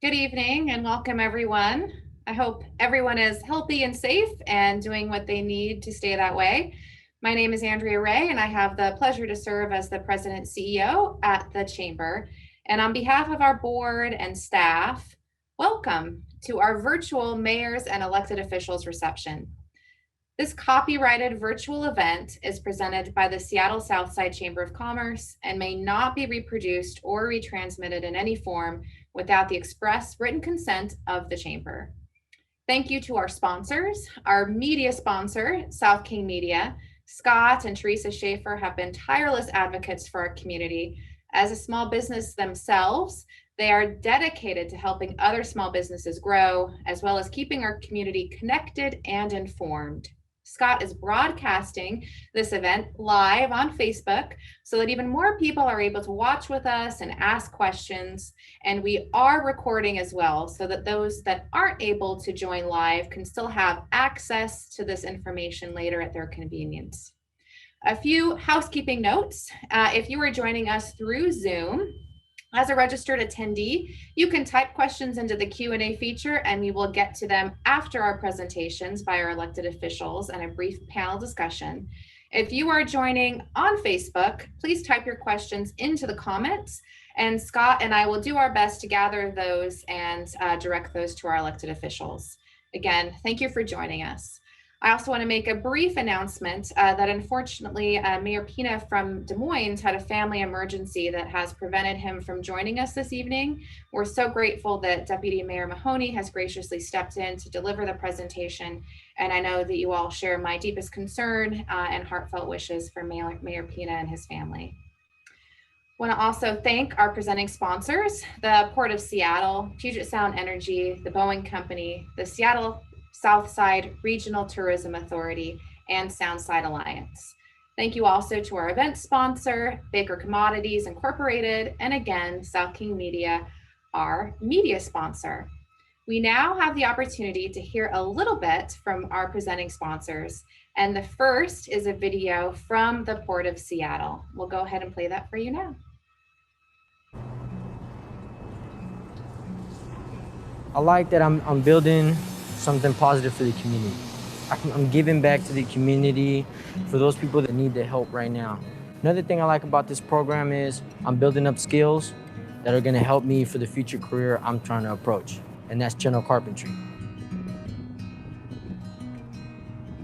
Good evening and welcome everyone. I hope everyone is healthy and safe and doing what they need to stay that way. My name is Andrea Ray and I have the pleasure to serve as the President CEO at the Chamber. And on behalf of our board and staff, welcome to our virtual mayors and elected officials reception. This copyrighted virtual event is presented by the Seattle Southside Chamber of Commerce and may not be reproduced or retransmitted in any form without the express written consent of the Chamber. Thank you to our sponsors. Our media sponsor, South King Media. Scott and Teresa Schaefer have been tireless advocates for our community. As a small business themselves, they are dedicated to helping other small businesses grow, as well as keeping our community connected and informed. Scott is broadcasting this event live on Facebook so that even more people are able to watch with us and ask questions. And we are recording as well so that those that aren't able to join live can still have access to this information later at their convenience. A few housekeeping notes. If you are joining us through Zoom, as a registered attendee, you can type questions into the Q&A feature and we will get to them after our presentations by our elected officials and a brief panel discussion. If you are joining on Facebook, please type your questions into the comments and Scott and I will do our best to gather those and direct those to our elected officials. Again, thank you for joining us. I also want to make a brief announcement that unfortunately Mayor Pina from Des Moines had a family emergency that has prevented him from joining us this evening. We're so grateful that Deputy Mayor Mahoney has graciously stepped in to deliver the presentation. And I know that you all share my deepest concern and heartfelt wishes for Mayor Pina and his family. I want to also thank our presenting sponsors, the Port of Seattle, Puget Sound Energy, the Boeing Company, the Seattle Southside Regional Tourism Authority, and Soundside Alliance. Thank you also to our event sponsor, Baker Commodities Incorporated, and again, South King Media, our media sponsor. We now have the opportunity to hear a little bit from our presenting sponsors, and the first is a video from the Port of Seattle. We'll go ahead and play that for you now. I like that I'm building something positive for the community. I'm giving back to the community for those people that need the help right now. Another thing I like about this program is I'm building up skills that are gonna help me for the future career I'm trying to approach, and that's general carpentry.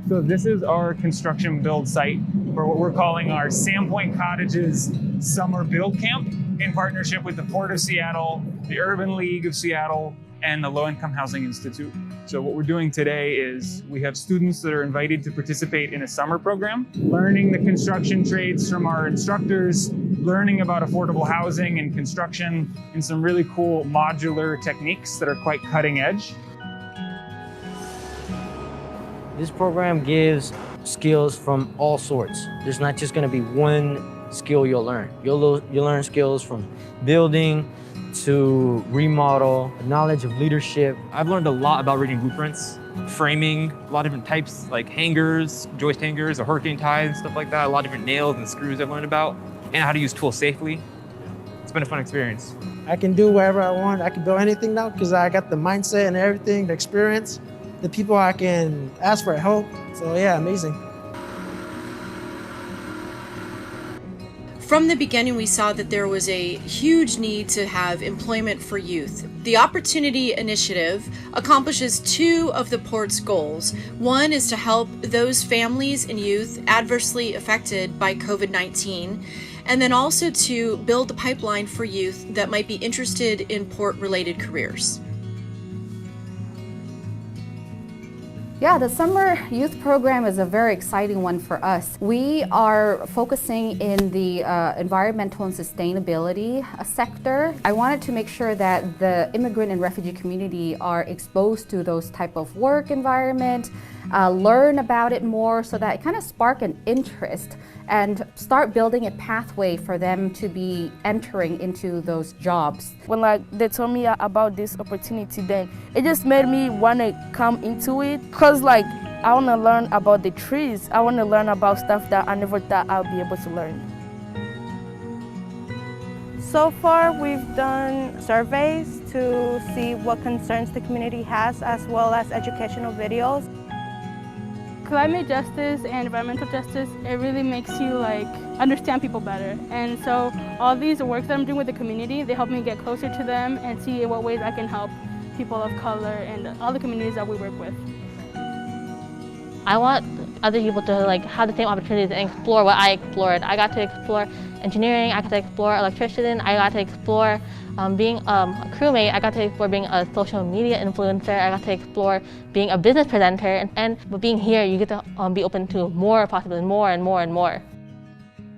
So this is our construction build site for what we're calling our Sandpoint Cottages Summer Build Camp in partnership with the Port of Seattle, the Urban League of Seattle, and the Low Income Housing Institute. So what we're doing today is we have students that are invited to participate in a summer program, learning the construction trades from our instructors, learning about affordable housing and construction, and some really cool modular techniques that are quite cutting edge. This program gives skills from all sorts. There's not just gonna be one skill you'll learn. You'll learn skills from building to remodel, knowledge of leadership. I've learned a lot about reading blueprints, framing, a lot of different types like hangers, joist hangers, or hurricane ties, stuff like that. A lot of different nails and screws I've learned about, and how to use tools safely. It's been a fun experience. I can do whatever I want. I can build anything now because I got the mindset and everything, the experience, the people I can ask for help. So yeah, amazing. From the beginning, we saw that there was a huge need to have employment for youth. The Opportunity Initiative accomplishes two of the port's goals. One is to help those families and youth adversely affected by COVID-19, and then also to build a pipeline for youth that might be interested in port-related careers. Yeah, the summer youth program is a very exciting one for us. We are focusing in the environmental and sustainability sector. I wanted to make sure that the immigrant and refugee community are exposed to those type of work environment, learn about it more so that it kind of spark an interest and start building a pathway for them to be entering into those jobs. When they told me about this opportunity, then it just made me want to come into it, because I want to learn about the trees. I want to learn about stuff that I never thought I'll be able to learn. So far, we've done surveys to see what concerns the community has, as well as educational videos. Climate justice and environmental justice, it really makes you understand people better. And so all these works that I'm doing with the community, they help me get closer to them and see in what ways I can help people of color and all the communities that we work with. I want other people to have the same opportunities and explore what I explored. I got to explore engineering, I got to explore electrician, I got to explore being a crewmate, I got to explore being a social media influencer, I got to explore being a business presenter, and being here you get to be open to more possibilities, more and more and more.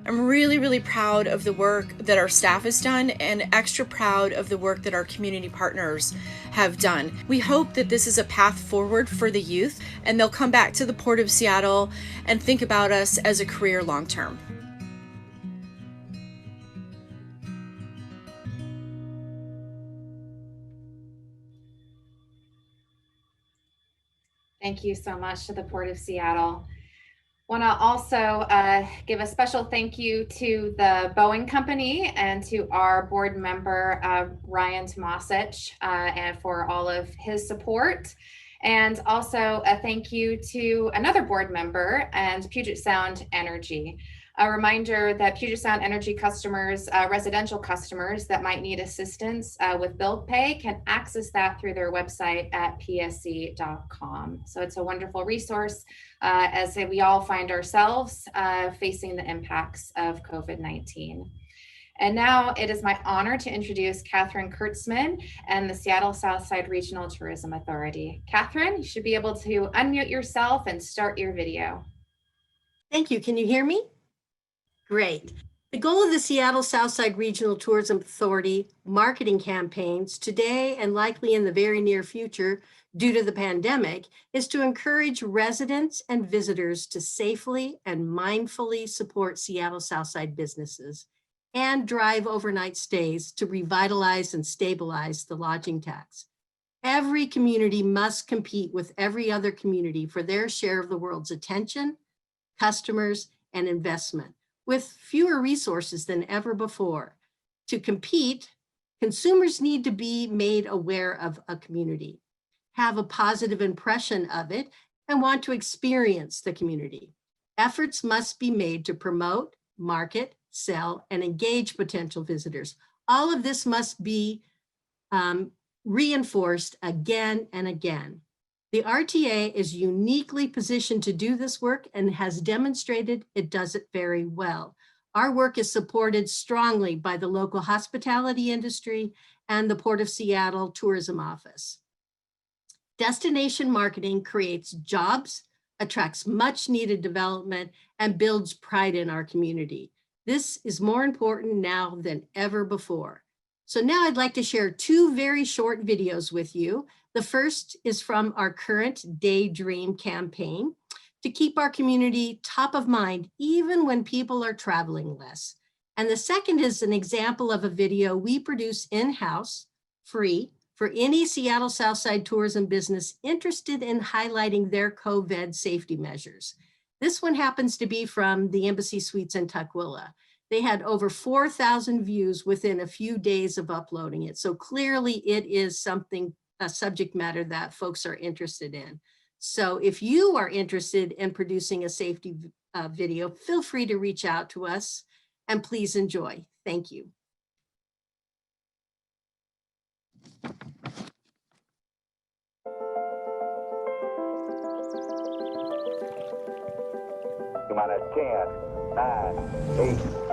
I'm really, really proud of the work that our staff has done and extra proud of the work that our community partners have done. We hope that this is a path forward for the youth and they'll come back to the Port of Seattle and think about us as a career long term. Thank you so much to the Port of Seattle. Want to also give a special thank you to the Boeing Company and to our board member, Ryan Tomasic, and for all of his support. And also a thank you to another board member and Puget Sound Energy. A reminder that Puget Sound Energy customers, residential customers that might need assistance with bill pay can access that through their website at psc.com. So it's a wonderful resource as we all find ourselves facing the impacts of COVID-19. And now it is my honor to introduce Catherine Kurtzman and the Seattle Southside Regional Tourism Authority. Catherine, you should be able to unmute yourself and start your video. Thank you. Can you hear me? Great. The goal of the Seattle Southside Regional Tourism Authority marketing campaigns today and likely in the very near future due to the pandemic is to encourage residents and visitors to safely and mindfully support Seattle Southside businesses and drive overnight stays to revitalize and stabilize the lodging tax. Every community must compete with every other community for their share of the world's attention, customers, and investment, with fewer resources than ever before. To compete, consumers need to be made aware of a community, have a positive impression of it, and want to experience the community. Efforts must be made to promote, market, sell, and engage potential visitors. All of this must be reinforced again and again. The RTA is uniquely positioned to do this work and has demonstrated it does it very well. Our work is supported strongly by the local hospitality industry and the Port of Seattle Tourism Office. Destination marketing creates jobs, attracts much needed development, and builds pride in our community. This is more important now than ever before. So now I'd like to share two very short videos with you. The first is from our current Daydream campaign to keep our community top of mind, even when people are traveling less. And the second is an example of a video we produce in-house, free, for any Seattle Southside tourism business interested in highlighting their COVID safety measures. This one happens to be from the Embassy Suites in Tukwila. They had over 4,000 views within a few days of uploading it. So clearly it is something, a subject matter that folks are interested in. So if you are interested in producing a safety video, feel free to reach out to us and please enjoy. Thank you. Come on at 10, 9, 8.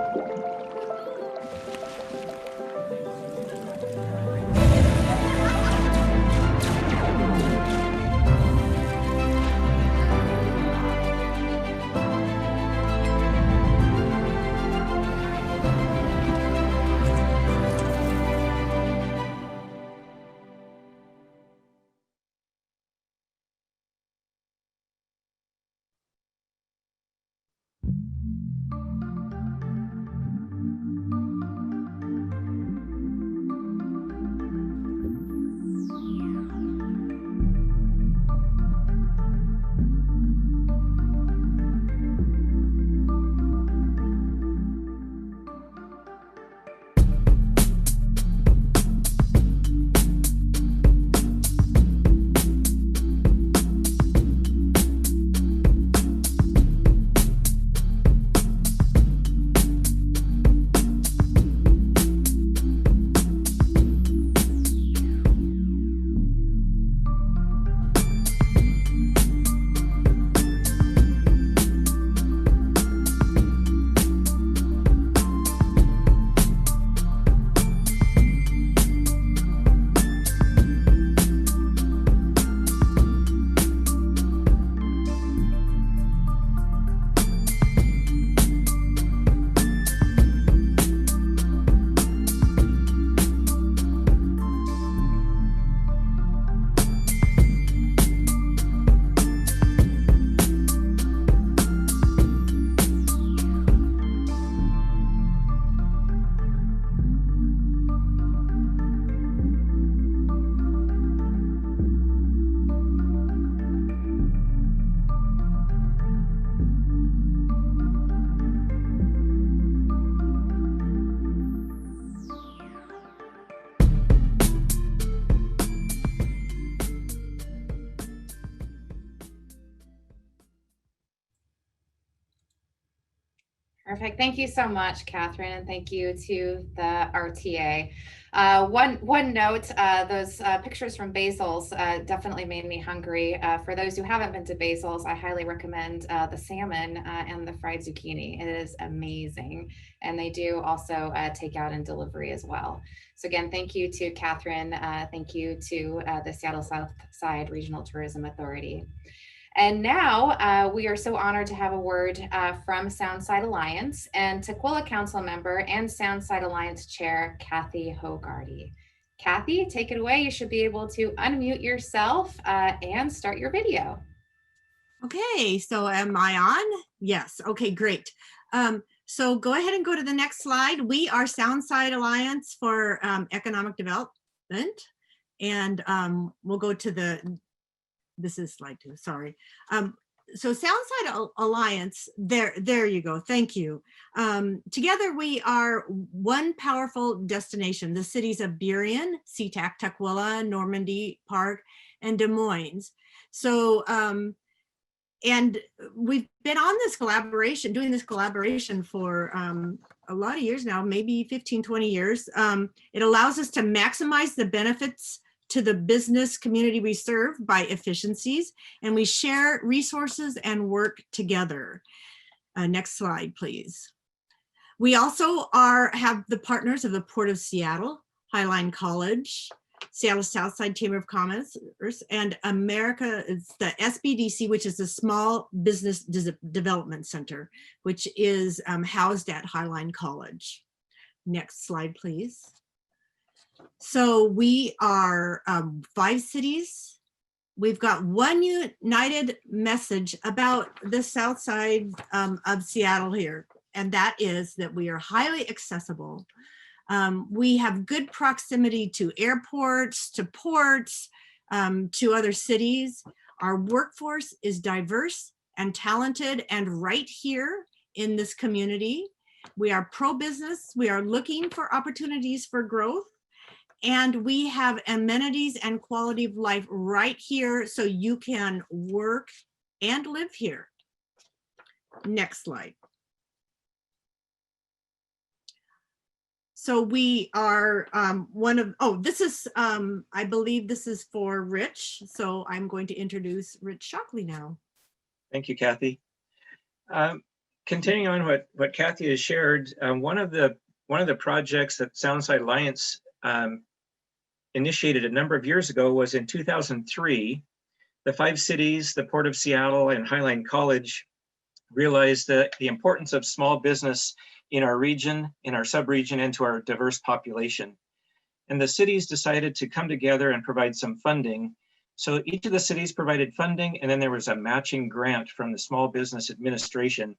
Perfect. Thank you so much, Catherine, and thank you to the RTA. One note, those pictures from Basil's definitely made me hungry. For those who haven't been to Basil's, I highly recommend the salmon and the fried zucchini. It is amazing. And they do also takeout and delivery as well. So again, thank you to Catherine. Thank you to the Seattle Southside Regional Tourism Authority. And now we are so honored to have a word from Soundside Alliance and Tukwila Council Member and Soundside Alliance Chair, Kathy Hogarty. Kathy, take it away. You should be able to unmute yourself and start your video. Okay, so am I on? Yes, okay, great. So go ahead and go to the next slide. We are Soundside Alliance for Economic Development. And we'll go to this is slide 2, sorry. So Soundside Alliance, there you go, thank you. Together we are one powerful destination, the cities of Burien, SeaTac, Tukwila, Normandy Park, and Des Moines. So, and we've been on this collaboration, doing this collaboration for a lot of years now, maybe 15, 20 years. It allows us to maximize the benefits to the business community we serve by efficiencies, and we share resources and work together. Next slide, please. We also have the partners of the Port of Seattle, Highline College, Seattle Southside Chamber of Commerce, and it's the SBDC, which is the Small Business Development Center, which is housed at Highline College. Next slide, please. So we are 5 cities. We've got one united message about the south side of Seattle here, and that is that we are highly accessible. We have good proximity to airports, to ports, to other cities. Our workforce is diverse and talented and right here in this community. We are pro-business. We are looking for opportunities for growth. And we have amenities and quality of life right here so you can work and live here. Next slide. So we are this is, I believe this is for Rich. So I'm going to introduce Rich Shockley now. Thank you, Kathy. Continuing on what Kathy has shared, one of the projects that Soundside Alliance initiated a number of years ago was in 2003. The 5 cities, the Port of Seattle and Highline College, realized that the importance of small business in our region, in our sub-region, and to our diverse population. And the cities decided to come together and provide some funding. So each of the cities provided funding, and then there was a matching grant from the Small Business Administration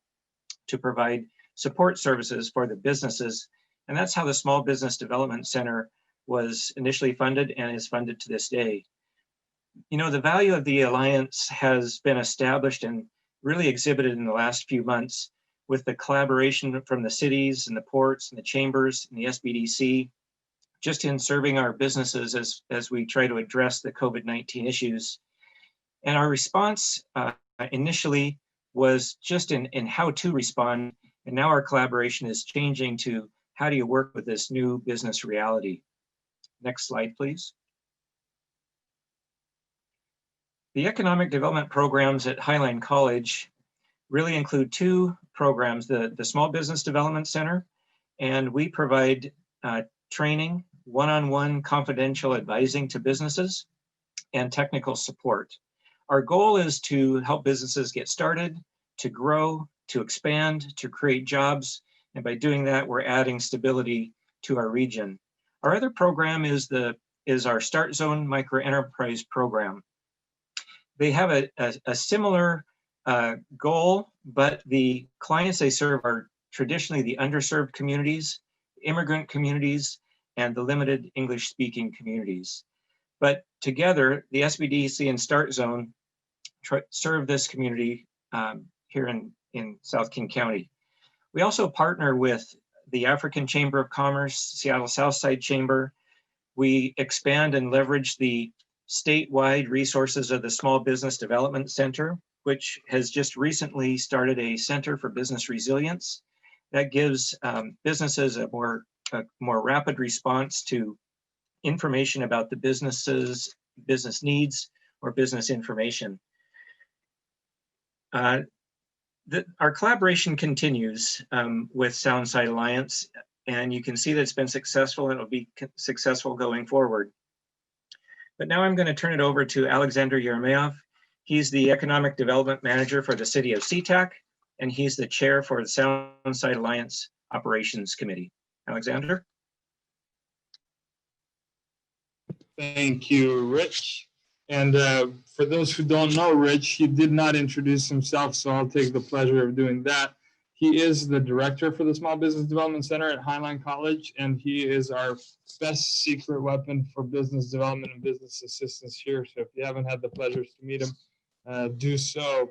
to provide support services for the businesses. And that's how the Small Business Development Center was initially funded and is funded to this day. You know, the value of the Alliance has been established and really exhibited in the last few months with the collaboration from the cities and the ports and the chambers and the SBDC, just in serving our businesses as we try to address the COVID-19 issues. And our response initially was just in how to respond, and now our collaboration is changing to how do you work with this new business reality. Next slide, please. The economic development programs at Highline College really include 2 programs, the Small Business Development Center, and we provide training, one-on-one confidential advising to businesses, and technical support. Our goal is to help businesses get started, to grow, to expand, to create jobs, and by doing that, we're adding stability to our region. Our other program is our Start Zone Microenterprise Program. They have a similar goal, but the clients they serve are traditionally the underserved communities, immigrant communities, and the limited English-speaking communities. But together, the SBDC and Start Zone serve this community here in South King County. We also partner with the African Chamber of Commerce, Seattle Southside Chamber. We expand and leverage the statewide resources of the Small Business Development Center, which has just recently started a Center for Business Resilience. That gives businesses a more rapid response to information about the business needs or business information. Our collaboration continues with Soundside Alliance, and you can see that it's been successful and it'll be successful going forward. But now I'm going to turn it over to Alexander Yeremeyov. He's the Economic Development Manager for the City of SeaTac, and he's the Chair for the Soundside Alliance Operations Committee. Alexander? Thank you, Rich. And for those who don't know Rich, he did not introduce himself, so I'll take the pleasure of doing that. He is the director for the Small Business Development Center at Highline College, and he is our best secret weapon for business development and business assistance here. So if you haven't had the pleasures to meet him, do so.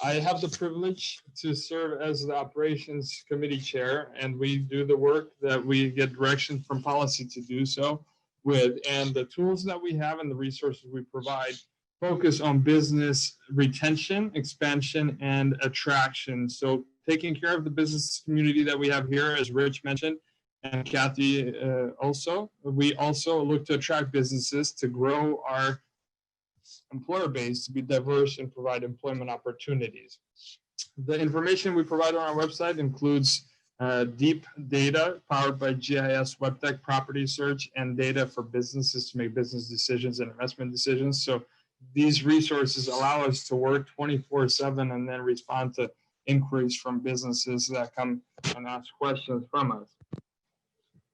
I have the privilege to serve as the Operations Committee Chair, and we do the work that we get direction from policy to do so with. And the tools that we have and the resources we provide focus on business retention, expansion, and attraction. So taking care of the business community that we have here, as Rich mentioned, and Kathy also. We also look to attract businesses to grow our employer base, to be diverse and provide employment opportunities. The information we provide on our website includes deep data powered by GIS, web tech, property search, and data for businesses to make business decisions and investment decisions. So these resources allow us to work 24/7 and then respond to inquiries from businesses that come and ask questions from us.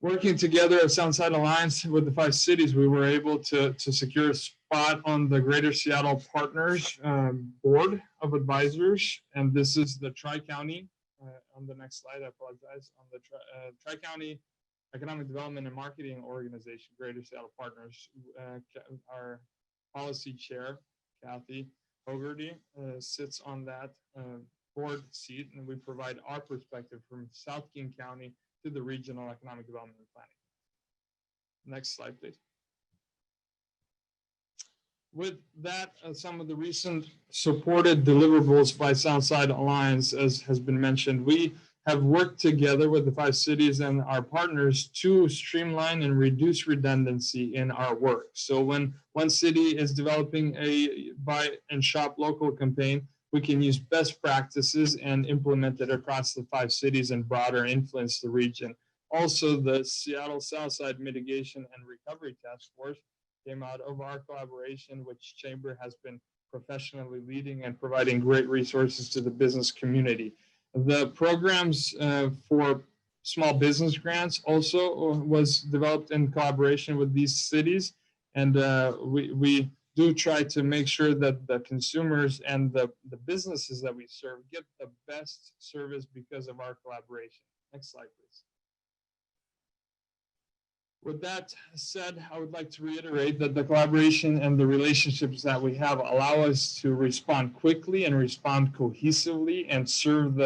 Working together at Soundside Alliance with the 5 cities, we were able to secure a spot on the Greater Seattle Partners Board of Advisors. And this is the Tri-County, on the next slide, I apologize, on the Tri-County Economic Development and Marketing Organization, Greater Seattle Partners. Our policy chair, Kathy Hogarty, sits on that board seat, and we provide our perspective from South King County to the Regional Economic Development and Planning. Next slide, please. With that, some of the recent supported deliverables by Soundside Alliance, as has been mentioned, we have worked together with the 5 cities and our partners to streamline and reduce redundancy in our work. So when one city is developing a buy and shop local campaign, we can use best practices and implement it across the 5 cities and broader influence the region. Also, the Seattle Southside Mitigation and Recovery Task Force came out of our collaboration, which Chamber has been professionally leading and providing great resources to the business community. The programs for small business grants also was developed in collaboration with these cities. And we do try to make sure that the consumers and the businesses that we serve get the best service because of our collaboration. Next slide, please. With that said, I would like to reiterate that the collaboration and the relationships that we have allow us to respond quickly and respond cohesively and serve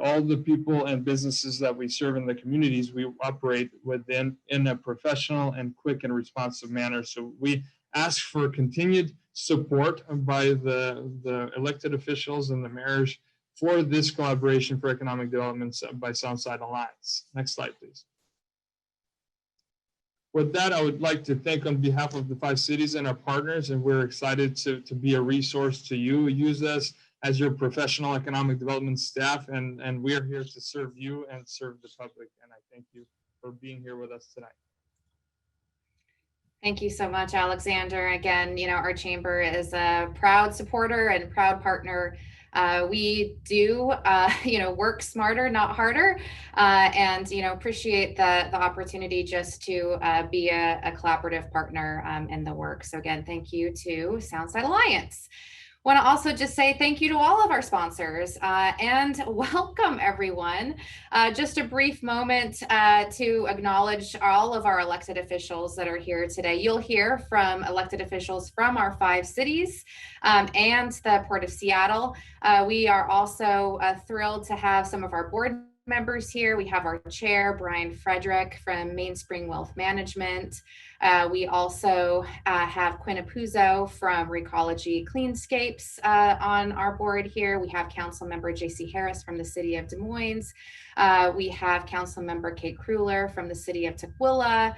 all the people and businesses that we serve in the communities we operate within in a professional and quick and responsive manner. So we ask for continued support by the elected officials and the mayors for this collaboration for economic development by Soundside Alliance. Next slide, please. With that, I would like to thank on behalf of the 5 cities and our partners, and we're excited to be a resource to you. Use us as your professional economic development staff, and we are here to serve you and serve the public. And I thank you for being here with us tonight. Thank you so much, Alexander. Again, our chamber is a proud supporter and proud partner. We do, work smarter, not harder, and, appreciate the opportunity just to be a collaborative partner in the work. So again, thank you to Soundside Alliance. Want to also just say thank you to all of our sponsors and welcome everyone. Just a brief moment to acknowledge all of our elected officials that are here today. You'll hear from elected officials from our 5 cities and the Port of Seattle. We are also thrilled to have some of our board members here. We have our chair, Brian Frederick from Mainspring Wealth Management. We also have Quinn Apuzzo from Recology Cleanscapes on our board here. We have Council Member JC Harris from the City of Des Moines. We have Council Member Kate Kruller from the City of Tukwila.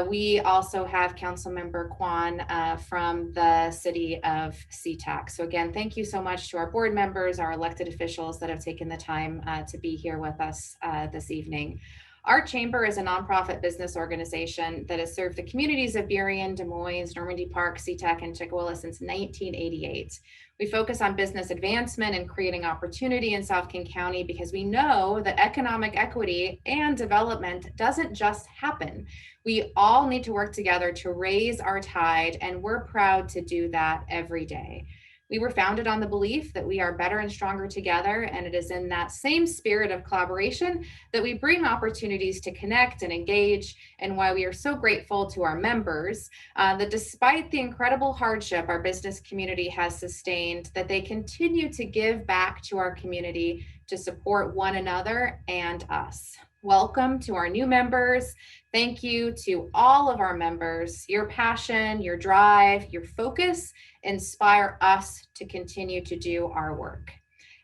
We also have Councilmember Kwan from the City of SeaTac. So again, thank you so much to our board members, our elected officials that have taken the time to be here with us this evening. Our chamber is a nonprofit business organization that has served the communities of Burien, Des Moines, Normandy Park, SeaTac, and Tukwila since 1988. We focus on business advancement and creating opportunity in South King County because we know that economic equity and development doesn't just happen. We all need to work together to raise our tide, and we're proud to do that every day. We were founded on the belief that we are better and stronger together, and it is in that same spirit of collaboration that we bring opportunities to connect and engage, and why we are so grateful to our members that despite the incredible hardship our business community has sustained, that they continue to give back to our community to support one another and us. Welcome to our new members. Thank you to all of our members. Your passion, your drive, your focus inspire us to continue to do our work.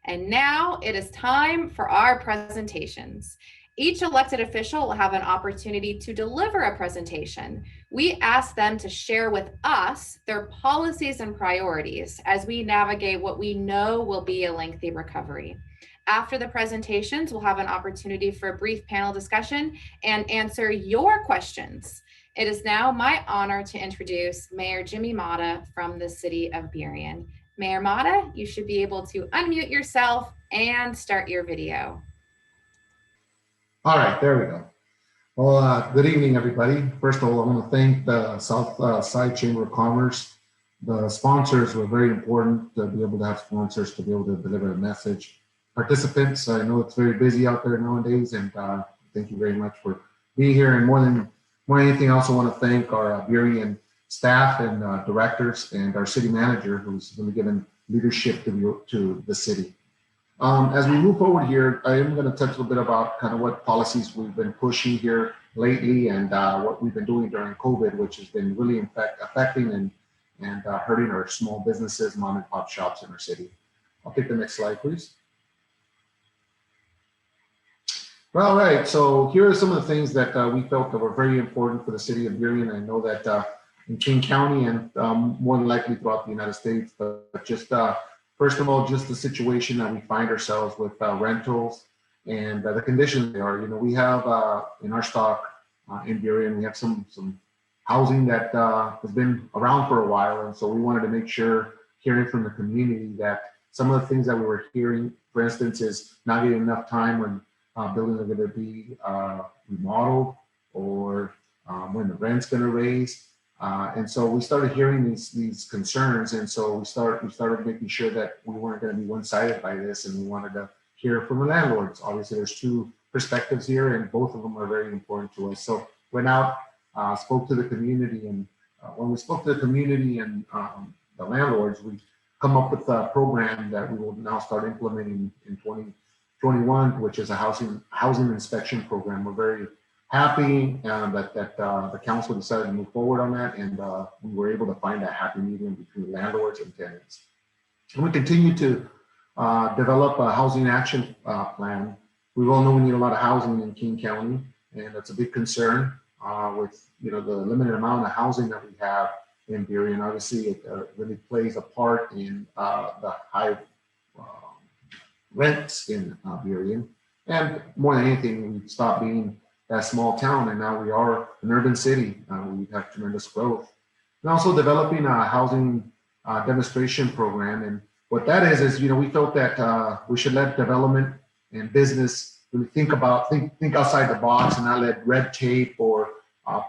And now it is time for our presentations. Each elected official will have an opportunity to deliver a presentation. We ask them to share with us their policies and priorities as we navigate what we know will be a lengthy recovery. After the presentations, we'll have an opportunity for a brief panel discussion and answer your questions. It is now my honor to introduce Mayor Jimmy Mata from the City of Burien. Mayor Mata, you should be able to unmute yourself and start your video. All right, there we go. Well, good evening, everybody. First of all, I want to thank the Southside Chamber of Commerce. The sponsors were very important to be able to have sponsors to be able to deliver a message. Participants, I know it's very busy out there nowadays, and thank you very much for being here. And more than anything, I also want to thank our Burien staff and directors and our city manager, who's really given leadership to the city. As we move forward here, I am going to touch a little bit about kind of what policies we've been pushing here lately and what we've been doing during COVID, which has been really affecting and hurting our small businesses, mom and pop shops in our city. I'll take the next slide, please. Well, all right, so here are some of the things that we felt that were very important for the city of Burien. I know that in King County and more than likely throughout the United States, but just first of all, just the situation that we find ourselves with rentals and the conditions they are. You know, we have in our stock in Burien, we have some housing that has been around for a while, and so we wanted to make sure, hearing from the community, that some of the things that we were hearing, for instance, is not getting enough time when buildings are going to be remodeled or when the rent's going to raise. And so we started hearing these concerns, and so we started making sure that we weren't going to be one-sided by this, and we wanted to hear from the landlords. Obviously, there's two perspectives here, and both of them are very important to us. So went out, spoke to the community, and when we spoke to the community and the landlords, we come up with a program that we will now start implementing in 2021, which is a housing inspection program. We're very happy that the council decided to move forward on that, and we were able to find that happy medium between landlords and tenants. And we continue to develop a housing action plan. We all know we need a lot of housing in King County, and that's a big concern with the limited amount of housing that we have in Burien. Obviously, it really plays a part in the high rents in Burien. And more than anything, we stopped being that small town, and now we are an urban city. We have tremendous growth. And also developing a housing demonstration program. And what that is we felt that we should let development and business really think outside the box and not let red tape or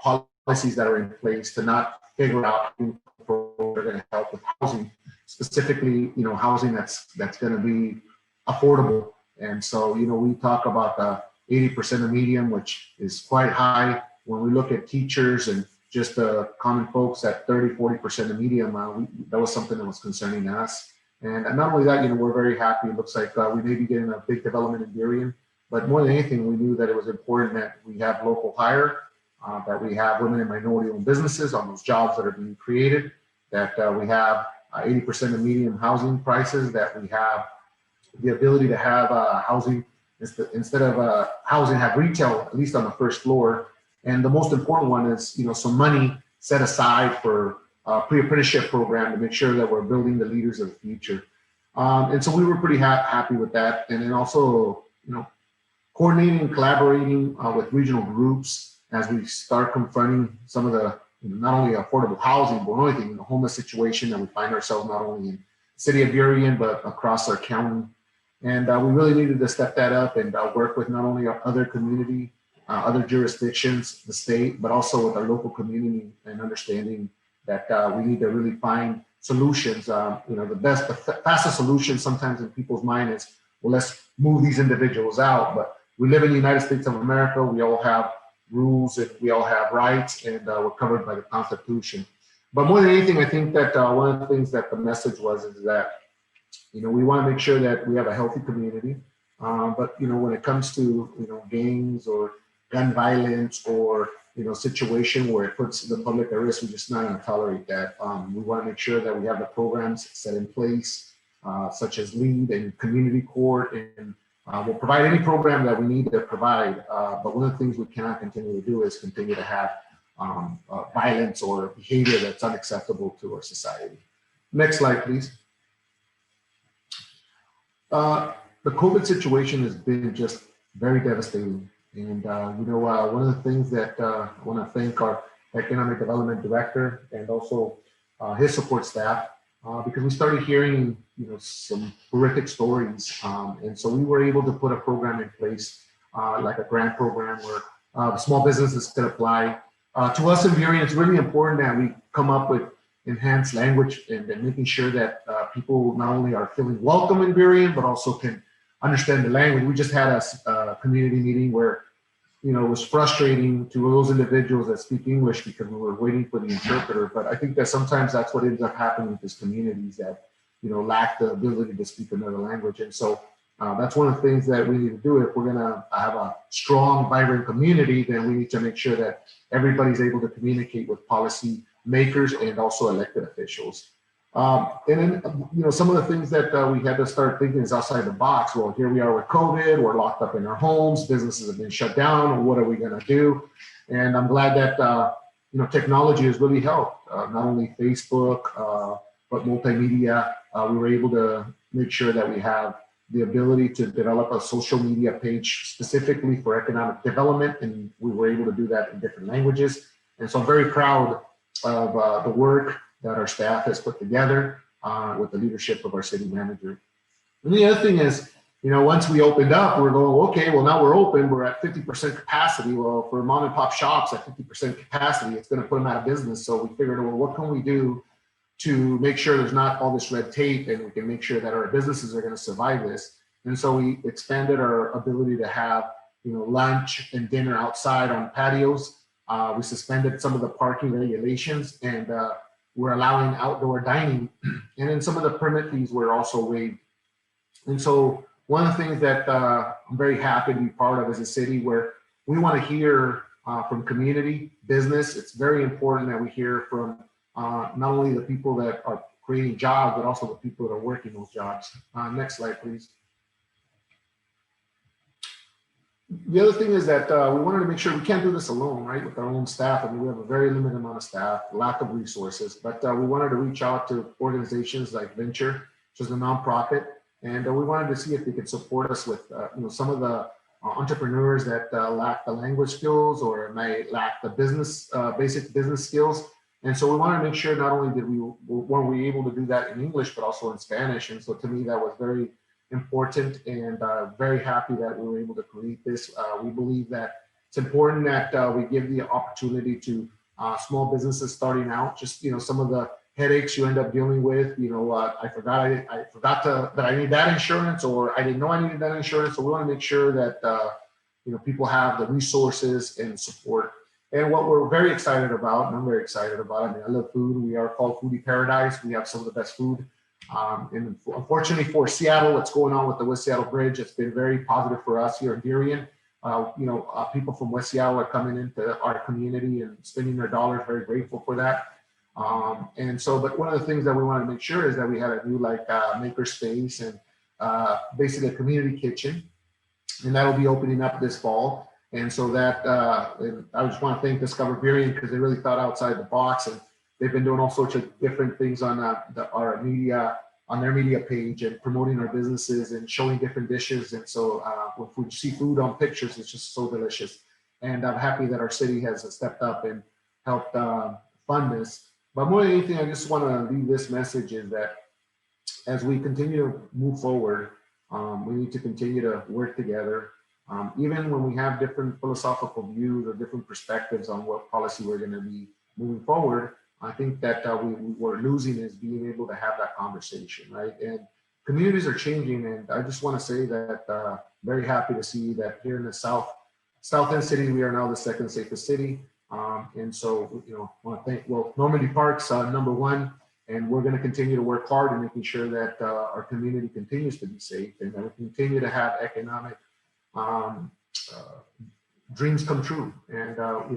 policies that are in place to not figure out who are going to help with housing, specifically, housing that's going to be affordable. And so, we talk about the 80% of medium, which is quite high. When we look at teachers and just the common folks at 30-40% of medium, that was something that was concerning us. And not only that, we're very happy. It looks like we may be getting a big development in Burien. But more than anything, we knew that it was important that we have local hire, that we have women and minority-owned businesses on those jobs that are being created, that we have 80% of median housing prices, that we have the ability to have housing, instead of housing, have retail, at least on the first floor. And the most important one is, some money set aside for a pre-apprenticeship program to make sure that we're building the leaders of the future. And so we were pretty happy with that. And then also, coordinating and collaborating with regional groups as we start confronting some of the, not only affordable housing, but more anything, the homeless situation that we find ourselves not only in the city of Burien, but across our county. And we really needed to step that up and work with not only our other community, other jurisdictions, the state, but also with our local community, and understanding that we need to really find solutions. The fastest solution sometimes in people's mind is, well, let's move these individuals out. But we live in the United States of America. We all have rules and we all have rights, and we're covered by the Constitution. But more than anything, I think that one of the things that the message was is that, we want to make sure that we have a healthy community. But, when it comes to, gangs or gun violence or, situation where it puts the public at risk, we're just not going to tolerate that. We want to make sure that we have the programs set in place, such as LEAD and community court, and we'll provide any program that we need to provide. But one of the things we cannot continue to do is continue to have violence or behavior that's unacceptable to our society. Next slide, please. The COVID situation has been just very devastating. And, one of the things that I want to thank our Economic Development Director and also his support staff, because we started hearing, some horrific stories. And so we were able to put a program in place, like a grant program where small businesses could apply. To us in Burien, it's really important that we come up with enhanced language and making sure that people not only are feeling welcome in Burien, but also can understand the language. We just had a community meeting where, it was frustrating to those individuals that speak English because we were waiting for the interpreter. But I think that sometimes that's what ends up happening with these communities that, lack the ability to speak another language. And so that's one of the things that we need to do. If we're going to have a strong, vibrant community, then we need to make sure that everybody's able to communicate with policy makers and also elected officials. And then, some of the things that we had to start thinking is outside the box. Well, here we are with COVID, we're locked up in our homes, businesses have been shut down. What are we going to do? And I'm glad that, technology has really helped, not only Facebook, but multimedia. We were able to make sure that we have the ability to develop a social media page specifically for economic development. And we were able to do that in different languages. And so I'm very proud of the work that our staff has put together with the leadership of our city manager. And the other thing is, once we opened up, we're going, okay, well, now we're open, we're at 50% capacity. Well, for mom and pop shops at 50% capacity, it's going to put them out of business. So we figured, well, what can we do to make sure there's not all this red tape and we can make sure that our businesses are going to survive this? And so we expanded our ability to have, lunch and dinner outside on patios. We suspended some of the parking regulations, and we're allowing outdoor dining, and then some of the permit fees were also waived. And so one of the things that I'm very happy to be part of as a city, where we want to hear from community, business. It's very important that we hear from not only the people that are creating jobs, but also the people that are working those jobs. Next slide, please. The other thing is that we wanted to make sure we can't do this alone, right, with our own staff. I mean, we have a very limited amount of staff, lack of resources, but we wanted to reach out to organizations like Venture, which is a nonprofit, and we wanted to see if they could support us with, some of the entrepreneurs that lack the language skills or might lack the business, basic business skills. And so we wanted to make sure not only were we able to do that in English, but also in Spanish. And so to me, that was very important, and very happy that we were able to create this. We believe that it's important that we give the opportunity to small businesses starting out, just, some of the headaches you end up dealing with, I forgot that I need that insurance, or I didn't know I needed that insurance. So we want to make sure that, people have the resources and support. And what we're very excited about, and I'm very excited about, I love food. We are called Foodie Paradise. We have some of the best food And unfortunately for Seattle, what's going on with the West Seattle Bridge, it's been very positive for us here in Burien. People from West Seattle are coming into our community and spending their dollars, very grateful for that. But one of the things that we want to make sure is that we had a new maker space and basically a community kitchen, and that'll be opening up this fall. And so that, and I just want to thank Discover Burien because they really thought outside the box, and they've been doing all sorts of different things on our media, on their media page, and promoting our businesses and showing different dishes. And so if we see food on pictures, it's just so delicious. And I'm happy that our city has stepped up and helped fund this. But more than anything, I just want to leave this message is that as we continue to move forward, we need to continue to work together. Even when we have different philosophical views or different perspectives on what policy we're going to be moving forward, I think that we're losing is being able to have that conversation, right? And communities are changing, and I just want to say that very happy to see that here in the South End City, we are now the second safest city. And so, I want to thank, Normandy Park's #1, and we're going to continue to work hard in making sure that our community continues to be safe and that we continue to have economic dreams come true. And,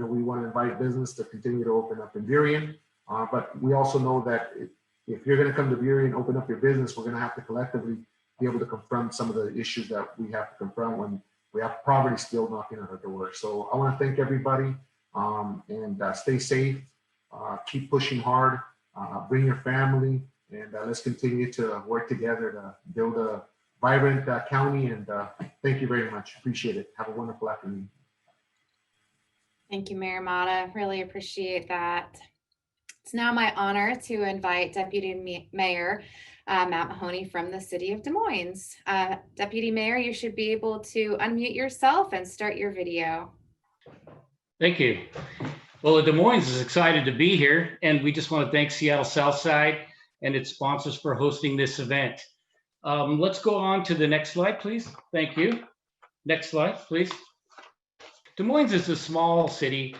we want to invite business to continue to open up in Burien. But we also know that if you're going to come to Burien and open up your business, we're going to have to collectively be able to confront some of the issues that we have to confront when we have poverty still knocking at our door. So I want to thank everybody, and stay safe, keep pushing hard, bring your family, and let's continue to work together to build a vibrant county. And thank you very much. Appreciate it. Have a wonderful afternoon. Thank you, Mayor Mata. Really appreciate that. It's now my honor to invite Deputy Mayor Matt Mahoney from the city of Des Moines. Deputy Mayor, you should be able to unmute yourself and start your video. Thank you. Well, Des Moines is excited to be here, and we just want to thank Seattle Southside and its sponsors for hosting this event. Let's go on to the next slide, please. Thank you. Next slide, please. Des Moines is a small city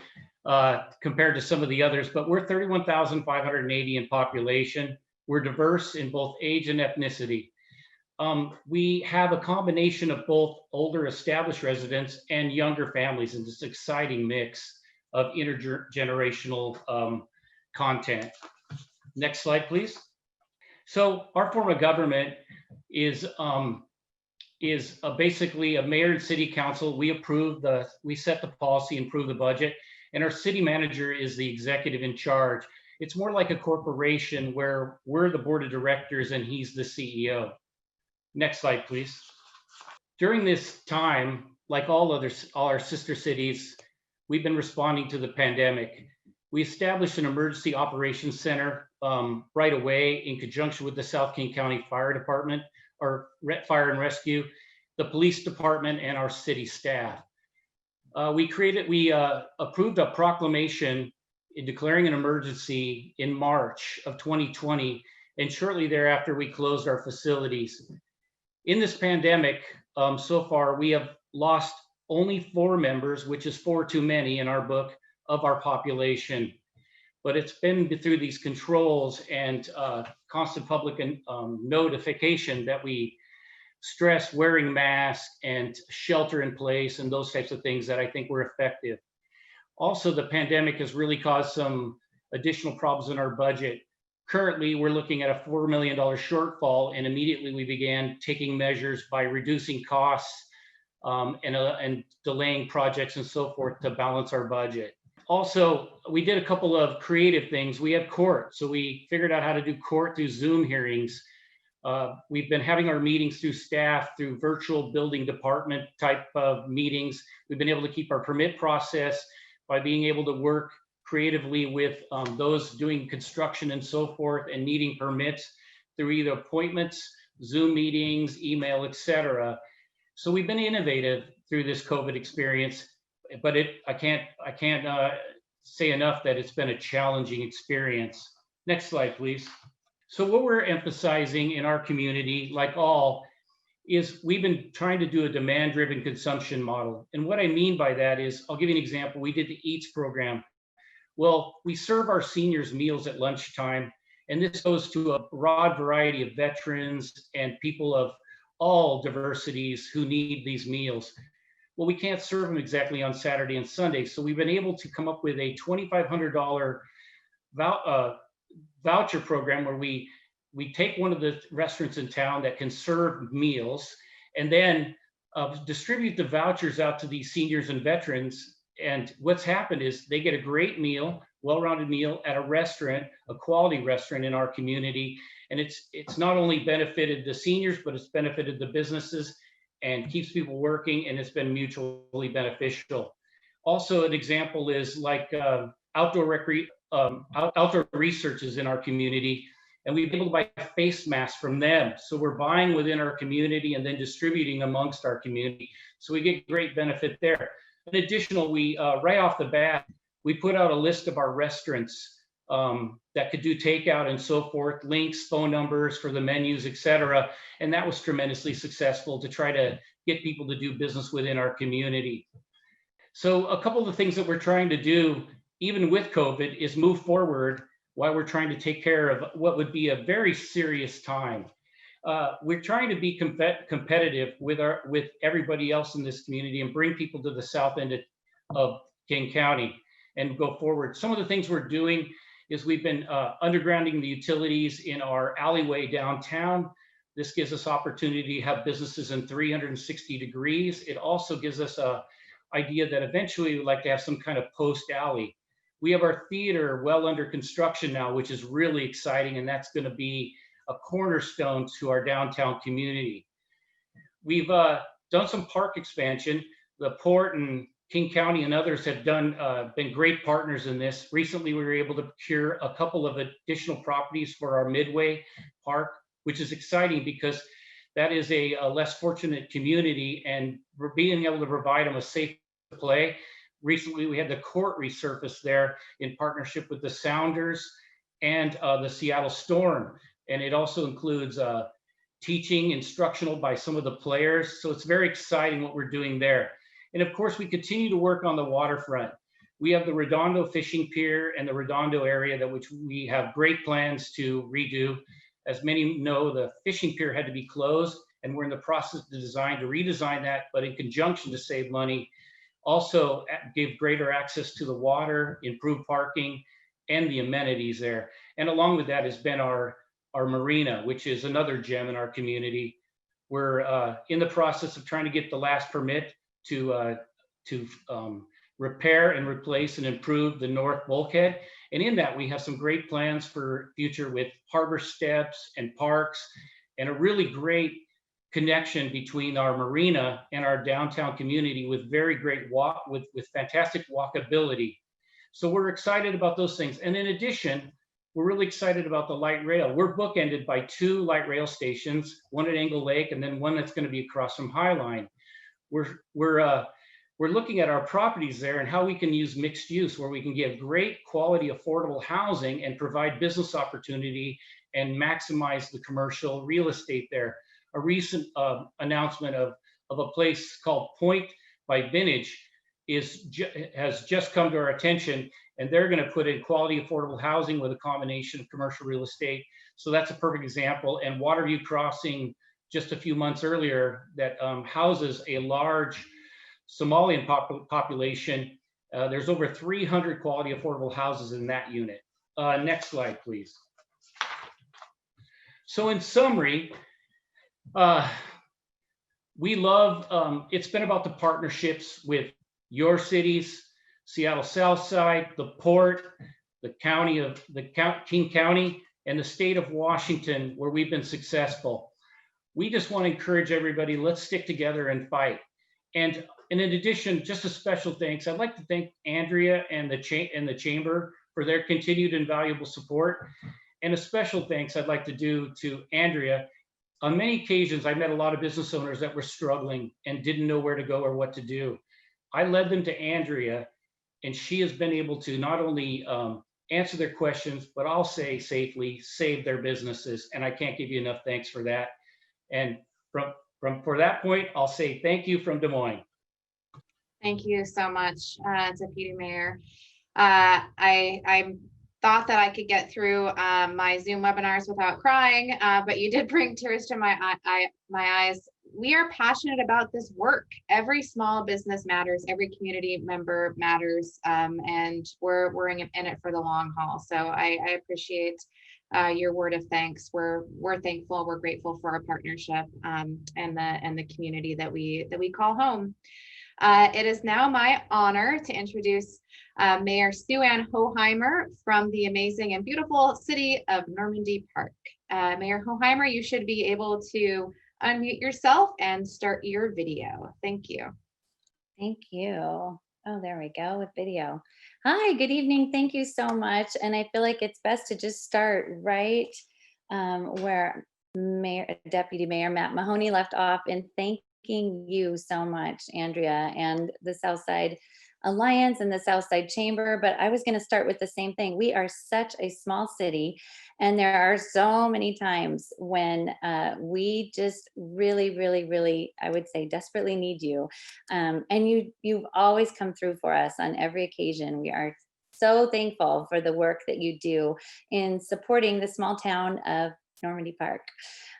compared to some of the others, but we're 31,580 in population. We're diverse in both age and ethnicity. We have a combination of both older established residents and younger families in this exciting mix of intergenerational content. Next slide, please. So our form of government is basically a mayor and city council. We set the policy, approve the budget, and our city manager is the executive in charge. It's more like a corporation where we're the board of directors and he's the CEO. Next slide, please. During this time, like all our sister cities, we've been responding to the pandemic. We established an emergency operations center right away in conjunction with the South King County Fire Department, or Fire and Rescue, the police department, and our city staff. We approved a proclamation in declaring an emergency in March of 2020, and shortly thereafter, we closed our facilities. In this pandemic, so far, we have lost only 4 members, which is 4 too many in our book, of our population. But it's been through these controls and constant public notification that we stress wearing masks and shelter in place and those types of things that I think were effective. Also, the pandemic has really caused some additional problems in our budget. Currently, we're looking at a $4 million shortfall, and immediately we began taking measures by reducing costs and delaying projects and so forth to balance our budget. Also, we did a couple of creative things. We had court, so we figured out how to do court through Zoom hearings. We've been having our meetings through staff, through virtual building department type of meetings. We've been able to keep our permit process by being able to work creatively with those doing construction and so forth and needing permits through either appointments, Zoom meetings, email, etc. So we've been innovative through this COVID experience, but I can't say enough that it's been a challenging experience. Next slide, please. So what we're emphasizing in our community, like all, is we've been trying to do a demand-driven consumption model. And what I mean by that is, I'll give you an example. We did the EATS program. Well, we serve our seniors meals at lunchtime, And this goes to a broad variety of veterans and people of all diversities who need these meals. Well, we can't serve them exactly on Saturday and Sunday. So we've been able to come up with a $2,500 voucher program where we take one of the restaurants in town that can serve meals and then distribute the vouchers out to these seniors and veterans. And what's happened is they get a great meal, well-rounded meal at a restaurant, a quality restaurant in our community. And it's not only benefited the seniors, but it's benefited the businesses and keeps people working, and it's been mutually beneficial. Also, an example is like outdoor researches in our community, and we've been able to buy face masks from them. So we're buying within our community and then distributing amongst our community. So we get great benefit there. In addition, we right off the bat, we put out a list of our restaurants that could do takeout and so forth, links, phone numbers for the menus, etc. And that was tremendously successful to try to get people to do business within our community. So a couple of the things that we're trying to do, even with COVID, is move forward while we're trying to take care of what would be a very serious time. We're trying to be competitive with everybody else in this community and bring people to the south end of King County and go forward. Some of the things we're doing is we've been undergrounding the utilities in our alleyway downtown. This gives us opportunity to have businesses in 360 degrees. It also gives us an idea that eventually we'd like to have some kind of post alley. We have our theater well under construction now, which is really exciting, and that's going to be a cornerstone to our downtown community. We've done some park expansion. The Port and King County and others have been great partners in this. Recently, we were able to procure a couple of additional properties for our Midway Park, which is exciting because that is a less fortunate community, and we're being able to provide them a safe play. Recently, we had the court resurfaced there in partnership with the Sounders and the Seattle Storm. And it also includes teaching, instructional by some of the players. So it's very exciting what we're doing there. And of course, we continue to work on the waterfront. We have the Redondo Fishing Pier and the Redondo area that which we have great plans to redo. As many know, the fishing pier had to be closed, and we're in the process of redesign that, but in conjunction to save money, also give greater access to the water, improve parking, and the amenities there. And along with that has been our marina, which is another gem in our community. We're in the process of trying to get the last permit to repair and replace and improve the north bulkhead. And in that, we have some great plans for future with harbor steps and parks, and a really great connection between our marina and our downtown community with very great with fantastic walkability. So we're excited about those things. And in addition, we're really excited about the light rail. We're bookended by 2 light rail stations, one at Angle Lake and then one that's going to be across from Highline. We're looking at our properties there and how we can use mixed use, where we can give great quality, affordable housing and provide business opportunity and maximize the commercial real estate there. A recent announcement of a place called Point by Vintage has just come to our attention, and they're going to put in quality, affordable housing with a combination of commercial real estate. So that's a perfect example. And Waterview Crossing, just a few months earlier, that houses a large Somalian population. There's over 300 quality, affordable houses in that unit. Next slide, please. So in summary, we love, it's been about the partnerships with your cities, Seattle Southside, the Port, the King County, and the state of Washington, where we've been successful. We just want to encourage everybody, let's stick together and fight. And in addition, just a special thanks. I'd like to thank Andrea and the Chamber for their continued and valuable support. And a special thanks I'd like to do to Andrea. On many occasions, I met a lot of business owners that were struggling and didn't know where to go or what to do. I led them to Andrea, and she has been able to not only answer their questions, but I'll say safely save their businesses. And I can't give you enough thanks for that. And for that point, I'll say thank you from Des Moines. Thank you so much, Deputy Mayor. I'm thought that I could get through my Zoom webinars without crying, but you did bring tears to my eyes. We are passionate about this work. Every small business matters, every community member matters, and we're in it for the long haul. So I appreciate your word of thanks. We're thankful, we're grateful for our partnership, and the community that we call home. It is now my honor to introduce Mayor Sue Ann Hoheimer from the amazing and beautiful city of Normandy Park. Mayor Hoheimer, you should be able to unmute yourself and start your video. Thank you. Thank you. Oh, there we go with video. Hi, good evening. Thank you so much. And I feel like it's best to just start right where Deputy Mayor Matt Mahoney left off, and thanking you so much, Andrea, and the Southside Alliance and the Southside Chamber. But I was going to start with the same thing. We are such a small city, and there are so many times when we just really, I would say, desperately need you. And you've always come through for us on every occasion. We are so thankful for the work that you do in supporting the small town of Normandy Park.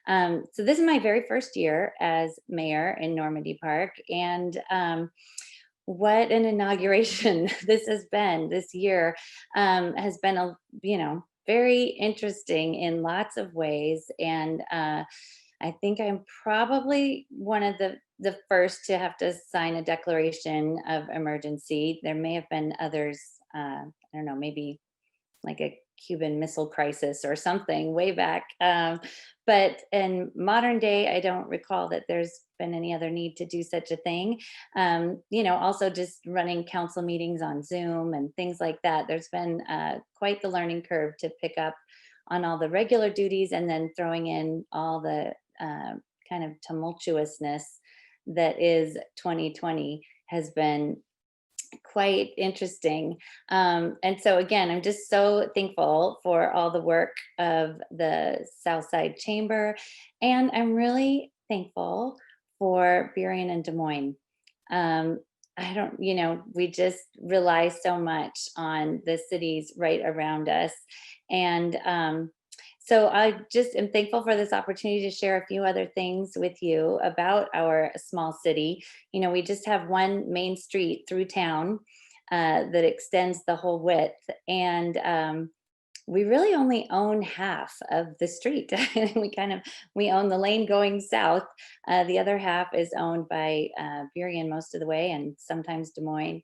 So this is my very first year as mayor in Normandy Park, and what an inauguration this has been. This year has been very interesting in lots of ways, and I think I'm probably one of the first to have to sign a declaration of emergency. There may have been others, I don't know, maybe like a Cuban Missile Crisis or something way back. But in modern day, I don't recall that there's been any other need to do such a thing. Also just running council meetings on Zoom and things like that. There's been quite the learning curve to pick up on all the regular duties, and then throwing in all the kind of tumultuousness that is 2020 has been quite interesting. And so again, I'm just so thankful for all the work of the Southside Chamber, and I'm really thankful for Burien and Des Moines. We just rely so much on the cities right around us. And so I just am thankful for this opportunity to share a few other things with you about our small city. We just have one main street through town that extends the whole width, and we really only own half of the street. we own the lane going south. The other half is owned by Burien most of the way, and sometimes Des Moines.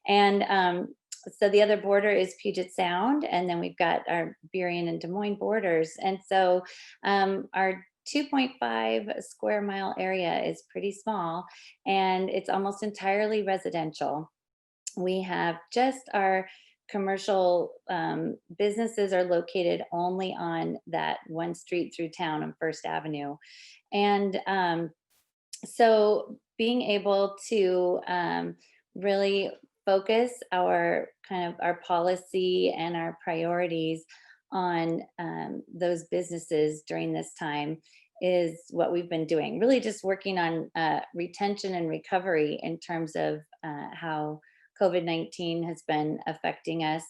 And so the other border is Puget Sound, and then we've got our Burien and Des Moines borders. And so our 2.5 square mile area is pretty small, and it's almost entirely residential. We have just our commercial businesses are located only on that one street through town on First Avenue. And so being able to really focus our policy and our priorities on those businesses during this time is what we've been doing. Really just working on retention and recovery in terms of how COVID-19 has been affecting us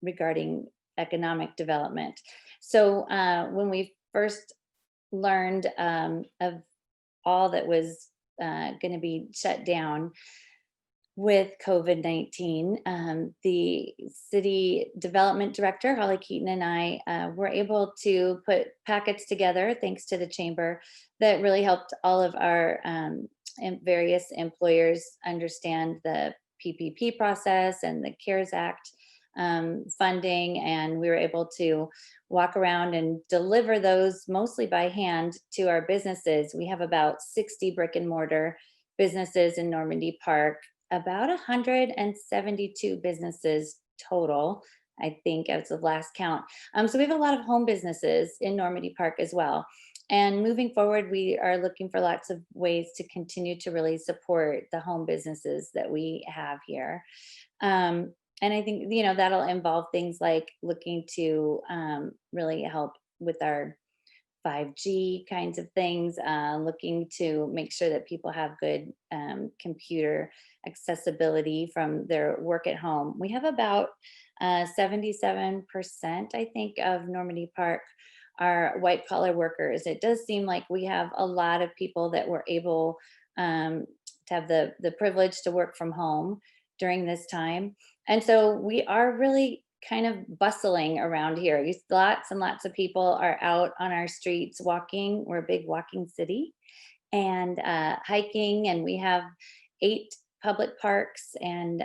regarding economic development. So when we first learned of all that was going to be shut down with COVID-19, the city development director, Holly Keaton, and I were able to put packets together, thanks to the chamber, that really helped all of our various employers understand the PPP process and the CARES Act funding. And we were able to walk around and deliver those mostly by hand to our businesses. We have about 60 brick and mortar businesses in Normandy Park, about 172 businesses total, I think, as of last count. So we have a lot of home businesses in Normandy Park as well. And moving forward, we are looking for lots of ways to continue to really support the home businesses that we have here. And I think, that'll involve things like looking to really help with our 5G kinds of things, looking to make sure that people have good computer accessibility from their work at home. We have about 77%, I think, of Normandy Park are white collar workers. It does seem like we have a lot of people that were able to have the privilege to work from home during this time. And so we are really kind of bustling around here. Lots and lots of people are out on our streets walking. We're a big walking city, and hiking, and we have 8 public parks, and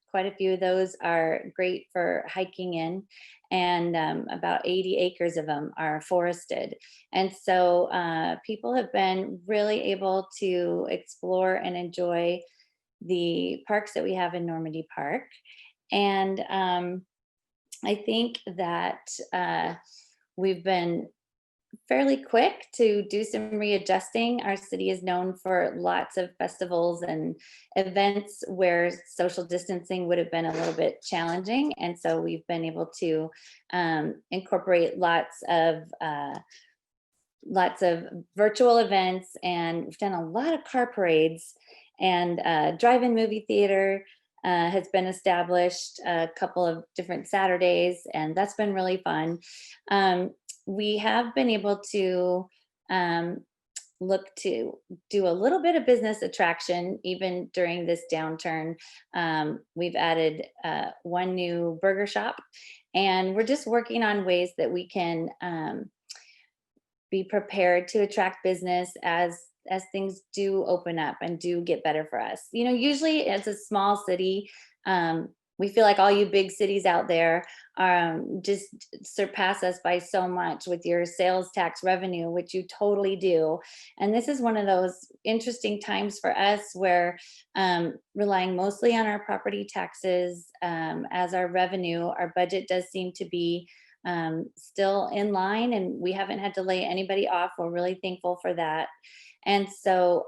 quite a few of those are great for hiking in, and about 80 acres of them are forested. And so people have been really able to explore and enjoy the parks that we have in Normandy Park. And I think that we've been fairly quick to do some readjusting. Our city is known for lots of festivals and events where social distancing would have been a little bit challenging. And so we've been able to incorporate lots of virtual events, and we've done a lot of car parades, and drive-in movie theater has been established a couple of different Saturdays, and that's been really fun. We have been able to look to do a little bit of business attraction even during this downturn. We've added one new burger shop, and we're just working on ways that we can be prepared to attract business as things do open up and do get better for us. You know, usually as a small city, we feel like all you big cities out there just surpass us by so much with your sales tax revenue, which you totally do. And this is one of those interesting times for us where relying mostly on our property taxes as our revenue, our budget does seem to be still in line, and we haven't had to lay anybody off. We're really thankful for that. And so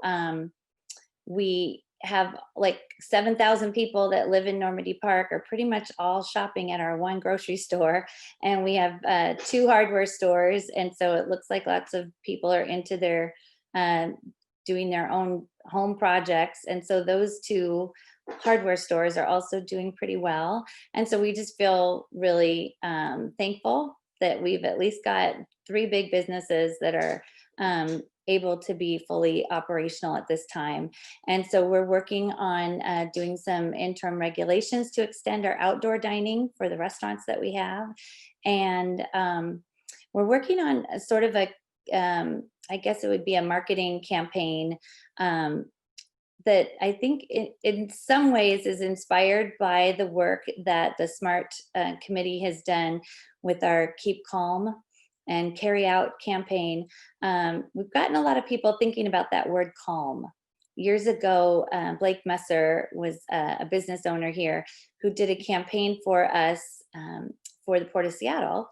we have like 7,000 people that live in Normandy Park are pretty much all shopping at our one grocery store. And we have 2 hardware stores. And so it looks like lots of people are into their doing their own home projects. And so those 2 hardware stores are also doing pretty well. And so we just feel really thankful that we've at least got 3 big businesses that are able to be fully operational at this time. And so we're working on doing some interim regulations to extend our outdoor dining for the restaurants that we have. And we're working on a sort of a, I guess it would be a marketing campaign that I think in some ways is inspired by the work that the SMART committee has done with our Keep Calm and Carry Out campaign. We've gotten a lot of people thinking about that word calm. Years ago, Blake Messer was a business owner here who did a campaign for us for the Port of Seattle.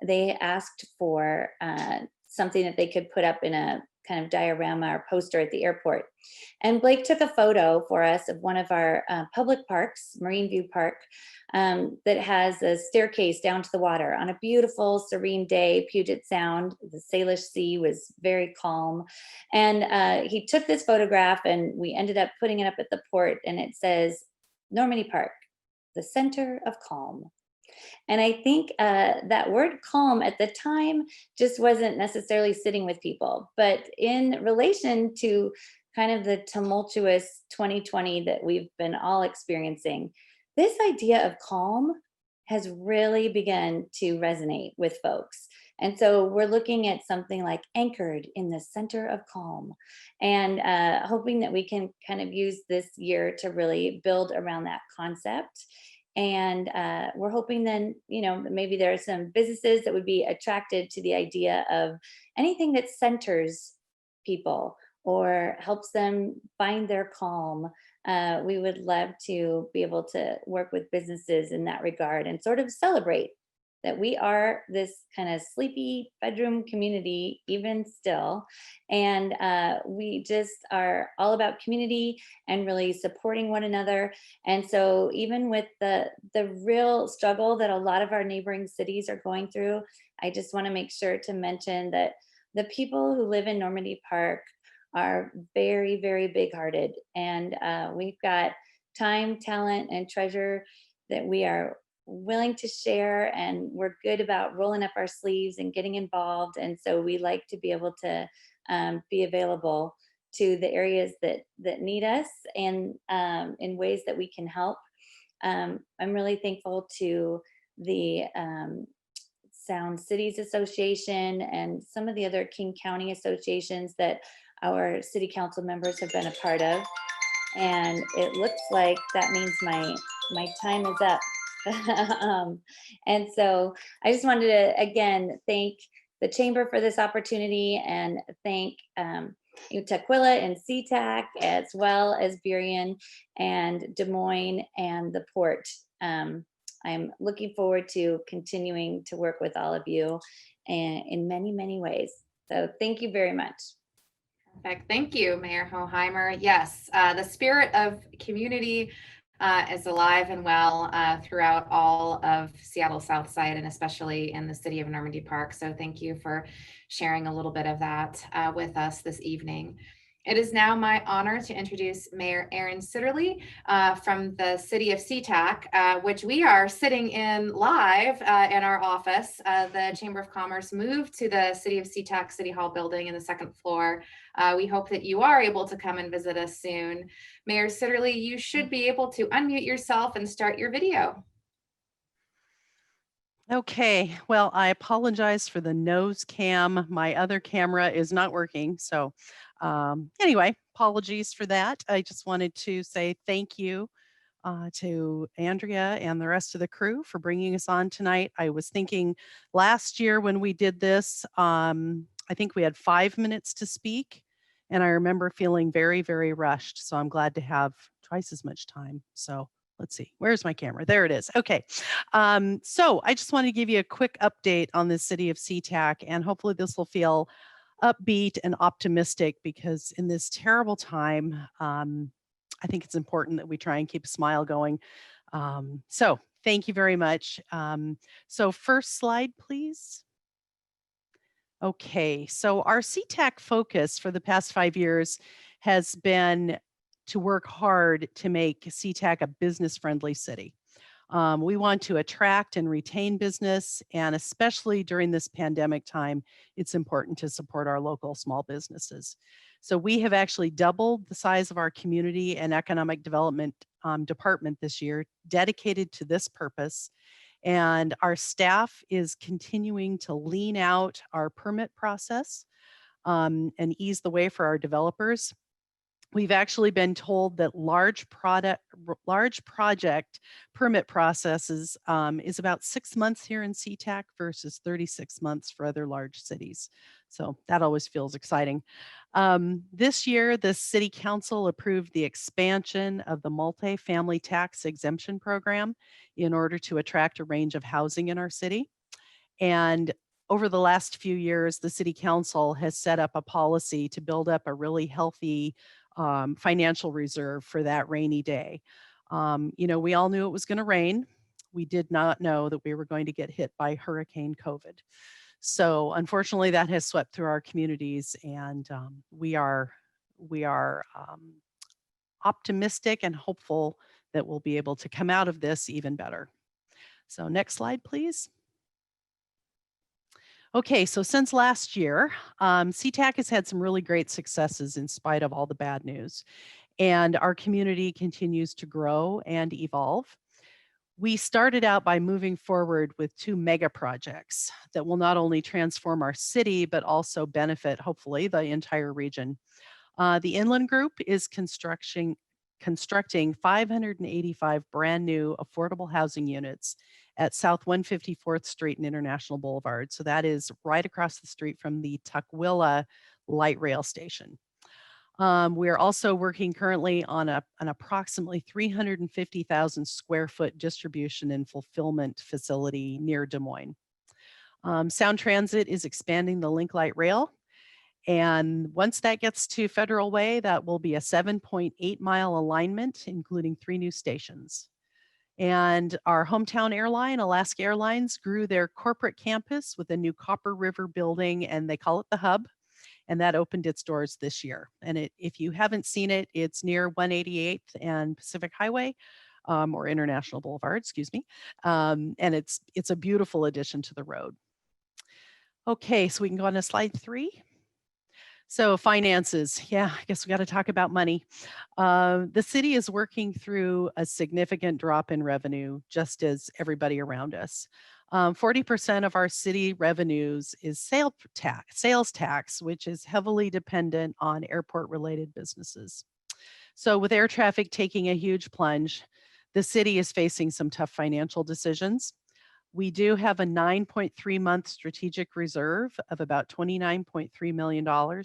They asked for something that they could put up in a kind of diorama or poster at the airport. And Blake took a photo for us of one of our public parks, Marine View Park, that has a staircase down to the water on a beautiful, serene day, Puget Sound. The Salish Sea was very calm. And he took this photograph, and we ended up putting it up at the port, and it says, Normandy Park, the center of calm. And I think that word calm at the time just wasn't necessarily sitting with people. But in relation to kind of the tumultuous 2020 that we've been all experiencing, this idea of calm has really begun to resonate with folks. And so we're looking at something like anchored in the center of calm, and hoping that we can kind of use this year to really build around that concept. And we're hoping then, you know, maybe there are some businesses that would be attracted to the idea of anything that centers people or helps them find their calm. We would love to be able to work with businesses in that regard and sort of celebrate that we are this kind of sleepy bedroom community even still. And we just are all about community and really supporting one another. And so even with the real struggle that a lot of our neighboring cities are going through, I just want to make sure to mention that the people who live in Normandy Park are very, very big-hearted. And we've got time, talent, and treasure that we are willing to share, and we're good about rolling up our sleeves and getting involved. And so we like to be able to be available to the areas that need us, and in ways that we can help. I'm really thankful to the Sound Cities Association and some of the other King County associations that our city council members have been a part of. And it looks like that means my time is up. And so I just wanted to again thank the chamber for this opportunity, and thank Tukwila and SeaTac, as well as Burien and Des Moines and the port. I'm looking forward to continuing to work with all of you in many, many ways. So thank you very much. Perfect. Thank you, Mayor Hoheimer. Yes, the spirit of community is alive and well throughout all of Seattle Southside, and especially in the city of Normandy Park. So thank you for sharing a little bit of that with us this evening. It is now my honor to introduce Mayor Aaron Sitterly from the city of SeaTac, which we are sitting in live in our office. The Chamber of Commerce moved to the city of SeaTac City Hall building in the second floor. We hope that you are able to come and visit us soon. Mayor Sitterly, you should be able to unmute yourself and start your video. Okay, well, I apologize for the nose cam. My other camera is not working. So anyway, apologies for that. I just wanted to say thank you to Andrea and the rest of the crew for bringing us on tonight. I was thinking last year when we did this, I think we had 5 minutes to speak. And I remember feeling very, very rushed. So I'm glad to have twice as much time. So let's see, where's my camera? There it is. Okay. So I just want to give you a quick update on the city of SeaTac, and hopefully this will feel upbeat and optimistic, because in this terrible time, I think it's important that we try and keep a smile going. So thank you very much. So first slide, please. Okay, so our SeaTac focus for the past 5 years has been to work hard to make SeaTac a business-friendly city. We want to attract and retain business, and especially during this pandemic time, it's important to support our local small businesses. So we have actually doubled the size of our community and economic development department this year, dedicated to this purpose. And our staff is continuing to lean out our permit process and ease the way for our developers. We've actually been told that large project permit processes is about 6 months here in SeaTac versus 36 months for other large cities. So that always feels exciting. This year, the City Council approved the expansion of the multifamily tax exemption program in order to attract a range of housing in our city. And over the last few years, the City Council has set up a policy to build up a really healthy financial reserve for that rainy day. You know, we all knew it was going to rain. We did not know that we were going to get hit by Hurricane COVID. So unfortunately, that has swept through our communities, and we are optimistic and hopeful that we'll be able to come out of this even better. So next slide, please. Okay, so since last year, SeaTac has had some really great successes in spite of all the bad news, and our community continues to grow and evolve. We started out by moving forward with 2 mega projects that will not only transform our city, but also benefit, hopefully, the entire region. The Inland Group is constructing 585 brand new affordable housing units at South 154th Street and International Boulevard. So that is right across the street from the Tukwila light rail station. We're also working currently on an approximately 350,000 square foot distribution and fulfillment facility near Des Moines. Sound Transit is expanding the Link Light Rail. And once that gets to Federal Way, that will be a 7.8 mile alignment, including 3 new stations. And our hometown airline, Alaska Airlines, grew their corporate campus with a new Copper River building, and they call it the Hub. And that opened its doors this year. And if you haven't seen it, it's near 188th and Pacific Highway. or International Boulevard, excuse me. And it's a beautiful addition to the road. Okay, so we can go on to slide 3. So finances, yeah, I guess we got to talk about money. The city is working through a significant drop in revenue, just as everybody around us. 40% of our city revenues is sales tax, which is heavily dependent on airport-related businesses. So with air traffic taking a huge plunge, the city is facing some tough financial decisions. We do have a 9.3-month strategic reserve of about $29.3 million.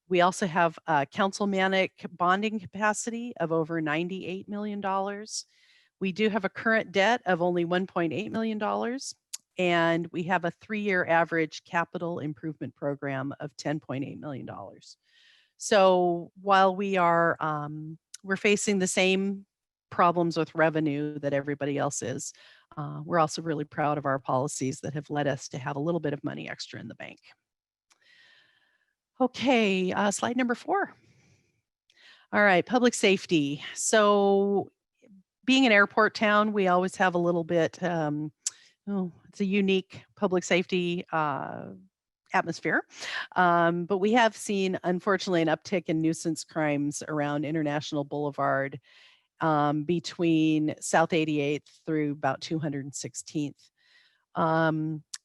We also have a councilmanic bonding capacity of over $98 million. We do have a current debt of only $1.8 million. And we have a 3-year average capital improvement program of $10.8 million. So while we're facing the same problems with revenue that everybody else is, we're also really proud of our policies that have led us to have a little bit of money extra in the bank. Okay, slide number 4. All right, public safety. So being an airport town, we always have a little bit, it's a unique public safety atmosphere. But we have seen, unfortunately, an uptick in nuisance crimes around International Boulevard between South 88th through about 216th.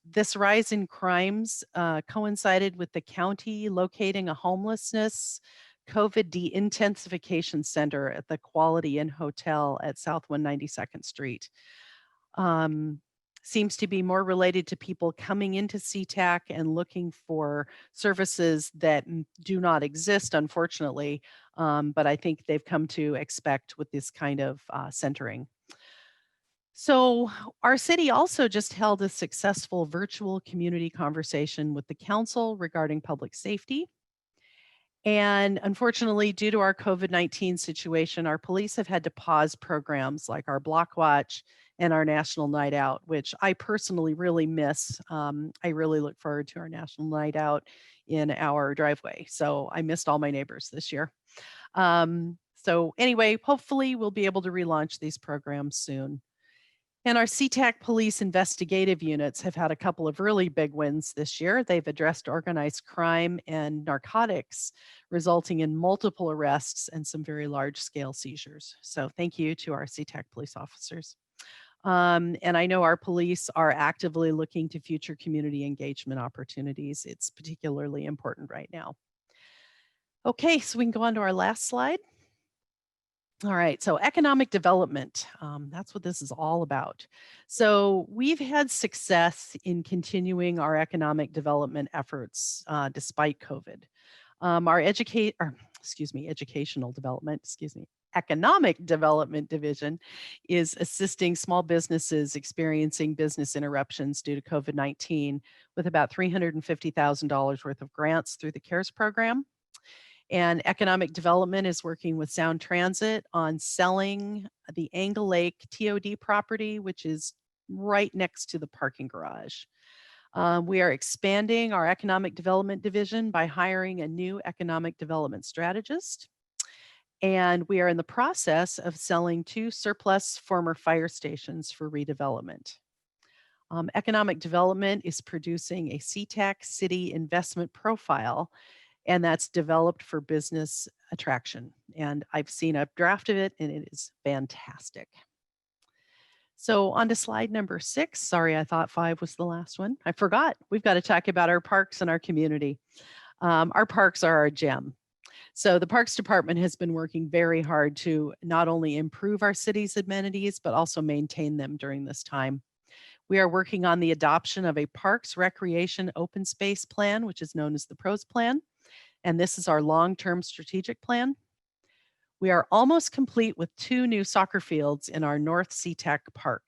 This rise in crimes coincided with the county locating a homelessness COVID de-intensification center at the Quality Inn Hotel at South 192nd Street. Seems to be more related to people coming into SeaTac and looking for services that do not exist, unfortunately, but I think they've come to expect with this kind of centering. So our city also just held a successful virtual community conversation with the council regarding public safety. And unfortunately, due to our COVID-19 situation, our police have had to pause programs like our Block Watch and our National Night Out, which I personally really miss. I really look forward to our National Night Out in our driveway. So I missed all my neighbors this year. So anyway, hopefully we'll be able to relaunch these programs soon. And our SeaTac police investigative units have had a couple of really big wins this year. They've addressed organized crime and narcotics, resulting in multiple arrests and some very large-scale seizures. So thank you to our SeaTac police officers. And I know our police are actively looking to future community engagement opportunities. It's particularly important right now. Okay, so we can go on to our last slide. All right, so economic development, that's what this is all about. So we've had success in continuing our economic development efforts despite COVID. Our economic development division is assisting small businesses experiencing business interruptions due to COVID-19 with about $350,000 worth of grants through the CARES program. And economic development is working with Sound Transit on selling the Angle Lake TOD property, which is right next to the parking garage. We are expanding our economic development division by hiring a new economic development strategist. And we are in the process of selling 2 surplus former fire stations for redevelopment. Economic development is producing a SeaTac City investment profile, and that's developed for business attraction. And I've seen a draft of it, and it is fantastic. So on to slide number 6. Sorry, I thought 5 was the last one. I forgot. We've got to talk about our parks and our community. Our parks are our gem. So the Parks Department has been working very hard to not only improve our city's amenities, but also maintain them during this time. We are working on the adoption of a Parks Recreation Open Space Plan, which is known as the PROS Plan. And this is our long-term strategic plan. We are almost complete with 2 new soccer fields in our North SeaTac Park.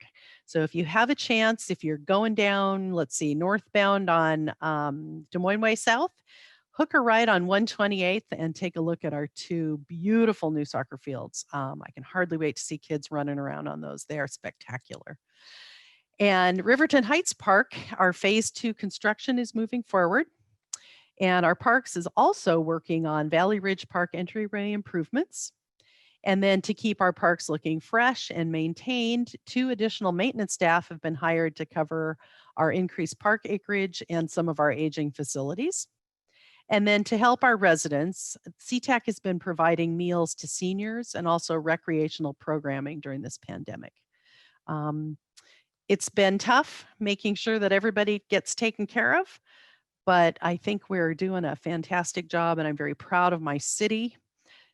So if you have a chance, if you're going down, let's see, northbound on Des Moines Way South, hook a ride on 128th and take a look at our 2 beautiful new soccer fields. I can hardly wait to see kids running around on those. They are spectacular. And Riverton Heights Park, our phase 2 construction is moving forward. And our parks is also working on Valley Ridge Park entryway improvements. And then to keep our parks looking fresh and maintained, 2 additional maintenance staff have been hired to cover our increased park acreage and some of our aging facilities. And then to help our residents, SeaTac has been providing meals to seniors and also recreational programming during this pandemic. It's been tough making sure that everybody gets taken care of, but I think we're doing a fantastic job and I'm very proud of my city.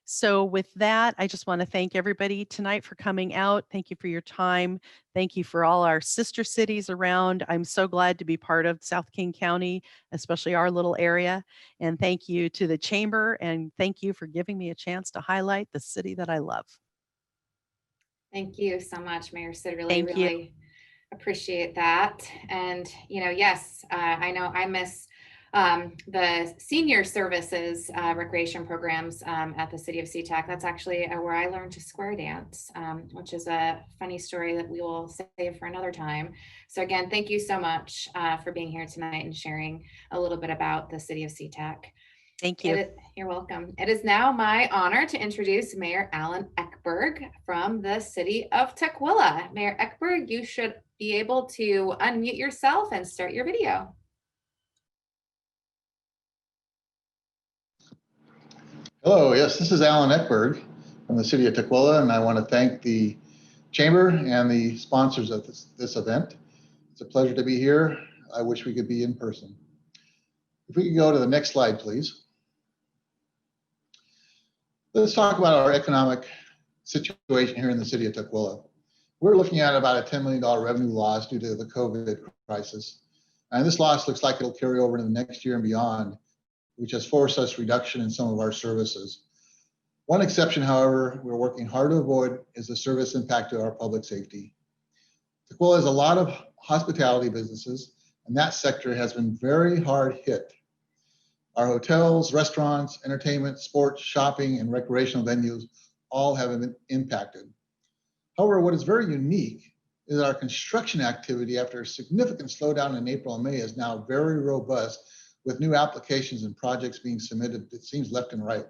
So with that, I just want to thank everybody tonight for coming out. Thank you for your time. Thank you for all our sister cities around. I'm so glad to be part of South King County, especially our little area. And thank you to the Chamber, and thank you for giving me a chance to highlight the city that I love. Thank you so much, Mayor Sid. Thank you. Really appreciate that. And, yes, I know I miss the senior services recreation programs at the city of SeaTac. That's actually where I learned to square dance, which is a funny story that we will save for another time. So again, thank you so much for being here tonight and sharing a little bit about the city of SeaTac. Thank you. You're welcome. It is now my honor to introduce Mayor Alan Eckberg from the city of Tukwila. Mayor Eckberg, you should be able to unmute yourself and start your video. Hello, yes, this is Alan Eckberg from the city of Tukwila, and I want to thank the Chamber and the sponsors of this event. It's a pleasure to be here. I wish we could be in person. If we could go to the next slide, please. Let's talk about our economic situation here in the city of Tukwila. We're looking at about a $10 million revenue loss due to the COVID crisis. And this loss looks like it'll carry over into the next year and beyond, which has forced us reduction in some of our services. One exception, however, we're working hard to avoid is the service impact to our public safety. Tukwila has a lot of hospitality businesses, and that sector has been very hard hit. Our hotels, restaurants, entertainment, sports, shopping, and recreational venues all have been impacted. However, what is very unique is that our construction activity after a significant slowdown in April and May is now very robust, with new applications and projects being submitted, it seems, left and right.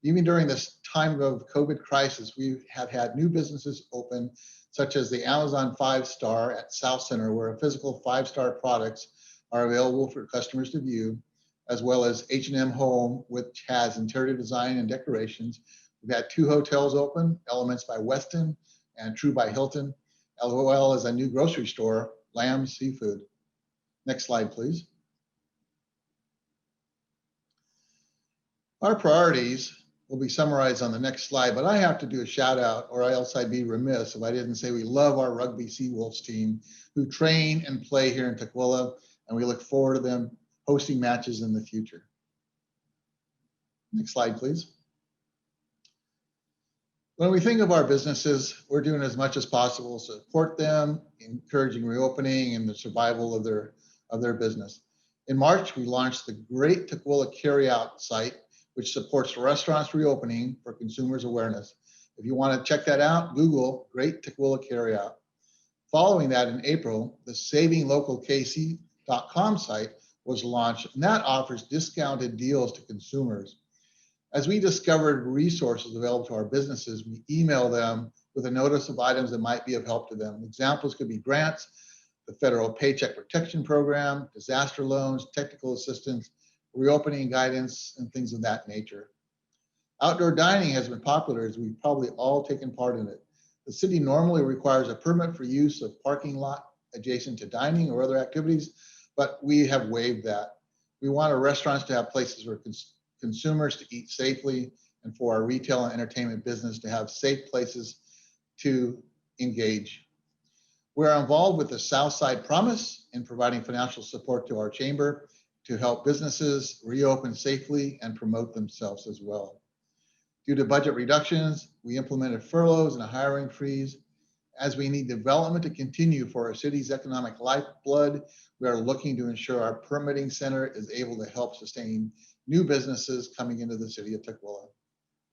Even during this time of COVID crisis, we have had new businesses open, such as the Amazon 5-star at South Center, where physical 5-star products are available for customers to view, as well as H&M Home, which has interior design and decorations. We've had 2 hotels open, Elements by Westin and True by Hilton, as well as a new grocery store, Lamb Seafood. Next slide, please. Our priorities will be summarized on the next slide, but I have to do a shout out, or else I'd be remiss if I didn't say we love our Rugby Seawolves team who train and play here in Tukwila, and we look forward to them hosting matches in the future. Next slide, please. When we think of our businesses, we're doing as much as possible to support them, encouraging reopening and the survival of their business. In March, we launched the Great Tukwila Carryout site, which supports restaurants reopening for consumers' awareness. If you want to check that out, Google Great Tukwila Carryout. Following that, in April, the SavingLocalKC.com site was launched, and that offers discounted deals to consumers. As we discovered resources available to our businesses, we email them with a notice of items that might be of help to them. Examples could be grants, the Federal Paycheck Protection Program, disaster loans, technical assistance, reopening guidance, and things of that nature. Outdoor dining has been popular, as we've probably all taken part in it. The city normally requires a permit for use of parking lot adjacent to dining or other activities, but we have waived that. We want our restaurants to have places where consumers to eat safely, and for our retail and entertainment business to have safe places to engage. We're involved with the Southside Promise in providing financial support to our chamber to help businesses reopen safely and promote themselves as well. Due to budget reductions, we implemented furloughs and a hiring freeze. As we need development to continue for our city's economic lifeblood, we are looking to ensure our permitting center is able to help sustain new businesses coming into the city of Tukwila.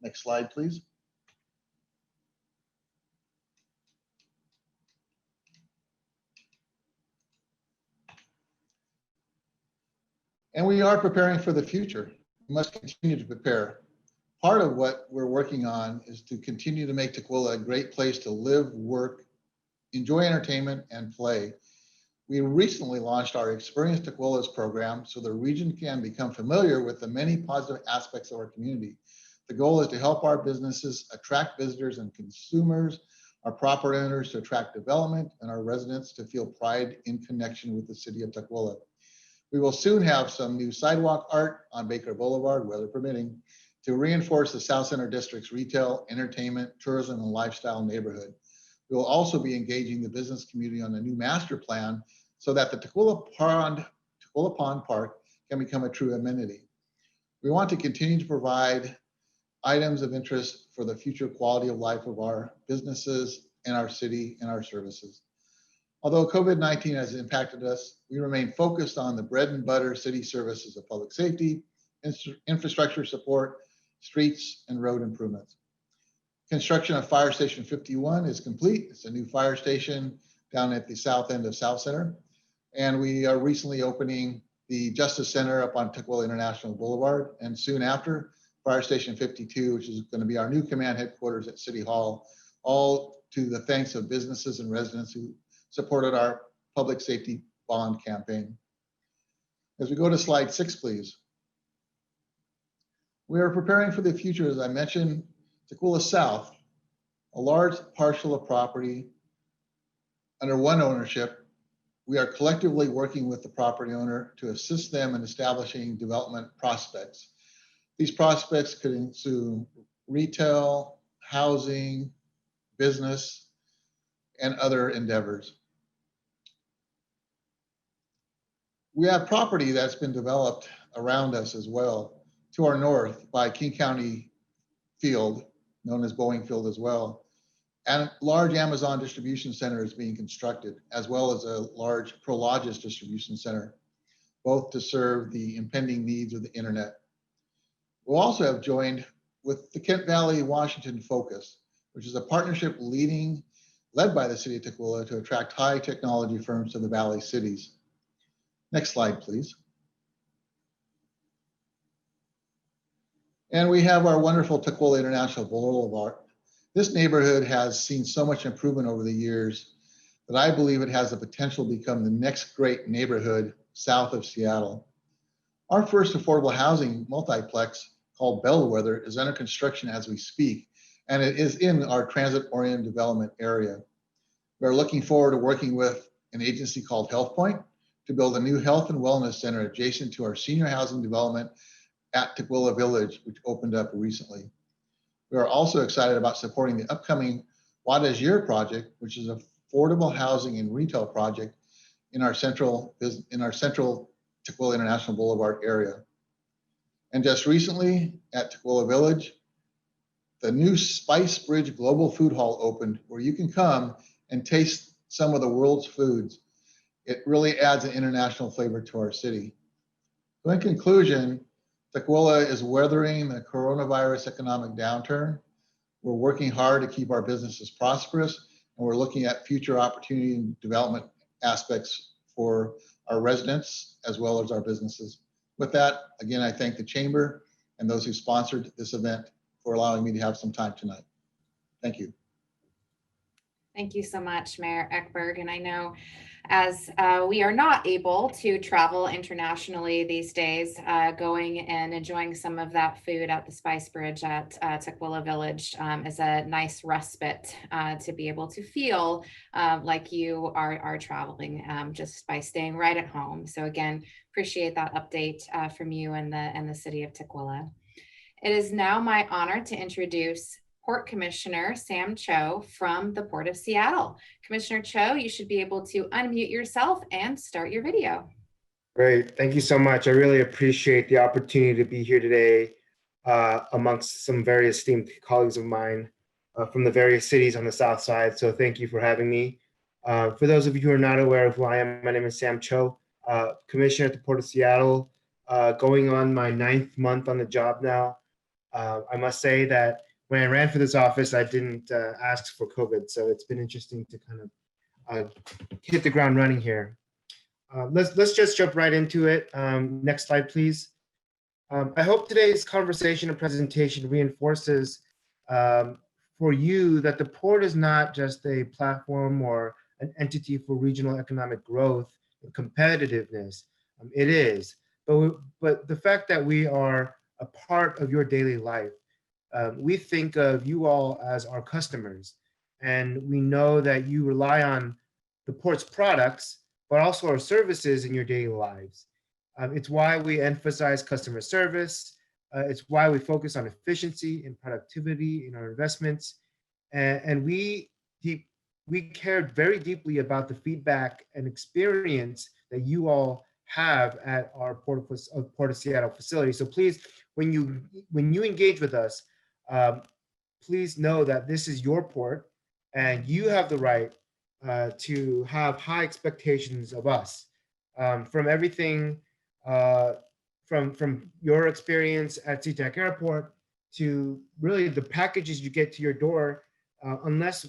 Next slide, please. And we are preparing for the future. We must continue to prepare. Part of what we're working on is to continue to make Tukwila a great place to live, work, enjoy entertainment, and play. We recently launched our Experience Tukwila's program so the region can become familiar with the many positive aspects of our community. The goal is to help our businesses attract visitors and consumers, our property owners to attract development, and our residents to feel pride in connection with the city of Tukwila. We will soon have some new sidewalk art on Baker Boulevard, weather permitting, to reinforce the South Center District's retail, entertainment, tourism, and lifestyle neighborhood. We will also be engaging the business community on a new master plan so that the Tukwila Pond Park can become a true amenity. We want to continue to provide items of interest for the future quality of life of our businesses and our city and our services. Although COVID-19 has impacted us, we remain focused on the bread and butter city services of public safety, infrastructure support, streets, and road improvements. Construction of Fire Station 51 is complete. It's a new fire station down at the south end of South Center. And we are recently opening the Justice Center up on Tukwila International Boulevard. And soon after, Fire Station 52, which is going to be our new command headquarters at City Hall, all to the thanks of businesses and residents who supported our public safety bond campaign. As we go to slide 6, please. We are preparing for the future, as I mentioned, Tukwila South, a large parcel of property under one ownership. We are collectively working with the property owner to assist them in establishing development prospects. These prospects could include retail, housing, business, and other endeavors. We have property that's been developed around us as well. To our north by King County Field, known as Boeing Field as well. And a large Amazon distribution center is being constructed, as well as a large Prologis distribution center, both to serve the impending needs of the internet. We'll also have joined with the Kent Valley Washington Focus, which is a partnership led by the city of Tukwila to attract high technology firms to the Valley cities. Next slide, please. And we have our wonderful Tukwila International Boulevard. This neighborhood has seen so much improvement over the years that I believe it has the potential to become the next great neighborhood south of Seattle. Our first affordable housing multiplex called Bellwether is under construction as we speak, and it is in our transit-oriented development area. We're looking forward to working with an agency called HealthPoint to build a new health and wellness center adjacent to our senior housing development at Tukwila Village, which opened up recently. We are also excited about supporting the upcoming Wadajir project, which is an affordable housing and retail project in our central Tukwila International Boulevard area. And just recently at Tukwila Village, the new Spice Bridge Global Food Hall opened, where you can come and taste some of the world's foods. It really adds an international flavor to our city. So in conclusion, Tukwila is weathering the coronavirus economic downturn. We're working hard to keep our businesses prosperous, and we're looking at future opportunity and development aspects for our residents as well as our businesses. With that, again, I thank the Chamber and those who sponsored this event for allowing me to have some time tonight. Thank you. Thank you so much, Mayor Ekberg. And I know as we are not able to travel internationally these days, going and enjoying some of that food at the Spice Bridge at Tukwila Village is a nice respite to be able to feel like you are traveling just by staying right at home. So again, appreciate that update from you and the city of Tukwila. It is now my honor to introduce Port Commissioner Sam Cho from the Port of Seattle. Commissioner Cho, you should be able to unmute yourself and start your video. Great, thank you so much. I really appreciate the opportunity to be here today amongst some very esteemed colleagues of mine from the various cities on the South Side. So thank you for having me. For those of you who are not aware of who I am, my name is Sam Cho, Commissioner at the Port of Seattle, going on my 9th month on the job now. I must say that when I ran for this office, I didn't ask for COVID, so it's been interesting to kind of hit the ground running here. Let's just jump right into it. Next slide, please. I hope today's conversation and presentation reinforces for you that the port is not just a platform or an entity for regional economic growth and competitiveness. It is, but the fact that we are a part of your daily life, we think of you all as our customers, and we know that you rely on the port's products, but also our services in your daily lives. It's why we emphasize customer service. It's why we focus on efficiency and productivity in our investments. And we cared very deeply about the feedback and experience that you all have at our Port of Seattle facility. So please, when you engage with us, please know that this is your port and you have the right to have high expectations of us. From everything from your experience at SeaTac Airport to really the packages you get to your door, unless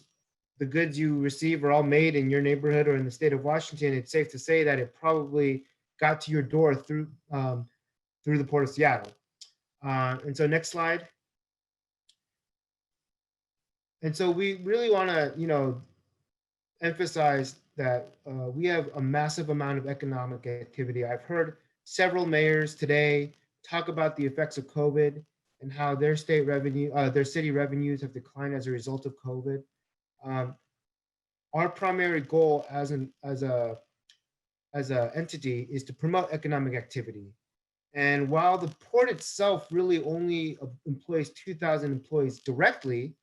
the goods you receive are all made in your neighborhood or in the state of Washington, it's safe to say that it probably got to your door through the Port of Seattle. And so next slide. And so we really want to, emphasize that we have a massive amount of economic activity. I've heard several mayors today talk about the effects of COVID and how their state revenue, their city revenues have declined as a result of COVID. Our primary goal as an entity is to promote economic activity. And while the port itself really only employs 2,000 employees directly,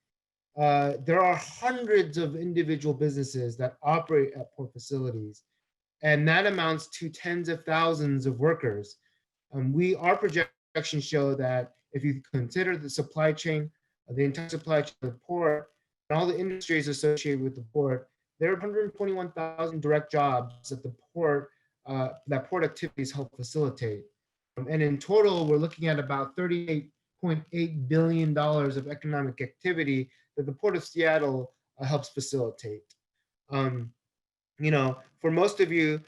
there are hundreds of individual businesses that operate at port facilities, and that amounts to tens of thousands of workers. Our projections show that if you consider the supply chain, the entire supply chain of the port, and all the industries associated with the port, there are 121,000 direct jobs at the port that port activities help facilitate. And in total, we're looking at about $38.8 billion of economic activity that the Port of Seattle helps facilitate. For most of you,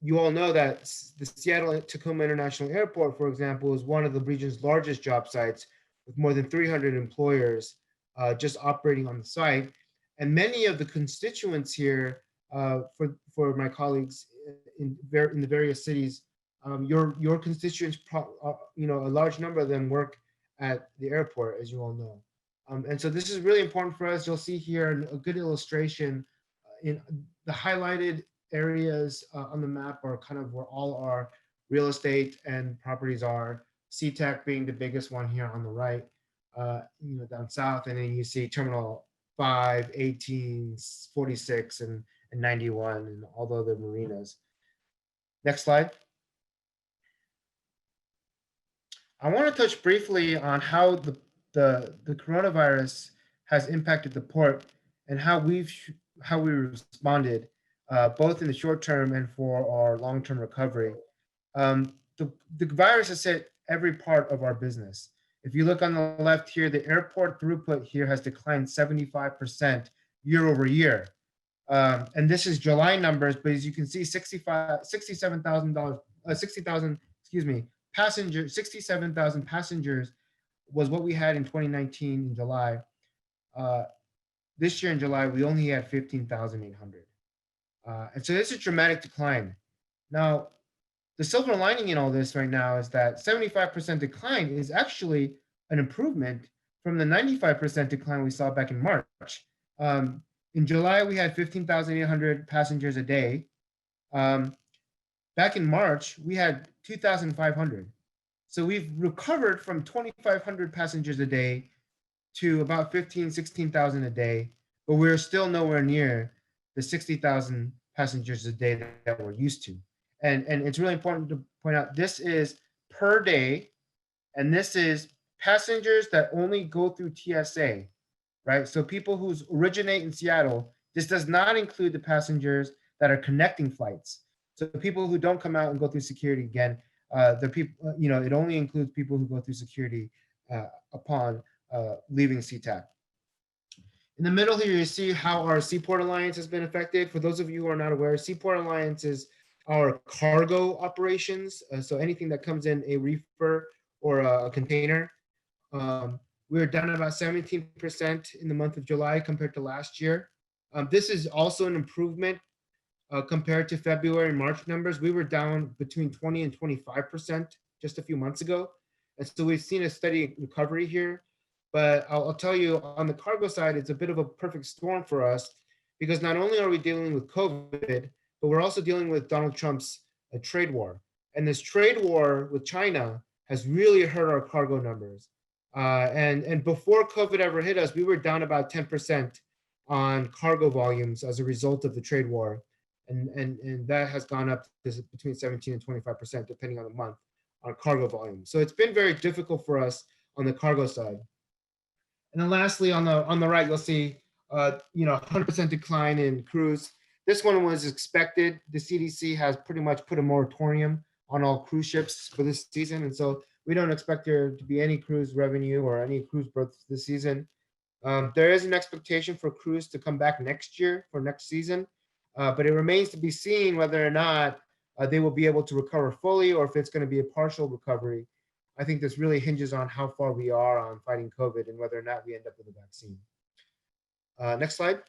you all know that the Seattle Tacoma International Airport, for example, is one of the region's largest job sites with more than 300 employers just operating on the site. And many of the constituents here, for my colleagues in the various cities, your constituents, a large number of them work at the airport, as you all know. And so this is really important for us. You'll see here a good illustration in the highlighted areas on the map are kind of where all our real estate and properties are. SeaTac being the biggest one here on the right, down south, and then you see Terminal 5, 18, 46, and 91, and all the other marinas. Next slide. I want to touch briefly on how the coronavirus has impacted the port and how we responded, both in the short term and for our long-term recovery. The virus has hit every part of our business. If you look on the left here, the airport throughput here has declined 75% year over year. And this is July numbers, but as you can see, 67,000 passengers was what we had in 2019 in July. This year in July, we only had 15,800. And so this is a dramatic decline. Now, the silver lining in all this right now is that 75% decline is actually an improvement from the 95% decline we saw back in March. In July, we had 15,800 passengers a day. Back in March, we had 2,500. So we've recovered from 2,500 passengers a day to about 16,000 a day, but we're still nowhere near the 60,000 passengers a day that we're used to. And it's really important to point out, this is per day, and this is passengers that only go through TSA, right? So people who originate in Seattle, this does not include the passengers that are connecting flights. So the people who don't come out and go through security again, the people, it only includes people who go through security upon leaving SeaTac. In the middle here, you see how our Seaport Alliance has been affected. For those of you who are not aware, Seaport Alliance is our cargo operations. So anything that comes in a reefer or a container. We were down about 17% in the month of July compared to last year. This is also an improvement compared to February and March numbers. We were down between 20 and 25% just a few months ago. And so we've seen a steady recovery here. But I'll tell you, on the cargo side, it's a bit of a perfect storm for us, because not only are we dealing with COVID, but we're also dealing with Donald Trump's trade war. And this trade war with China has really hurt our cargo numbers. And before COVID ever hit us, we were down about 10% on cargo volumes as a result of the trade war. And that has gone up to between 17 and 25%, depending on the month, on cargo volume. So it's been very difficult for us on the cargo side. And then lastly, on the right, you'll see 100% decline in cruise. This one was expected. The CDC has pretty much put a moratorium on all cruise ships for this season. And so we don't expect there to be any cruise revenue or any cruise berths this season. There is an expectation for cruise to come back next year for next season, but it remains to be seen whether or not they will be able to recover fully, or if it's going to be a partial recovery. I think this really hinges on how far we are on fighting COVID and whether or not we end up with a vaccine. Next slide.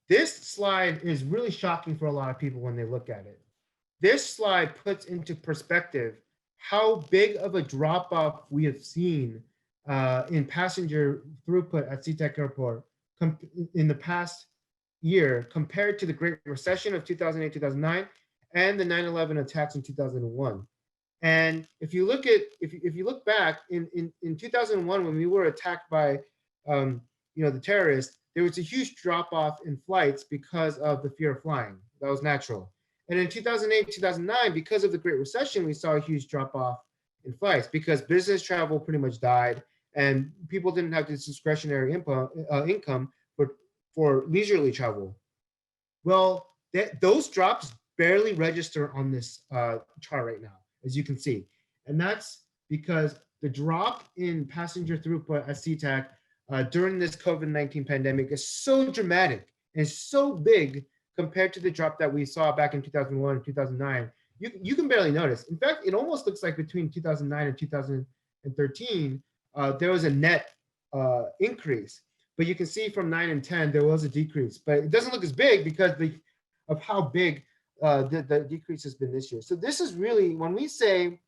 This slide is really shocking for a lot of people when they look at it. This slide puts into perspective how big of a drop-off we have seen in passenger throughput at SeaTac Airport in the past year compared to the Great Recession of 2008, 2009, and the 9/11 attacks in 2001. And if you look back in 2001, when we were attacked by the terrorists, there was a huge drop-off in flights because of the fear of flying. That was natural. And in 2008, 2009, because of the Great Recession, we saw a huge drop-off in flights because business travel pretty much died and people didn't have this discretionary income for leisurely travel. Well, those drops barely register on this chart right now, as you can see. And that's because the drop in passenger throughput at SeaTac during this COVID-19 pandemic is so dramatic and so big compared to the drop that we saw back in 2001 and 2009. You can barely notice. In fact, it almost looks like between 2009 and 2013, there was a net increase. But you can see from 9 and 10, there was a decrease. But it doesn't look as big because of how big the decrease has been this year. So this is really, when we say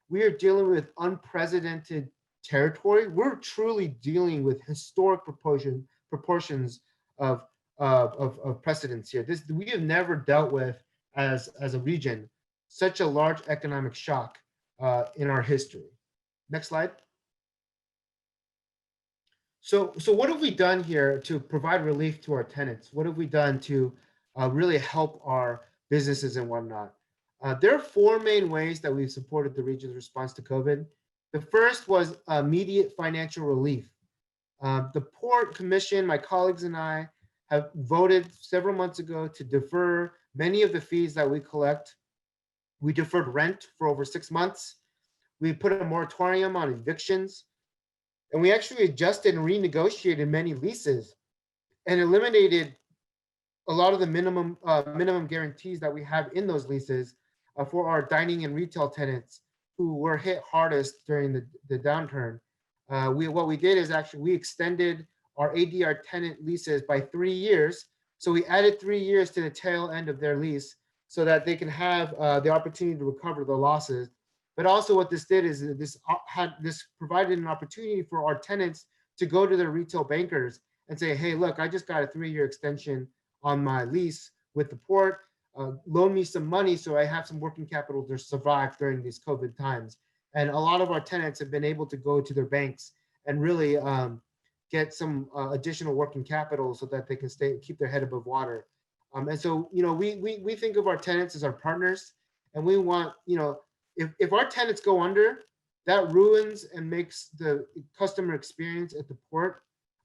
we are dealing with unprecedented territory, we're truly dealing with historic proportions of precedence here. We have never dealt with, as a region, such a large economic shock in our history. Next slide. So what have we done here to provide relief to our tenants? What have we done to really help our businesses and whatnot? There are 4 main ways that we've supported the region's response to COVID. The first was immediate financial relief. The Port Commission, my colleagues and I, have voted several months ago to defer many of the fees that we collect. We deferred rent for over 6 months. We put a moratorium on evictions. And we actually adjusted and renegotiated many leases and eliminated a lot of the minimum guarantees that we have in those leases for our dining and retail tenants who were hit hardest during the downturn. What we did is actually we extended our ADR tenant leases by 3 years. So we added 3 years to the tail end of their lease so that they can have the opportunity to recover the losses. But also what this did is this provided an opportunity for our tenants to go to their retail bankers and say, hey, look, I just got a 3-year extension on my lease with the port. Loan me some money so I have some working capital to survive during these COVID times. And a lot of our tenants have been able to go to their banks and really get some additional working capital so that they can keep their head above water. And so, we think of our tenants as our partners, and we want, if our tenants go under, that ruins and makes the customer experience at the port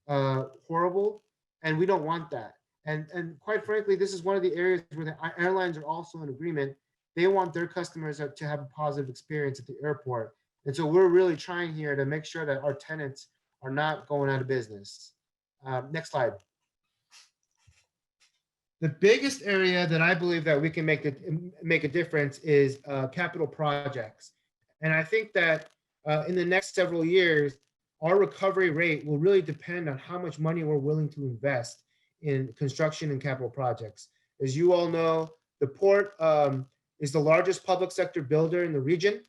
horrible, and we don't want that. And quite frankly, this is one of the areas where the airlines are also in agreement. They want their customers to have a positive experience at the airport. And so we're really trying here to make sure that our tenants are not going out of business. Next slide. The biggest area that I believe that we can make a difference is capital projects. And I think that in the next several years, our recovery rate will really depend on how much money we're willing to invest in construction and capital projects. As you all know, the port is the largest public sector builder in the region.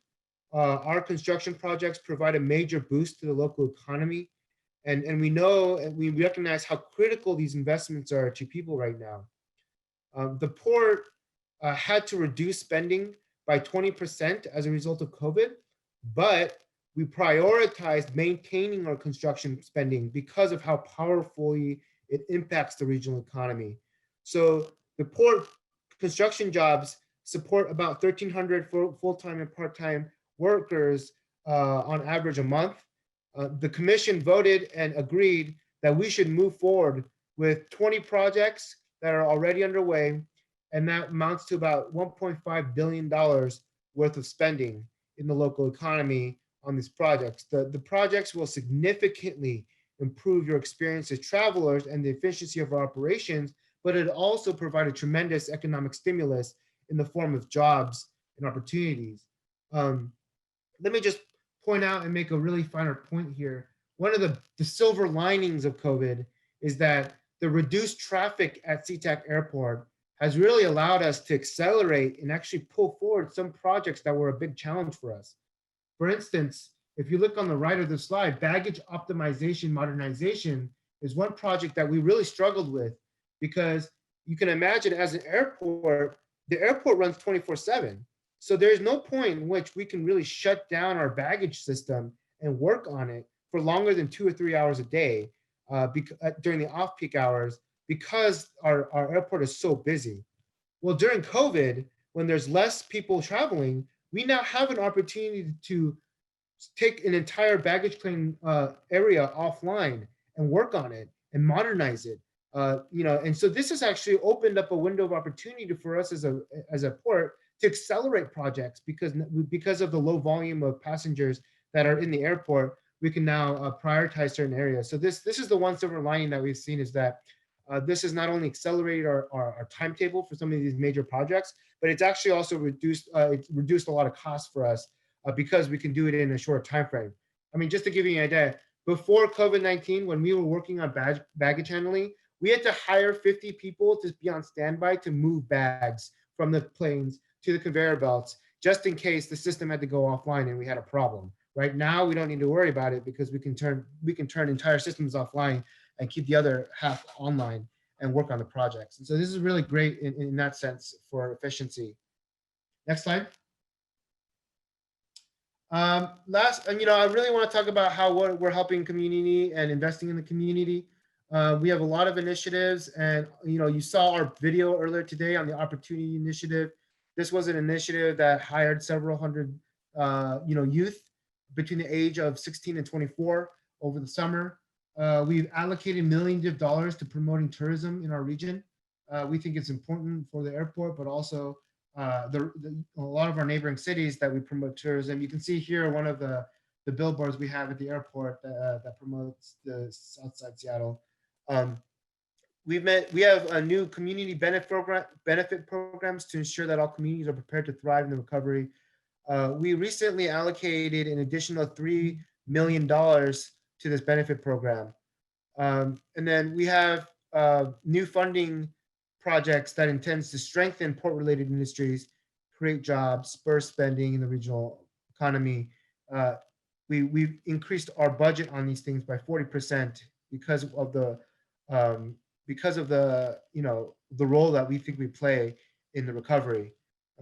Our construction projects provide a major boost to the local economy. And we know and we recognize how critical these investments are to people right now. The port had to reduce spending by 20% as a result of COVID, but we prioritized maintaining our construction spending because of how powerfully it impacts the regional economy. So the port construction jobs support about 1,300 full-time and part-time workers on average a month. The commission voted and agreed that we should move forward with 20 projects that are already underway, and that amounts to about $1.5 billion worth of spending in the local economy on these projects. The projects will significantly improve your experience as travelers and the efficiency of our operations, but it also provide a tremendous economic stimulus in the form of jobs and opportunities. Let me just point out and make a really finer point here. One of the silver linings of COVID is that the reduced traffic at SeaTac Airport has really allowed us to accelerate and actually pull forward some projects that were a big challenge for us. For instance, if you look on the right of the slide, baggage optimization modernization is one project that we really struggled with, because you can imagine as an airport, the airport runs 24/7. So there's no point in which we can really shut down our baggage system and work on it for longer than 2 or 3 hours a day during the off-peak hours, because our airport is so busy. Well, during COVID, when there's less people traveling, we now have an opportunity to take an entire baggage claim area offline and work on it and modernize it. And so this has actually opened up a window of opportunity for us as a port to accelerate projects, because of the low volume of passengers that are in the airport. We can now prioritize certain areas. So this is the one silver lining that we've seen, is that this has not only accelerated our timetable for some of these major projects, but it's actually also reduced a lot of costs for us because we can do it in a short time frame. I mean, just to give you an idea, before COVID-19, when we were working on baggage handling, we had to hire 50 people to be on standby to move bags from the planes to the conveyor belts, just in case the system had to go offline and we had a problem. Right now, we don't need to worry about it, because we can turn entire systems offline and keep the other half online and work on the projects. And so this is really great in that sense for efficiency. Next slide. I really want to talk about how we're helping community and investing in the community. We have a lot of initiatives, and you saw our video earlier today on the Opportunity Initiative. This was an initiative that hired several hundred youth between the age of 16 and 24 over the summer. We've allocated millions of dollars to promoting tourism in our region. We think it's important for the airport, but also a lot of our neighboring cities that we promote tourism. You can see here one of the billboards we have at the airport that promotes the Southside Seattle. We have a new community benefit programs to ensure that all communities are prepared to thrive in the recovery. We recently allocated an additional $3 million to this benefit program. And then we have new funding projects that intends to strengthen port-related industries, create jobs, spur spending in the regional economy. We've increased our budget on these things by 40% because of the role that we think we play in the recovery.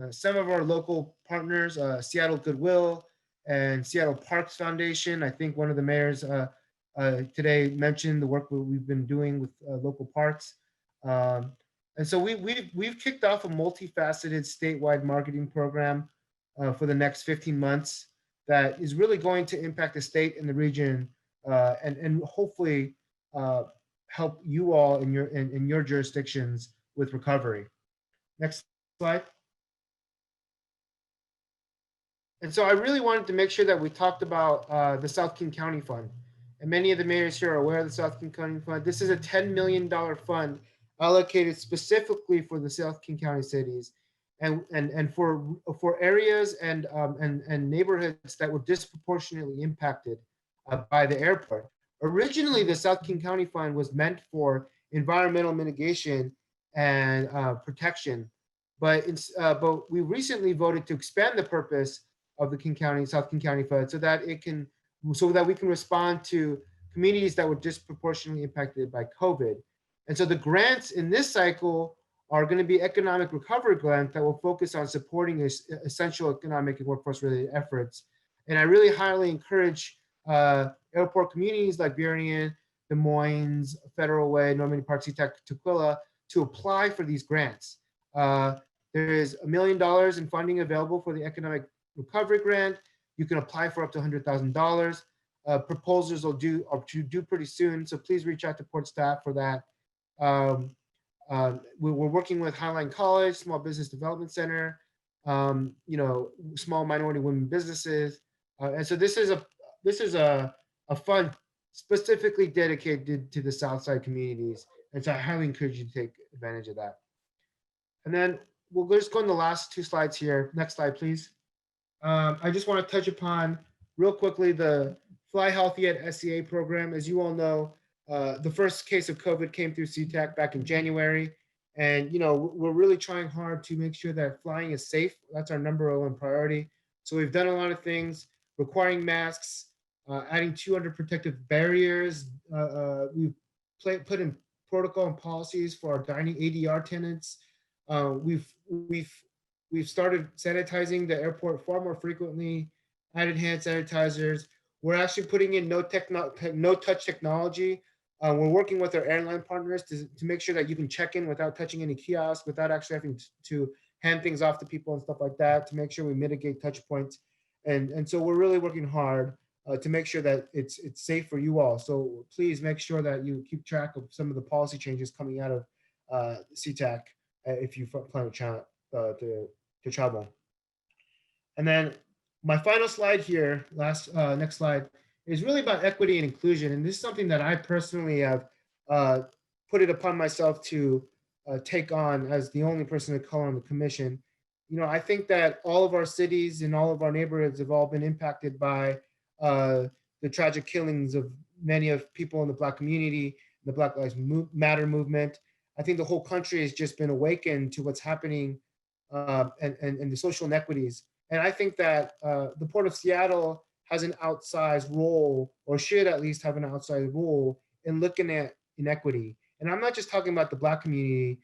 Some of our local partners, Seattle Goodwill and Seattle Parks Foundation. I think one of the mayors today mentioned the work we've been doing with local parks. And so we've kicked off a multifaceted statewide marketing program for the next 15 months that is really going to impact the state and the region, and hopefully help you all in your jurisdictions with recovery. Next slide. And so I really wanted to make sure that we talked about the South King County Fund. And many of the mayors here are aware of the South King County Fund. This is a $10 million fund allocated specifically for the South King County cities and for areas and neighborhoods that were disproportionately impacted by the airport. Originally, the South King County Fund was meant for environmental mitigation and protection, but we recently voted to expand the purpose of the South King County Fund so that we can respond to communities that were disproportionately impacted by COVID. And so the grants in this cycle are going to be economic recovery grants that will focus on supporting essential economic and workforce related efforts. And I really highly encourage airport communities like Burien, Des Moines, Federal Way, Normandy Park, SeaTac, Tukwila to apply for these grants. There is $1 million in funding available for the economic recovery grant. You can apply for up to $100,000. Proposals are due pretty soon, so please reach out to port staff for that. We're working with Highline College, Small Business Development Center, small minority women businesses, and so this is a fund specifically dedicated to the Southside communities, and so I highly encourage you to take advantage of that. And then we'll just go on the last two slides here. Next slide, please. I just want to touch upon real quickly the Fly Healthy at SCA program. As you all know, the first case of COVID came through SeaTac back in January. And, we're really trying hard to make sure that flying is safe. That's our #1 priority. So we've done a lot of things, requiring masks, adding 200 protective barriers. We've put in protocol and policies for our dining ADR tenants. We've started sanitizing the airport far more frequently, added hand sanitizers. We're actually putting in no-touch technology. We're working with our airline partners to make sure that you can check in without touching any kiosks, without actually having to hand things off to people and stuff like that, to make sure we mitigate touch points. And so we're really working hard to make sure that it's safe for you all. So please make sure that you keep track of some of the policy changes coming out of SeaTac if you plan to travel. And then my final slide here, next slide, is really about equity and inclusion. And this is something that I personally have put it upon myself to take on as the only person of color on the commission. I think that all of our cities and all of our neighborhoods have all been impacted by the tragic killings of many of people in the Black community, the Black Lives Matter movement. I think the whole country has just been awakened to what's happening and the social inequities. And I think that the Port of Seattle has an outsized role, or should at least have an outsized role, in looking at inequity. And I'm not just talking about the Black community,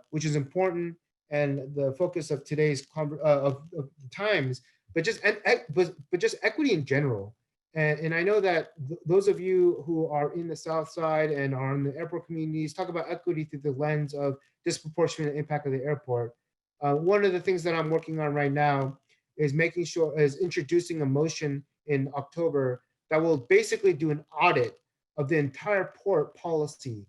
which is important and the focus of today's of the times, but just equity in general. And I know that those of you who are in the South Side and are in the airport communities talk about equity through the lens of disproportionate impact of the airport. One of the things that I'm working on right now is introducing a motion in October that will basically do an audit of the entire port policy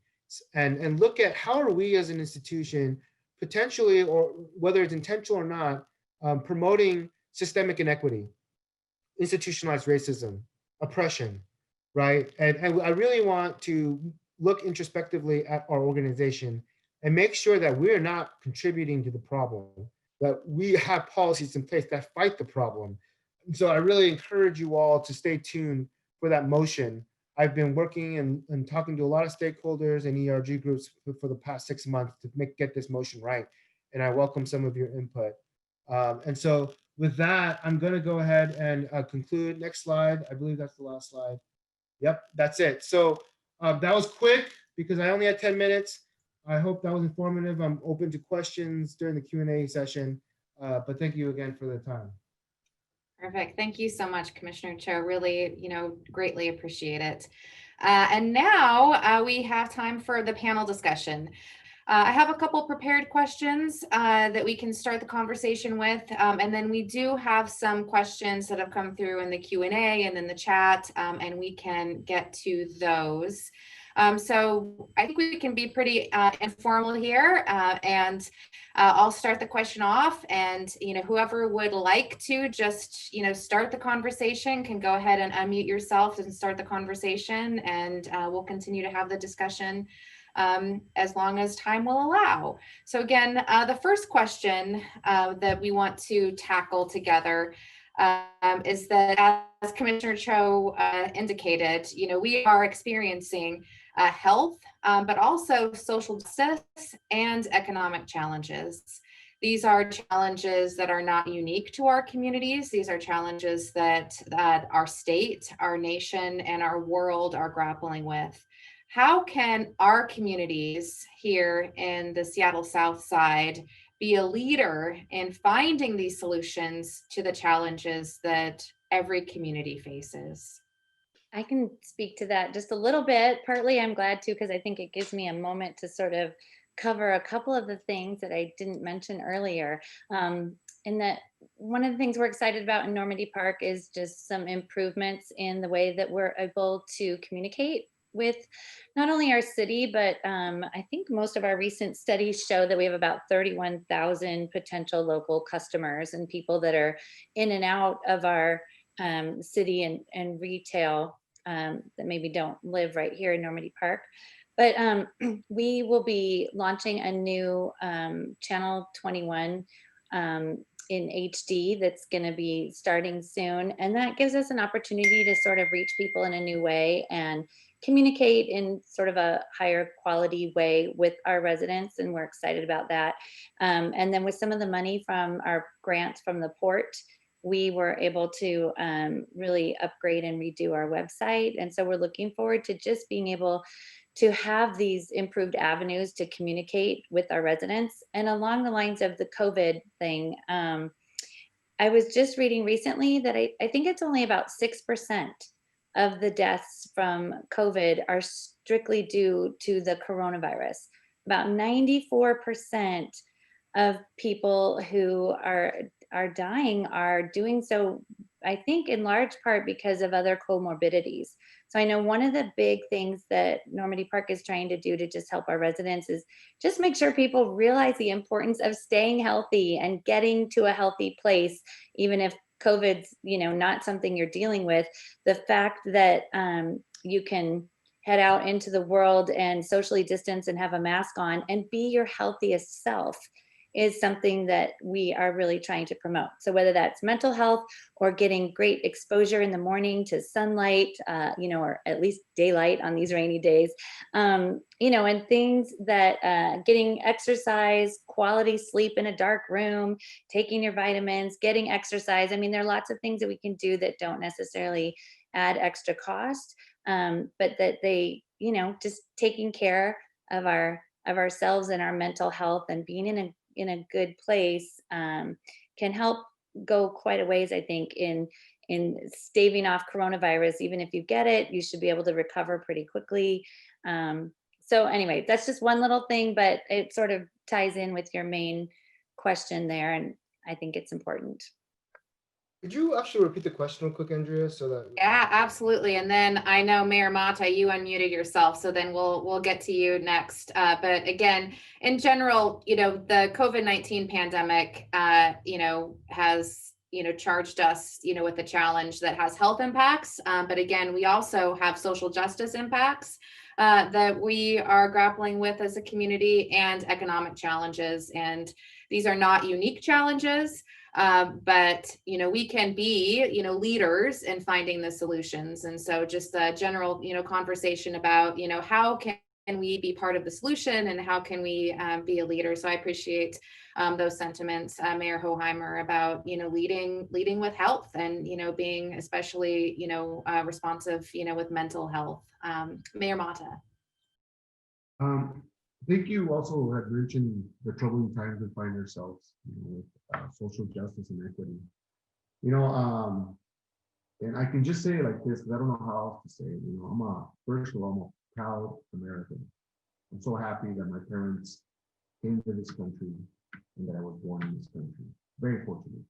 and look at how are we as an institution potentially, or whether it's intentional or not, promoting systemic inequity, institutionalized racism, oppression, right? And I really want to look introspectively at our organization and make sure that we're not contributing to the problem, that we have policies in place that fight the problem. And so I really encourage you all to stay tuned for that motion. I've been working and talking to a lot of stakeholders and ERG groups for the past 6 months to get this motion right. And I welcome some of your input. And so with that, I'm going to go ahead and conclude. Next slide. I believe that's the last slide. Yep, that's it. So that was quick because I only had 10 minutes. I hope that was informative. I'm open to questions during the Q&A session, but thank you again for the time. Perfect. Thank you so much, Commissioner Cho. Really, greatly appreciate it. And now we have time for the panel discussion. I have a couple prepared questions that we can start the conversation with, and then we do have some questions that have come through in the Q&A and in the chat, and we can get to those. So I think we can be pretty informal here, and I'll start the question off, and whoever would like to just start the conversation can go ahead and unmute yourself and start the conversation, and we'll continue to have the discussion as long as time will allow. So again, the first question that we want to tackle together is that, as Commissioner Cho indicated, we are experiencing health, but also social justice and economic challenges. These are challenges that are not unique to our communities. These are challenges that our state, our nation, and our world are grappling with. How can our communities here in the Seattle Southside be a leader in finding these solutions to the challenges that every community faces? I can speak to that just a little bit. Partly I'm glad to, because I think it gives me a moment to sort of cover a couple of the things that I didn't mention earlier. And that one of the things we're excited about in Normandy Park is just some improvements in the way that we're able to communicate with not only our city, but I think most of our recent studies show that we have about 31,000 potential local customers and people that are in and out of our city and retail that maybe don't live right here in Normandy Park. But we will be launching a new channel 21 in HD that's going to be starting soon. And that gives us an opportunity to sort of reach people in a new way and communicate in sort of a higher quality way with our residents. And we're excited about that. And then with some of the money from our grants from the port, we were able to really upgrade and redo our website. And so we're looking forward to just being able to have these improved avenues to communicate with our residents. And along the lines of the COVID thing, I was just reading recently that I think it's only about 6% of the deaths from COVID are strictly due to the coronavirus. About 94% of people who are dying are doing so, I think, in large part because of other comorbidities. So I know one of the big things that Normandy Park is trying to do to just help our residents is just make sure people realize the importance of staying healthy and getting to a healthy place, even if COVID's, not something you're dealing with. The fact that you can head out into the world and socially distance and have a mask on and be your healthiest self is something that we are really trying to promote. So whether that's mental health or getting great exposure in the morning to sunlight, or at least daylight on these rainy days, and things that getting exercise, quality sleep in a dark room, taking your vitamins, getting exercise. I mean, there are lots of things that we can do that don't necessarily add extra cost, but that they, just taking care of ourselves and our mental health and being in a good place can help go quite a ways, I think, in staving off coronavirus. Even if you get it, you should be able to recover pretty quickly. So anyway, that's just one little thing, but it sort of ties in with your main question there, and I think it's important. Could you actually repeat the question real quick, Andrea, so that? Yeah, absolutely. And then I know Mayor Mata, you unmuted yourself, so then we'll get to you next. But again, in general, the COVID-19 pandemic, has charged us, with a challenge that has health impacts. But again, we also have social justice impacts that we are grappling with as a community, and economic challenges. And these are not unique challenges. But we can be leaders in finding the solutions. And so just a general conversation about how can we be part of the solution, and how can we be a leader. So I appreciate those sentiments, Mayor Hoheimer, about leading with health, and being especially responsive with mental health. Mayor Mata. I think you also had mentioned the troubling times we find ourselves with social justice and equity. And I can just say it like this, because I don't know how else to say it. First of all, I'm a proud American. I'm so happy that my parents came to this country and that I was born in this country. Very fortunate.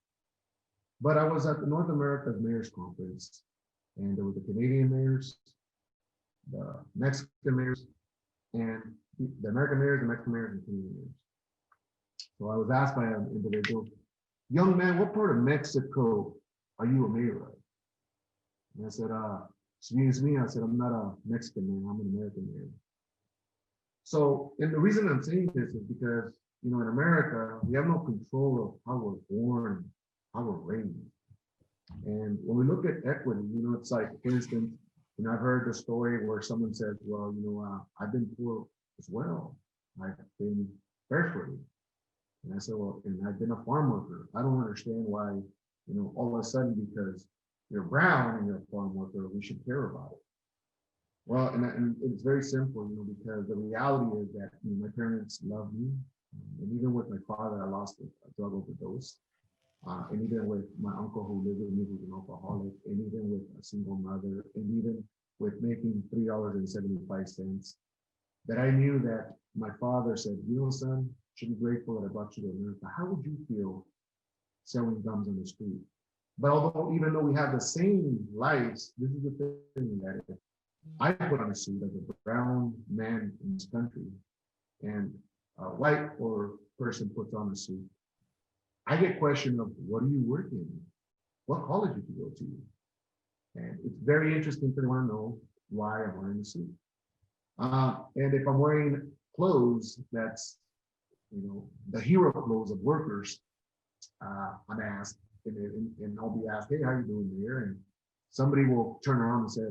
But I was at the North America Mayors Conference, and there were the Canadian mayors, the Mexican mayors, and the American mayors, the Mexican mayors, and Canadian mayors. So I was asked by an individual, "Young man, what part of Mexico are you a mayor of?" And I said, "Excuse me," I said, "I'm not a Mexican mayor, I'm an American mayor." So, and the reason I'm saying this is because, you know, in America, we have no control of how we're born, how we're raised. And when we look at equity, you know, it's like, for instance, you know, I've heard the story where someone says, well, you know, I've been poor as well. I've been barefooted. And I said, well, and I've been a farm worker. I don't understand why, you know, all of a sudden, because you're brown and you're a farm worker, we should care about it. Well, and it's very simple, you know, because the reality is that, you know, my parents love me. And even with my father, I lost a drug overdose. And even with my uncle who lived with me, who's an alcoholic, and even with a single mother, and even with making $3.75, that I knew that my father said, you know, son, should be grateful that I brought you to America. How would you feel selling gums on the street? But although, even though we have the same lives, this is the thing that if I put on a suit as a brown man in this country, and a white or person puts on a suit, I get questioned of, what are you working in? What college did you go to? And it's very interesting for them to know why I'm wearing a suit. And if I'm wearing clothes that's, you know, the hero clothes of workers, I'm asked, and I'll be asked, hey, how you doing here? And somebody will turn around and say,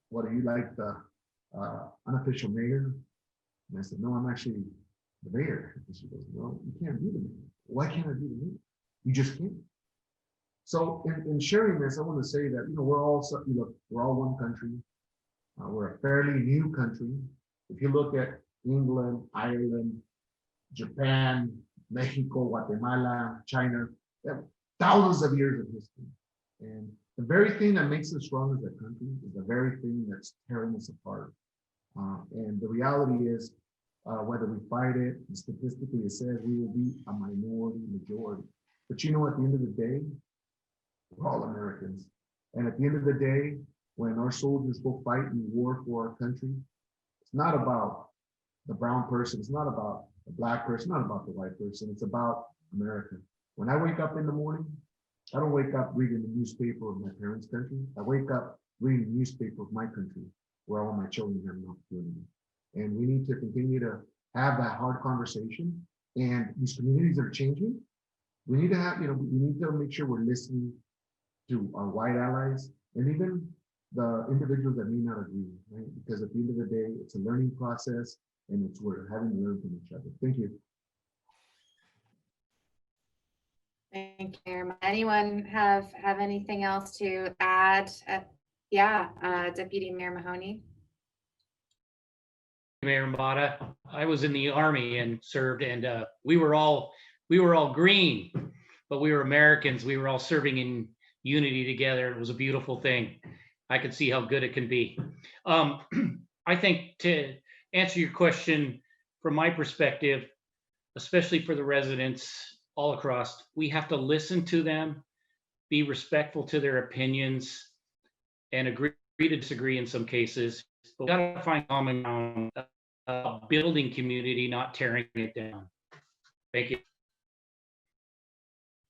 what, are you like the unofficial mayor? And I said, no, I'm actually the mayor. And she goes, well, you can't be the mayor. Why can't I be the mayor? You just can't. So in sharing this, I want to say that, you know, we're all one country. We're a fairly new country. If you look at England, Ireland, Japan, Mexico, Guatemala, China, they have thousands of years of history. And the very thing that makes us strong as a country is the very thing that's tearing us apart. And the reality is, whether we fight it, and statistically it says we will be a minority majority. But you know, at the end of the day, we're all Americans. And at the end of the day, when our soldiers go fight in war for our country, it's not about the brown person, it's not about the black person, not about the white person, it's about America. When I wake up in the morning, I don't wake up reading the newspaper of my parents' country. I wake up reading the newspaper of my country, where all my children have an opportunity. And we need to continue to have that hard conversation. And these communities are changing. We need to have, you know, we need to make sure we're listening to our white allies and even the individuals that may not agree, right? Because at the end of the day, it's a learning process and it's we're having to learn from each other. Thank you. Thank you. Anyone have anything else to add? Deputy Mayor Mahoney. Mayor Mata, I was in the Army and served, and we were all green, but we were Americans. We were all serving in unity together. It was a beautiful thing. I could see how good it can be. I think, to answer your question from my perspective, especially for the residents all across, we have to listen to them, be respectful to their opinions, and agree to disagree in some cases. But we got to find common ground, building community, not tearing it down. Thank you.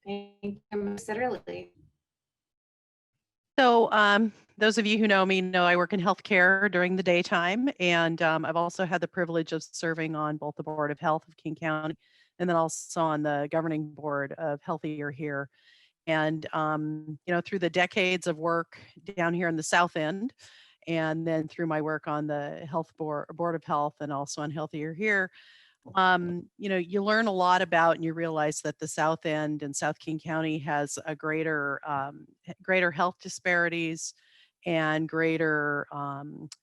Thank you, considerably. So those of you who know me know I work in healthcare during the daytime, and I've also had the privilege of serving on both the Board of Health of King County and then also on the governing board of Healthier Here. And you know, through the decades of work down here in the South End, and then through my work on the Board of Health and also on Healthier Here, you know, you learn a lot about, and you realize that the South End and South King County has a greater health disparities and greater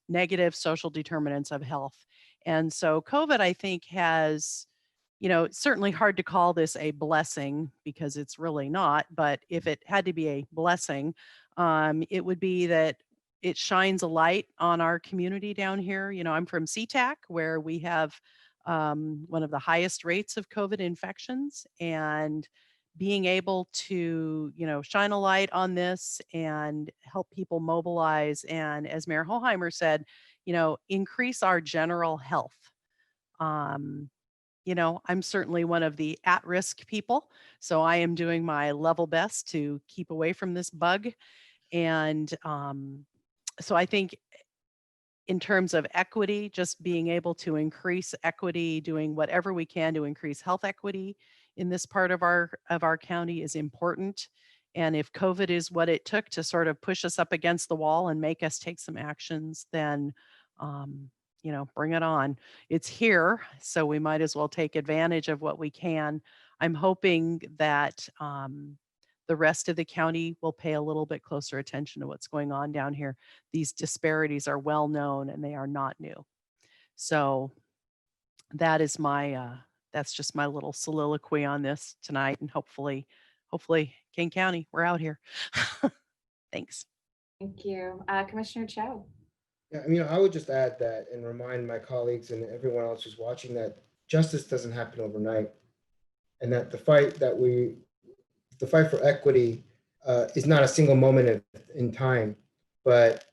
negative social determinants of health. And so COVID, I think, has, you know, it's certainly hard to call this a blessing because it's really not, but if it had to be a blessing, it would be that it shines a light on our community down here. You know, I'm from SeaTac, where we have one of the highest rates of COVID infections, and being able to, you know, shine a light on this and help people mobilize. And as Mayor Hoheimer said, you know, increase our general health. You know, I'm certainly one of the at-risk people, so I am doing my level best to keep away from this bug. And so I think in terms of equity, just being able to increase equity, doing whatever we can to increase health equity in this part of our county is important. And if COVID is what it took to sort of push us up against the wall and make us take some actions, then bring it on. It's here, so we might as well take advantage of what we can. I'm hoping that the rest of the county will pay a little bit closer attention to what's going on down here. These disparities are well known and they are not new. So that is that's just my little soliloquy on this tonight, and hopefully King County, we're out here. Thanks. Thank you. Commissioner Cho. Yeah, I would just add that and remind my colleagues and everyone else who's watching that justice doesn't happen overnight, and that the fight for equity is not a single moment in time, but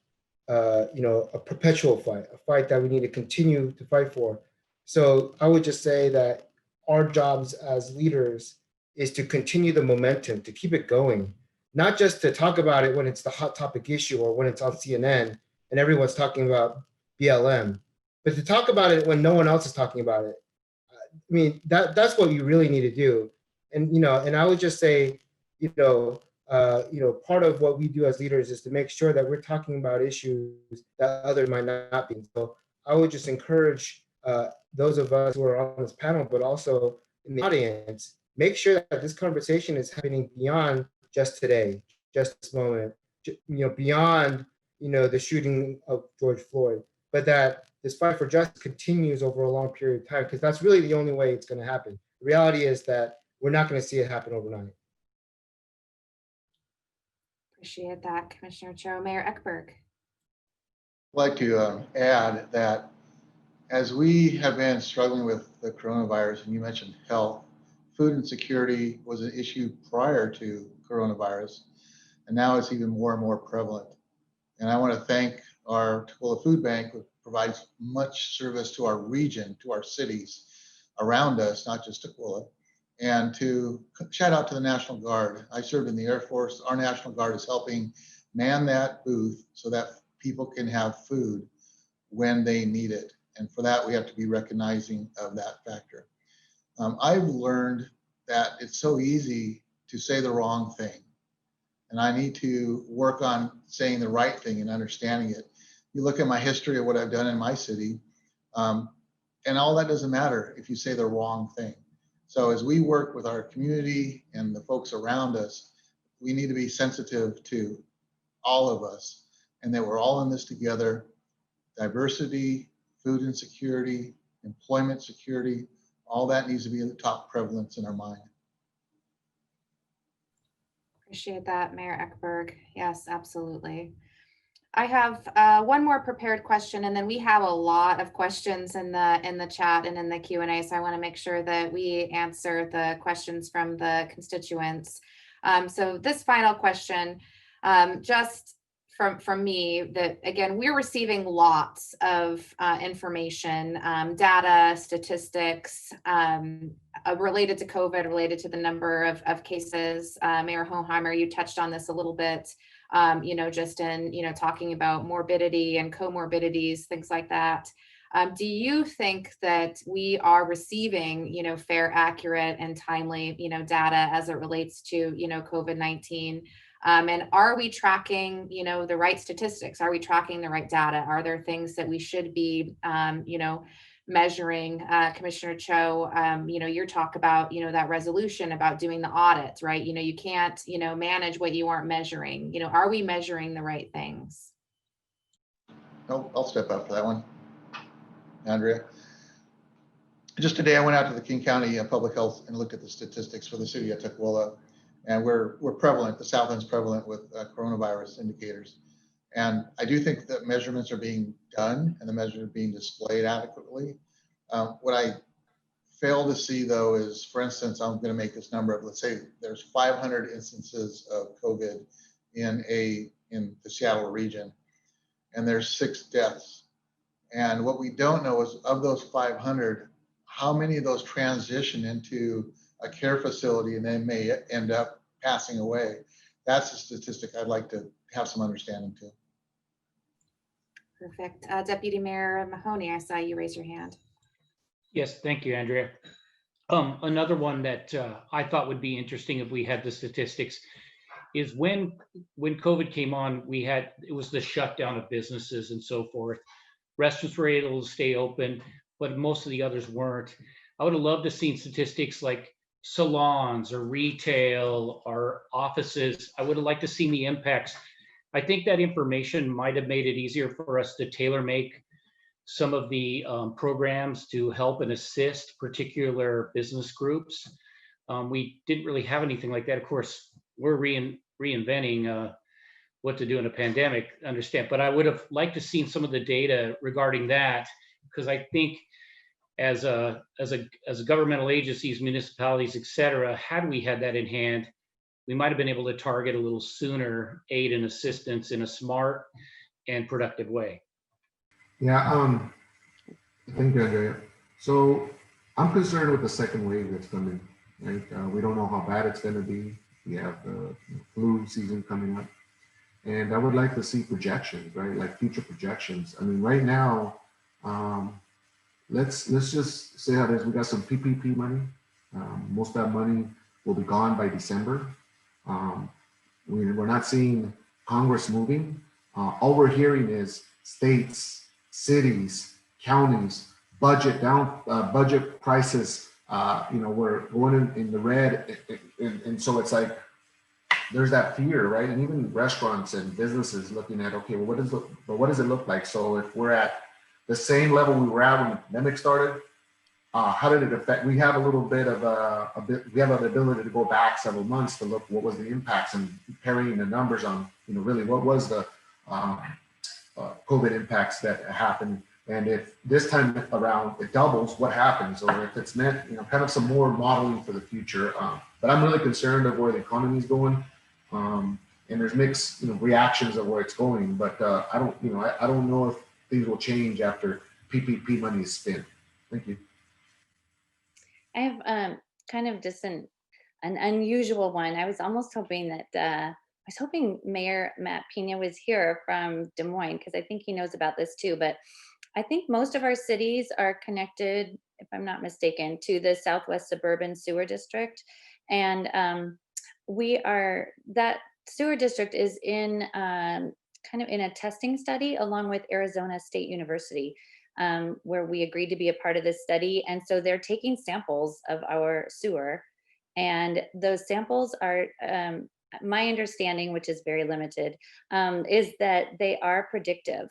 a perpetual fight, a fight that we need to continue to fight for. So I would just say that our jobs as leaders is to continue the momentum, to keep it going, not just to talk about it when it's the hot topic issue or when it's on CNN and everyone's talking about BLM, but to talk about it when no one else is talking about it. I mean, that's what you really need to do. And I would just say, part of what we do as leaders is to make sure that we're talking about issues that others might not be. So I would just encourage those of us who are on this panel, but also in the audience, make sure that this conversation is happening beyond just today, just this moment, beyond the shooting of George Floyd, but that this fight for justice continues over a long period of time, because that's really the only way it's going to happen. The reality is that we're not going to see it happen overnight. Appreciate that, Commissioner Cho. Mayor Ekberg. I'd like to add that as we have been struggling with the coronavirus, and you mentioned health, food insecurity was an issue prior to coronavirus, and now it's even more and more prevalent. And I want to thank our Tukwila Food Bank, which provides much service to our region, to our cities around us, not just Tukwila. And to shout out to the National Guard. I served in the Air Force. Our National Guard is helping man that booth so that people can have food when they need it. And for that, we have to be recognizing of that factor. I've learned that it's so easy to say the wrong thing. And I need to work on saying the right thing and understanding it. You look at my history of what I've done in my city, and all that doesn't matter if you say the wrong thing. So as we work with our community and the folks around us, we need to be sensitive to all of us, and that we're all in this together. Diversity, food insecurity, employment security, all that needs to be the top prevalence in our mind. Appreciate that, Mayor Ekberg. Yes, absolutely. I have one more prepared question, and then we have a lot of questions in the chat and in the Q&A, so I want to make sure that we answer the questions from the constituents. So this final question, just from me, that again, we're receiving lots of information, data, statistics related to COVID, related to the number of cases. Mayor Hoheimer, you touched on this a little bit. Just in, talking about morbidity and comorbidities, things like that. Do you think that we are receiving, fair, accurate, and timely, data as it relates to, COVID-19? And are we tracking, the right statistics? Are we tracking the right data? Are there things that we should be, measuring? Commissioner Cho, your talk about, that resolution about doing the audit, right? You can't, manage what you aren't measuring. Are we measuring the right things? I'll step up for that one, Andrea. Just today, I went out to the King County Public Health and looked at the statistics for the city of Tukwila, and we're prevalent. The South End's prevalent with coronavirus indicators. And I do think that measurements are being done and the measures are being displayed adequately. What I fail to see, though, is, for instance, I'm going to make this number up. Let's say there's 500 instances of COVID in the Seattle region, and there's 6 deaths. And what we don't know is, of those 500, how many of those transition into a care facility and then may end up passing away. That's a statistic I'd like to have some understanding to. Perfect. Deputy Mayor Mahoney, I saw you raise your hand. Yes, thank you, Andrea. Another one that I thought would be interesting if we had the statistics is when COVID came on, it was the shutdown of businesses and so forth. Restaurants were able to stay open, but most of the others weren't. I would have loved to see statistics like salons or retail or offices. I would have liked to see the impacts. I think that information might have made it easier for us to tailor make some of the programs to help and assist particular business groups. We didn't really have anything like that. Of course, we're reinventing what to do in a pandemic, understand, but I would have liked to seen some of the data regarding that, because I think as governmental agencies, municipalities, et cetera, had we had that in hand, we might have been able to target a little sooner aid and assistance in a smart and productive way. Yeah, thank you, Andrea. So I'm concerned with the second wave that's coming, right? We don't know how bad it's going to be. We have the flu season coming up. And I would like to see projections, right? Like future projections. I mean, right now, let's just say how it is. We got some PPP money. Most of that money will be gone by December. We're not seeing Congress moving. All we're hearing is states, cities, counties, budget prices. We're going in the red, and so it's like there's that fear, right? And even restaurants and businesses looking at, okay, well, what does it look like? So if we're at the same level we were at when the pandemic started, how did it affect? We have a little bit of we have an ability to go back several months to look what was the impacts and comparing the numbers on, really what was the COVID impacts that happened. And if this time around it doubles, what happens? Or if it's meant, kind of some more modeling for the future. But I'm really concerned of where the economy is going. And there's mixed, reactions of where it's going. But I don't know if things will change after PPP money is spent. Thank you. I have kind of just an unusual one. I was almost hoping that I was hoping Mayor Matt Pena was here from Des Moines, because I think he knows about this too. But I think most of our cities are connected, if I'm not mistaken, to the Southwest Suburban Sewer District. And that sewer district is in kind of in a testing study along with Arizona State University, where we agreed to be a part of this study. And so they're taking samples of our sewer, and those samples are, my understanding, which is very limited, is that they are predictive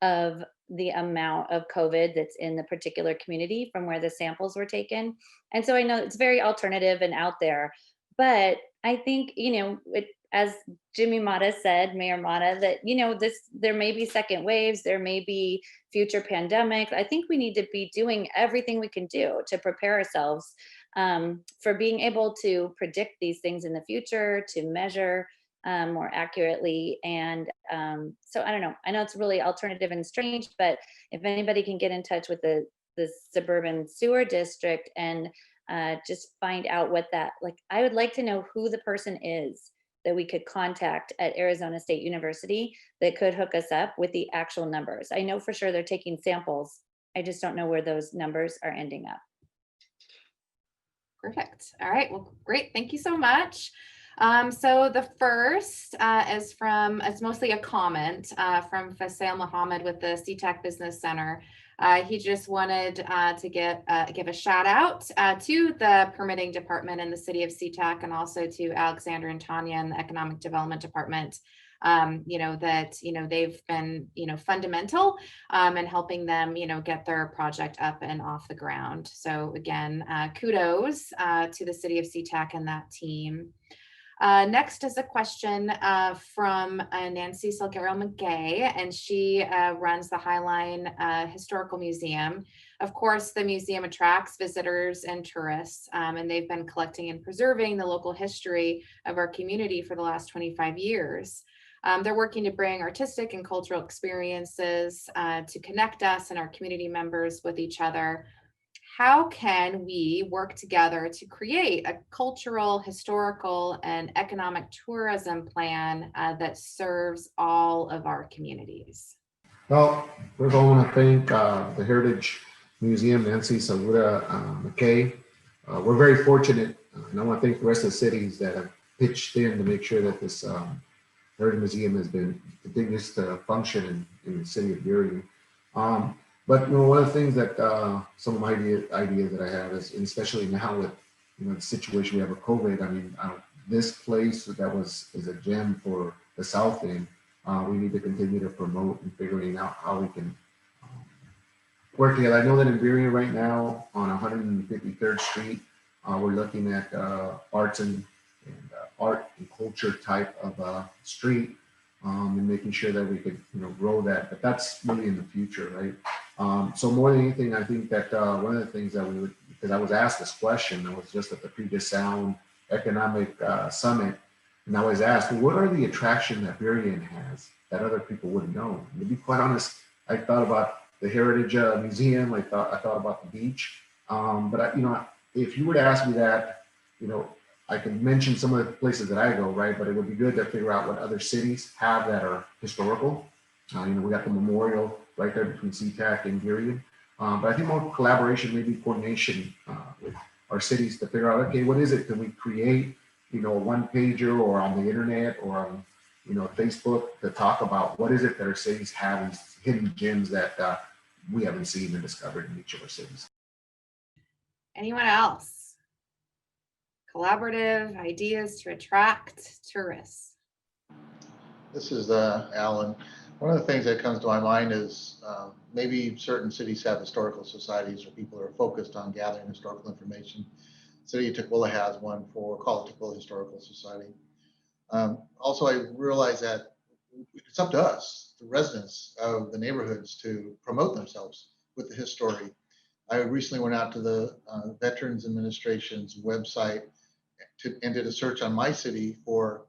of the amount of COVID that's in the particular community from where the samples were taken. And so I know it's very alternative and out there, but I think, as Jimmy Mata said, Mayor Mata, that, there may be second waves, there may be future pandemics. I think we need to be doing everything we can do to prepare ourselves for being able to predict these things in the future, to measure more accurately. And so I don't know, I know it's really alternative and strange, but if anybody can get in touch with the suburban sewer district and just find out what that, I would like to know who the person is that we could contact at Arizona State University that could hook us up with the actual numbers. I know for sure they're taking samples. I just don't know where those numbers are ending up. Perfect. All right. Well, great. Thank you so much. So the first it's mostly a comment from Faisal Mohammed with the SeaTac Business Center. He just wanted to give a shout out to the permitting department in the city of SeaTac, and also to Alexander and Tanya in the economic development department. They've been, fundamental in helping them, get their project up and off the ground. So again, kudos to the city of SeaTac and that team. Next is a question from Nancy Salguero McGay, and she runs the Highline Historical Museum. Of course, the museum attracts visitors and tourists, and they've been collecting and preserving the local history of our community for the last 25 years. They're working to bring artistic and cultural experiences to connect us and our community members with each other. How can we work together to create a cultural, historical, and economic tourism plan that serves all of our communities? Well, first I want to thank the Heritage Museum, Nancy Saguda McKay. We're very fortunate, and I want to thank the rest of the cities that have pitched in to make sure that this Heritage Museum has been continues to function in the city of Burien. But one of the things that some of my ideas that I have is, and especially now with the situation we have with COVID. I mean, this place that is a gem for the South End. We need to continue to promote and figuring out how we can work together. I know that in Burien right now on 153rd Street, we're looking at art and culture type of street, and making sure that we could grow that. But that's really in the future, right? So more than anything, I think that one of the things that we would, because I was asked this question, I was just at the Puget Sound Economic Summit, and I was asked, what are the attraction that Burien has that other people wouldn't know? And to be quite honest, I thought about the Heritage Museum. I thought about the beach. But if you were to ask me that, I could mention some of the places that I go, right? But it would be good to figure out what other cities have that are historical. We got the memorial right there between SeaTac and Burien. But I think more collaboration, maybe coordination with our cities to figure out, okay, what is it? Can we create, a one pager or on the internet or on, Facebook to talk about what is it that our cities have, these hidden gems that we haven't seen and discovered in each of our cities. Anyone else? Collaborative ideas to attract tourists. This is Alan. One of the things that comes to my mind is maybe certain cities have historical societies where people are focused on gathering historical information. City of Tukwila has one called Tukwila Historical Society. Also, I realize that it's up to us, the residents of the neighborhoods, to promote themselves with the history. I recently went out to the Veterans Administration's website and did a search on my city for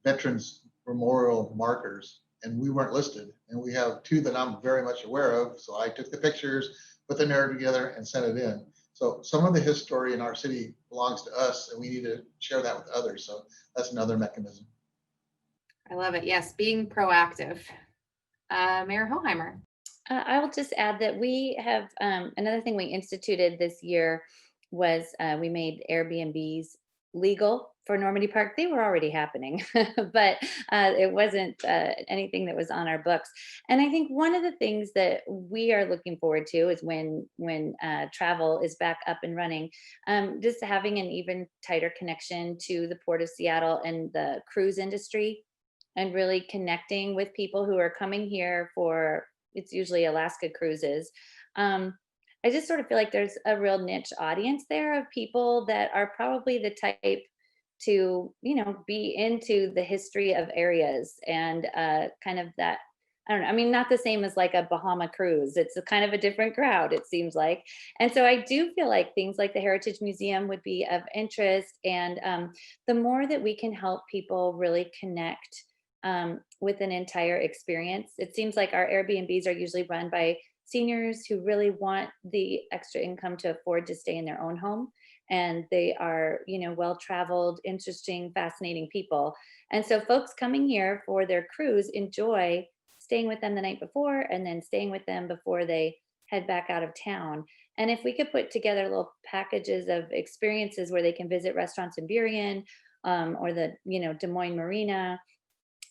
veterans memorial markers, and we weren't listed. And we have two that I'm very much aware of. So I took the pictures, put the narrative together, and sent it in. So some of the history in our city belongs to us, and we need to share that with others. So that's another mechanism. I love it. Yes, being proactive. Mayor Hoheimer. I will just add that we have another thing we instituted this year was we made Airbnbs legal for Normandy Park. They were already happening, but it wasn't anything that was on our books. And I think one of the things that we are looking forward to is when travel is back up and running, just having an even tighter connection to the Port of Seattle and the cruise industry, and really connecting with people who are coming here for, it's usually Alaska cruises. I just sort of feel like there's a real niche audience there of people that are probably the type to, be into the history of areas and kind of that, I don't know, I mean, not the same as like a Bahama cruise. It's a kind of a different crowd, it seems like. And so I do feel like things like the Heritage Museum would be of interest. And the more that we can help people really connect with an entire experience. It seems like our Airbnbs are usually run by seniors who really want the extra income to afford to stay in their own home. And they are, well-traveled, interesting, fascinating people. And so folks coming here for their cruise enjoy staying with them the night before and then staying with them before they head back out of town. And if we could put together little packages of experiences where they can visit restaurants in Burien or the, Des Moines Marina,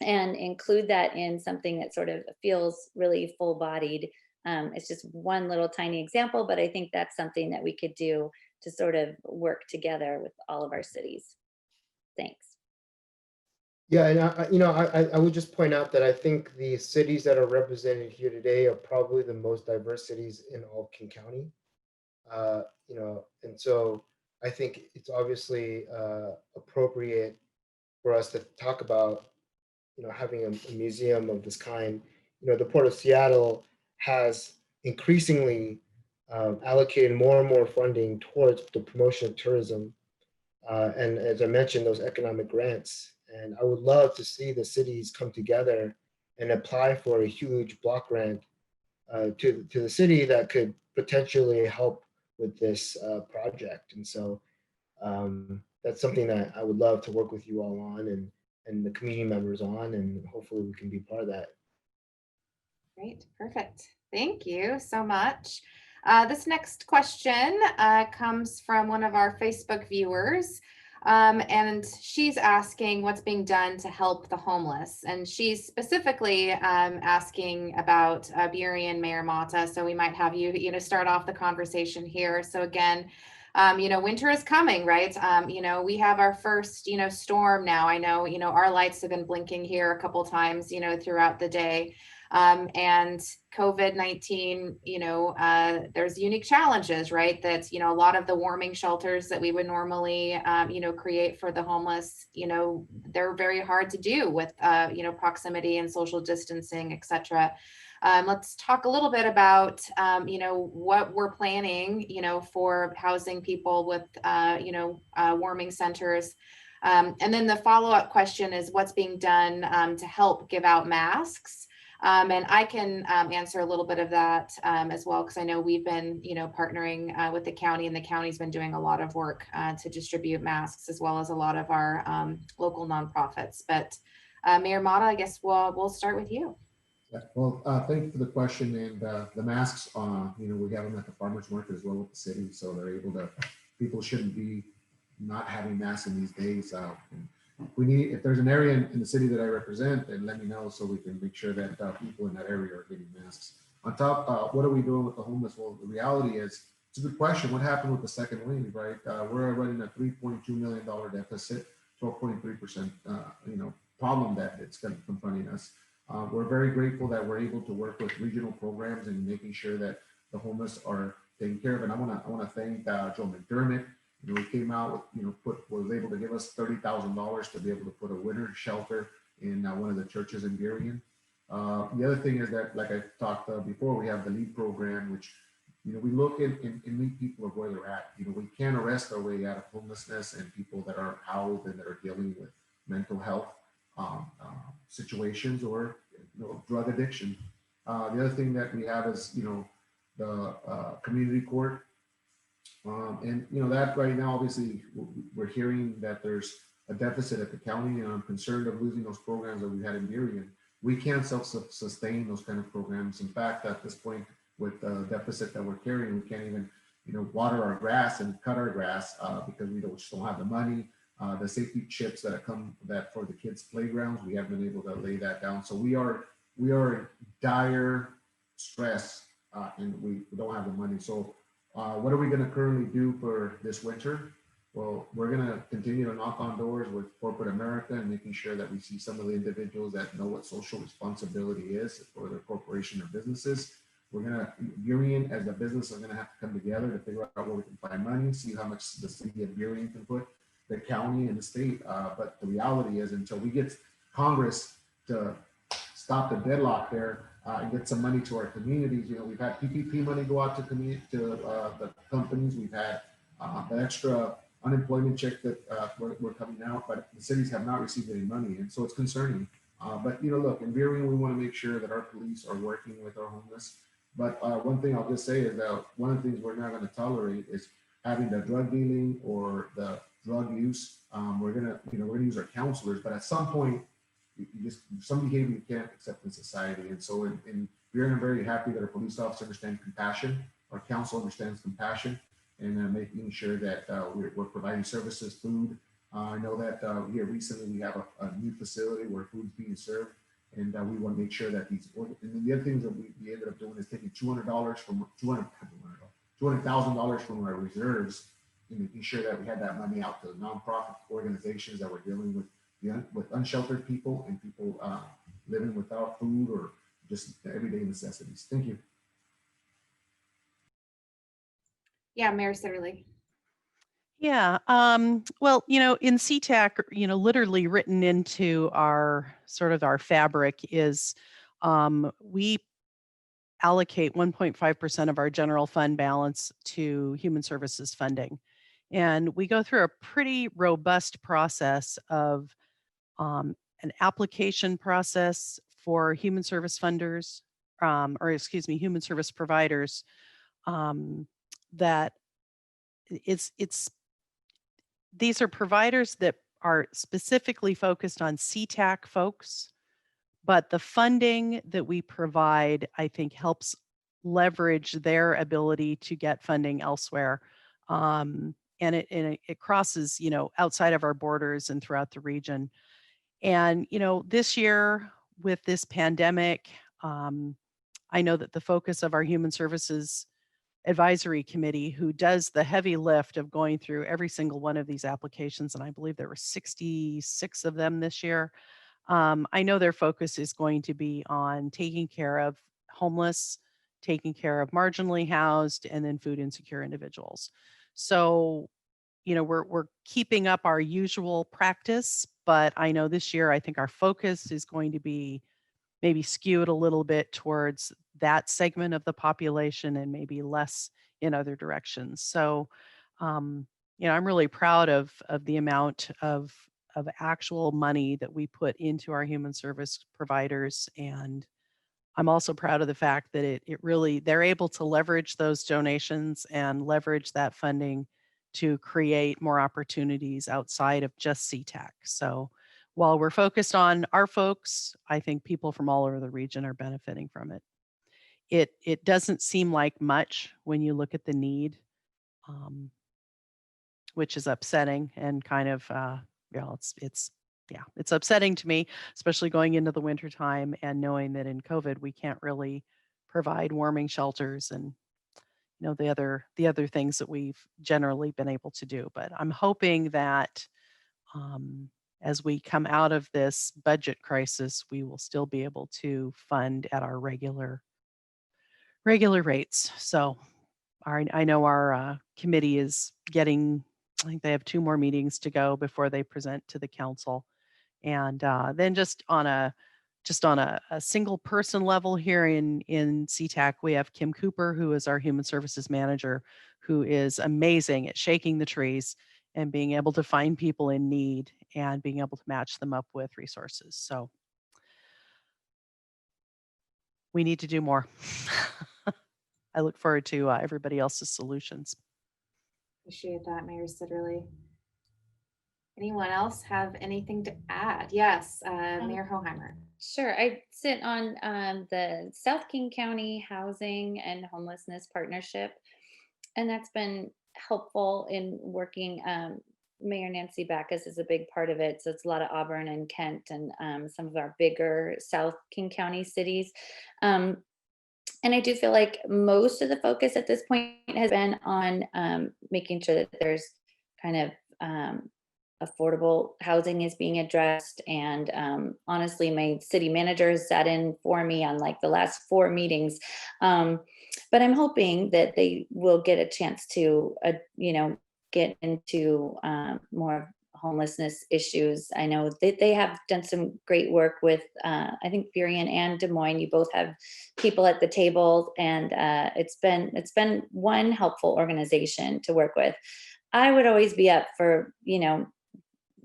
and include that in something that sort of feels really full-bodied. It's just one little tiny example, but I think that's something that we could do to sort of work together with all of our cities. Thanks. Yeah, and I would just point out that I think the cities that are represented here today are probably the most diverse cities in all King County. And so I think it's obviously appropriate for us to talk about having a museum of this kind. The Port of Seattle has increasingly allocated more and more funding towards the promotion of tourism. And as I mentioned, those economic grants. And I would love to see the cities come together and apply for a huge block grant to the city that could potentially help with this project. And so that's something that I would love to work with you all on and the community members on, and hopefully we can be part of that. Great, perfect. Thank you so much. This next question comes from one of our Facebook viewers. And she's asking what's being done to help the homeless. And she's specifically asking about Burien Mayor Mata. So we might have you, start off the conversation here. So again, winter is coming, right? We have our first, storm now. I know, our lights have been blinking here a couple times, throughout the day. And COVID-19, there's unique challenges, right? That, a lot of the warming shelters that we would normally, create for the homeless, they're very hard to do with, proximity and social distancing, et cetera. Let's talk a little bit about, what we're planning, for housing people with, warming centers. And then the follow-up question is what's being done to help give out masks. And I can answer a little bit of that as well, because I know we've been, partnering with the county, and the county's been doing a lot of work to distribute masks, as well as a lot of our local nonprofits. But Mayor Mata, I guess we'll start with you. Yeah, well, thank you for the question. And the masks, we have them at the farmers market as well with the city, so they're able to. People shouldn't be not having masks in these days. If there's an area in the city that I represent, then let me know so we can make sure that people in that area are getting masks. On top, what are we doing with the homeless? Well, the reality is, it's a good question. What happened with the second wave, right? We're running a $3.2 million deficit, 12.3%, problem that it's confronting us. We're very grateful that we're able to work with regional programs and making sure that the homeless are taken care of. And I want to thank Joe McDermott. He came out, was able to give us $30,000 to be able to put a winter shelter in one of the churches in Burien. The other thing is that, like I talked before, we have the LEAD program, which, we look and meet people of where they're at. We can't arrest our way out of homelessness and people that are housed and that are dealing with mental health situations or drug addiction. The other thing that we have is, the community court. And that right now, obviously, we're hearing that there's a deficit at the county, and I'm concerned of losing those programs that we had in Burien. We can't self-sustain those kind of programs. In fact, at this point, with the deficit that we're carrying, we can't even, water our grass and cut our grass because we just don't have the money. The safety chips that come for the kids' playgrounds, we haven't been able to lay that down. So we are in dire stress, and we don't have the money. So what are we going to currently do for this winter? Well, we're going to continue to knock on doors with corporate America and making sure that we see some of the individuals that know what social responsibility is for their corporation or businesses. We're going to, Burien as a business are going to have to come together to figure out where we can find money, see how much the city of Burien can put, the county and the state. But the reality is, until we get Congress to stop the deadlock there and get some money to our communities, we've had PPP money go out to the companies. We've had the extra unemployment check that we're coming out, but the cities have not received any money, and so it's concerning. But look, in Burien, we want to make sure that our police are working with our homeless. But one thing I'll just say is that one of the things we're not going to tolerate is having the drug dealing or the drug use. We're gonna use our counselors, but at some point, some behavior you can't accept in society. And so in Burien, I'm very happy that our police officers understand compassion, our council understands compassion, and making sure that we're providing services, food. I know that here recently we have a new facility where food's being served, and we want to make sure that these. And then the other things that we ended up doing is taking $200,000 from our reserves, and making sure that we had that money out to nonprofit organizations that were dealing with unsheltered people and people living without food or just everyday necessities. Thank you. Yeah, Mayor Sitterly. Yeah. Well, in SeaTac, literally written into our fabric is we allocate 1.5% of our general fund balance to human services funding. And we go through a pretty robust process of an application process for human service funders, human service providers, that these are providers that are specifically focused on SeaTac folks, But the funding that we provide, I think, helps leverage their ability to get funding elsewhere. And it crosses, outside of our borders and throughout the region. And, this year with this pandemic, I know that the focus of our Human Services Advisory Committee, who does the heavy lift of going through every single one of these applications, and I believe there were 66 of them this year. I know their focus is going to be on taking care of homeless, taking care of marginally housed, and then food insecure individuals. So, we're keeping up our usual practice, but I know this year I think our focus is going to be maybe skewed a little bit towards that segment of the population and maybe less in other directions. So, I'm really proud of the amount of actual money that we put into our human service providers. And I'm also proud of the fact that it really, they're able to leverage those donations and leverage that funding to create more opportunities outside of just SeaTac. So while we're focused on our folks, I think people from all over the region are benefiting from it. It doesn't seem like much when you look at the need, which is upsetting and kind of, it's upsetting to me, especially going into the winter time and knowing that in COVID we can't really provide warming shelters and the other things that we've generally been able to do. But I'm hoping that as we come out of this budget crisis, we will still be able to fund at our regular rates. So I know our committee is getting, I think they have 2 more meetings to go before they present to the council. And then just on a single person level here in SeaTac, we have Kim Cooper, who is our human services manager, who is amazing at shaking the trees and being able to find people in need and being able to match them up with resources. So we need to do more. I look forward to everybody else's solutions. Appreciate that, Mayor Sidderly. Anyone else have anything to add? Yes, Mayor Hoheimer. Sure. I sit on the South King County Housing and Homelessness Partnership, and that's been helpful in working. Mayor Nancy Backus is a big part of it. So it's a lot of Auburn and Kent and some of our bigger South King County cities. And I do feel like most of the focus at this point has been on making sure that there's kind of affordable housing is being addressed. And honestly, my city manager has sat in for me on like the last 4 meetings. But I'm hoping that they will get a chance to, get into more homelessness issues. I know that they have done some great work with, I think Burien and Des Moines. You both have people at the table, and it's been one helpful organization to work with. I would always be up for,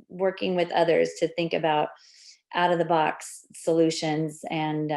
working with others to think about out of the box solutions, and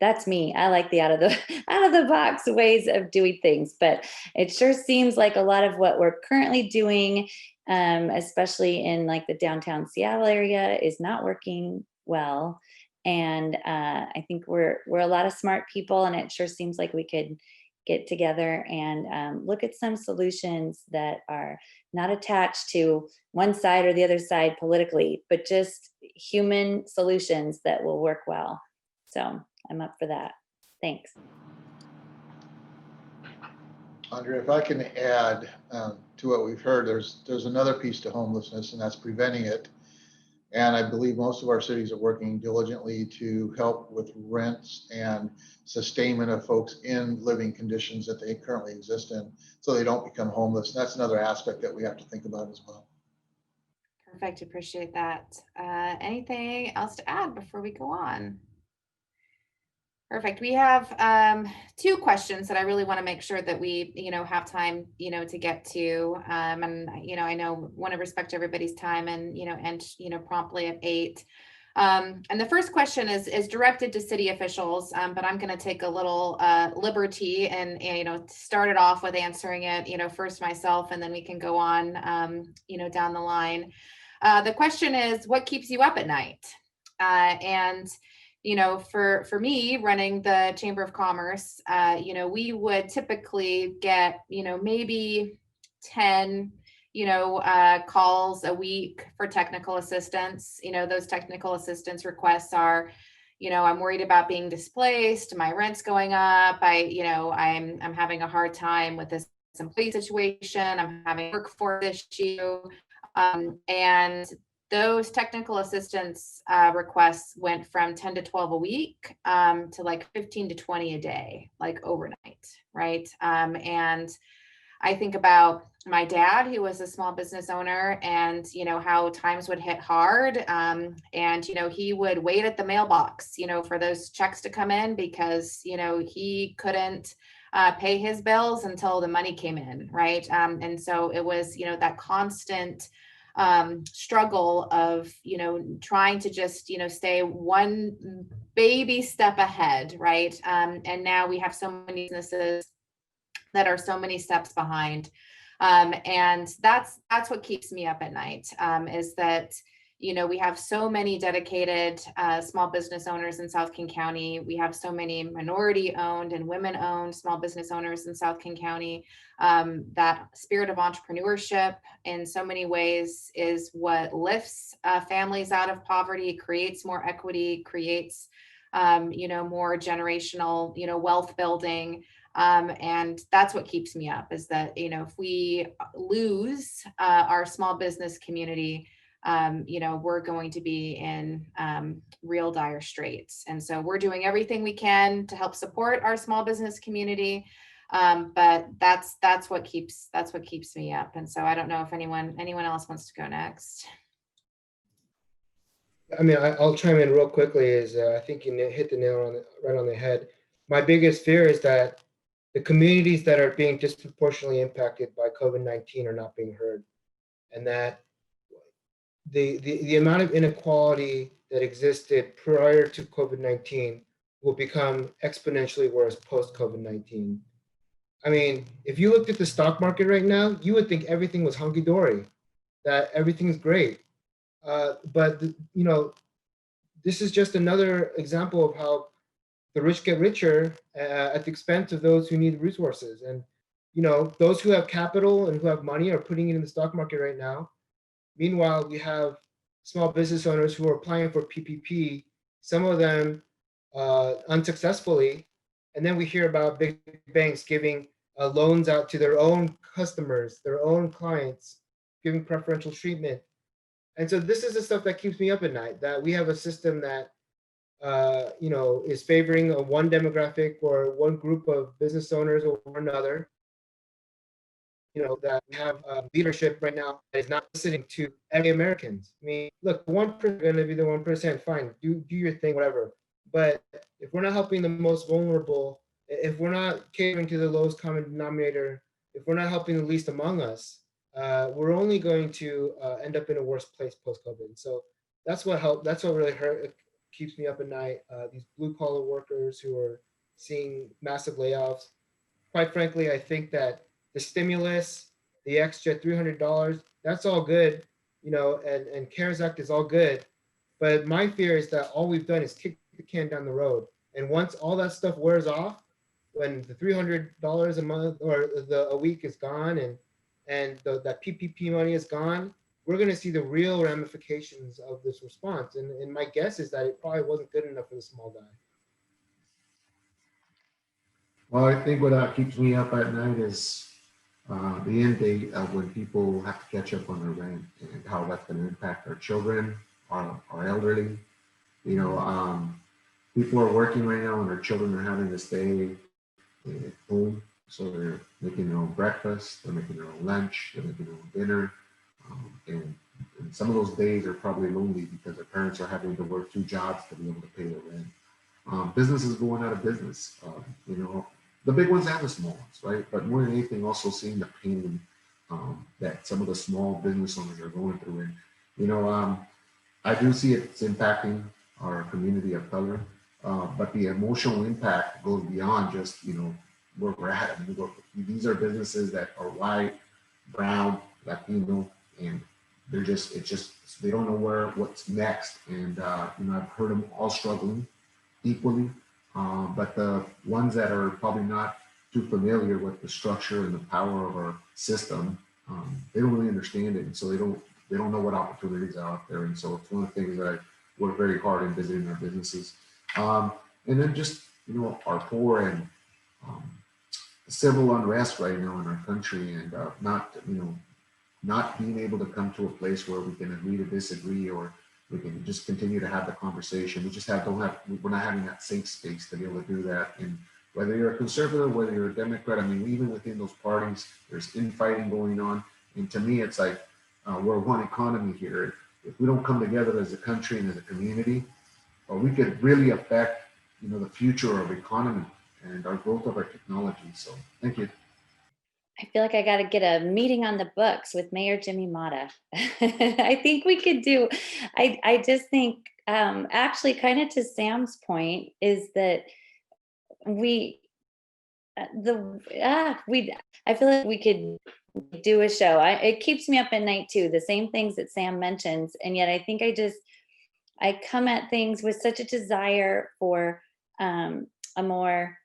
that's me. I like the out of the box ways of doing things, but it sure seems like a lot of what we're currently doing, especially in like the downtown Seattle area, is not working well. And I think we're a lot of smart people, and it sure seems like we could get together and look at some solutions that are not attached to one side or the other side politically, but just human solutions that will work well. So I'm up for that. Thanks. Andrea, if I can add to what we've heard, there's another piece to homelessness, and that's preventing it. And I believe most of our cities are working diligently to help with rents and sustainment of folks in living conditions that they currently exist in, so they don't become homeless. And that's another aspect that we have to think about as well. Perfect. Appreciate that. Anything else to add before we go on? Perfect. We have 2 questions that I really want to make sure that we, have time, to get to. And, I know want to respect everybody's time and, end, promptly at 8. And the first question is directed to city officials, but I'm going to take a little liberty and, start it off with answering it, first myself, and then we can go on, down the line. The question is, what keeps you up at night? And for me running the Chamber of Commerce, we would typically get, maybe 10, calls a week for technical assistance. Those technical assistance requests are, I'm worried about being displaced, my rent's going up, I'm having a hard time with this employee situation, I'm having a workforce issue. And those technical assistance requests went from 10 to 12 a week to like 15 to 20 a day, like overnight, right? And I think about my dad, who was a small business owner, and how times would hit hard. And he would wait at the mailbox, for those checks to come in, because he couldn't pay his bills until the money came in, right? And so it was that constant struggle of trying to just stay one baby step ahead, right? And now we have so many businesses that are so many steps behind, and that's what keeps me up at night, is that we have so many dedicated small business owners in South King County. We have so many minority owned and women owned small business owners in South King County. That spirit of entrepreneurship in so many ways is what lifts families out of poverty, creates more equity, creates more generational wealth building. And that's what keeps me up, is that if we lose our small business community, we're going to be in real dire straits. And so we're doing everything we can to help support our small business community. But that's what keeps me up. And so I don't know if anyone else wants to go next. I mean, I'll chime in real quickly. I think you hit the nail right on the head. My biggest fear is that the communities that are being disproportionately impacted by COVID-19 are not being heard, and that the amount of inequality that existed prior to COVID-19 will become exponentially worse post COVID-19. I mean, if you looked at the stock market right now, you would think everything was hunky-dory, that everything's great. But this is just another example of how the rich get richer at the expense of those who need resources. And those who have capital and who have money are putting it in the stock market right now. Meanwhile, we have small business owners who are applying for PPP, some of them unsuccessfully. And then we hear about big banks giving loans out to their own customers, their own clients, giving preferential treatment. And so this is the stuff that keeps me up at night, that we have a system that is favoring one demographic or one group of business owners over another. That we have leadership right now that is not listening to every Americans. I mean, look, 1% are going to be the 1%. Fine, do your thing, whatever. But if we're not helping the most vulnerable, if we're not catering to the lowest common denominator, if we're not helping the least among us, we're only going to end up in a worse place post-COVID. So that's what really keeps me up at night. These blue-collar workers who are seeing massive layoffs. Quite frankly, I think that the stimulus, the extra $300, that's all good, and CARES Act is all good. But my fear is that all we've done is kick the can down the road. And once all that stuff wears off, when the $300 a month or a week is gone and that PPP money is gone, we're going to see the real ramifications of this response. And my guess is that it probably wasn't good enough for the small guy. Well, I think what keeps me up at night is the end date of when people have to catch up on their rent and how that's going to impact our children, our elderly. People are working right now and our children are having to stay at home. So they're making their own breakfast, they're making their own lunch, they're making their own dinner. And some of those days are probably lonely because their parents are having to work 2 jobs to be able to pay their rent. Businesses going out of business, the big ones and the small ones, right? But more than anything, also seeing the pain that some of the small business owners are going through. And, I do see it's impacting our community of color, but the emotional impact goes beyond just, where we're at. These are businesses that are white, brown, Latino, and they don't know what's next. And I've heard them all struggling equally, but the ones that are probably not too familiar with the structure and the power of our system, they don't really understand it, and so they don't know what opportunities are out there. And so it's one of the things that I work very hard in visiting our businesses, and then just our poor and civil unrest right now in our country, and not being able to come to a place where we can agree to disagree, or we can just continue to have the conversation. We're not having that safe space to be able to do that. And whether you're a conservative, whether you're a Democrat, I mean, even within those parties, there's infighting going on. And to me, it's like we're one economy here. If we don't come together as a country and as a community, we could really affect, the future of economy and our growth of our technology. So thank you. I feel like I got to get a meeting on the books with Mayor Jimmy Mata. I think we could do, I just think, actually kind of to Sam's point is that I feel like we could do a show. It keeps me up at night too, the same things that Sam mentions. And yet I think I come at things with such a desire for a more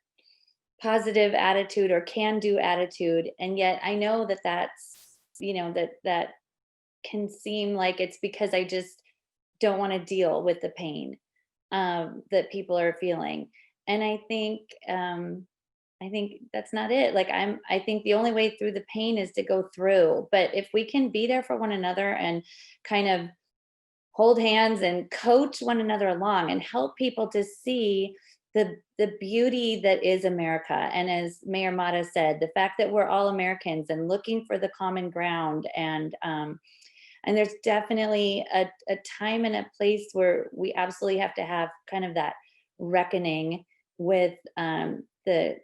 positive attitude or can-do attitude, and yet I know that that's that can seem like it's because I just don't want to deal with the pain that people are feeling. And I think that's not it. Like I think the only way through the pain is to go through. But if we can be there for one another and kind of hold hands and coach one another along and help people to see the beauty that is America. And as Mayor Mata said, the fact that we're all Americans and looking for the common ground. And there's definitely a time and a place where we absolutely have to have kind of that reckoning with the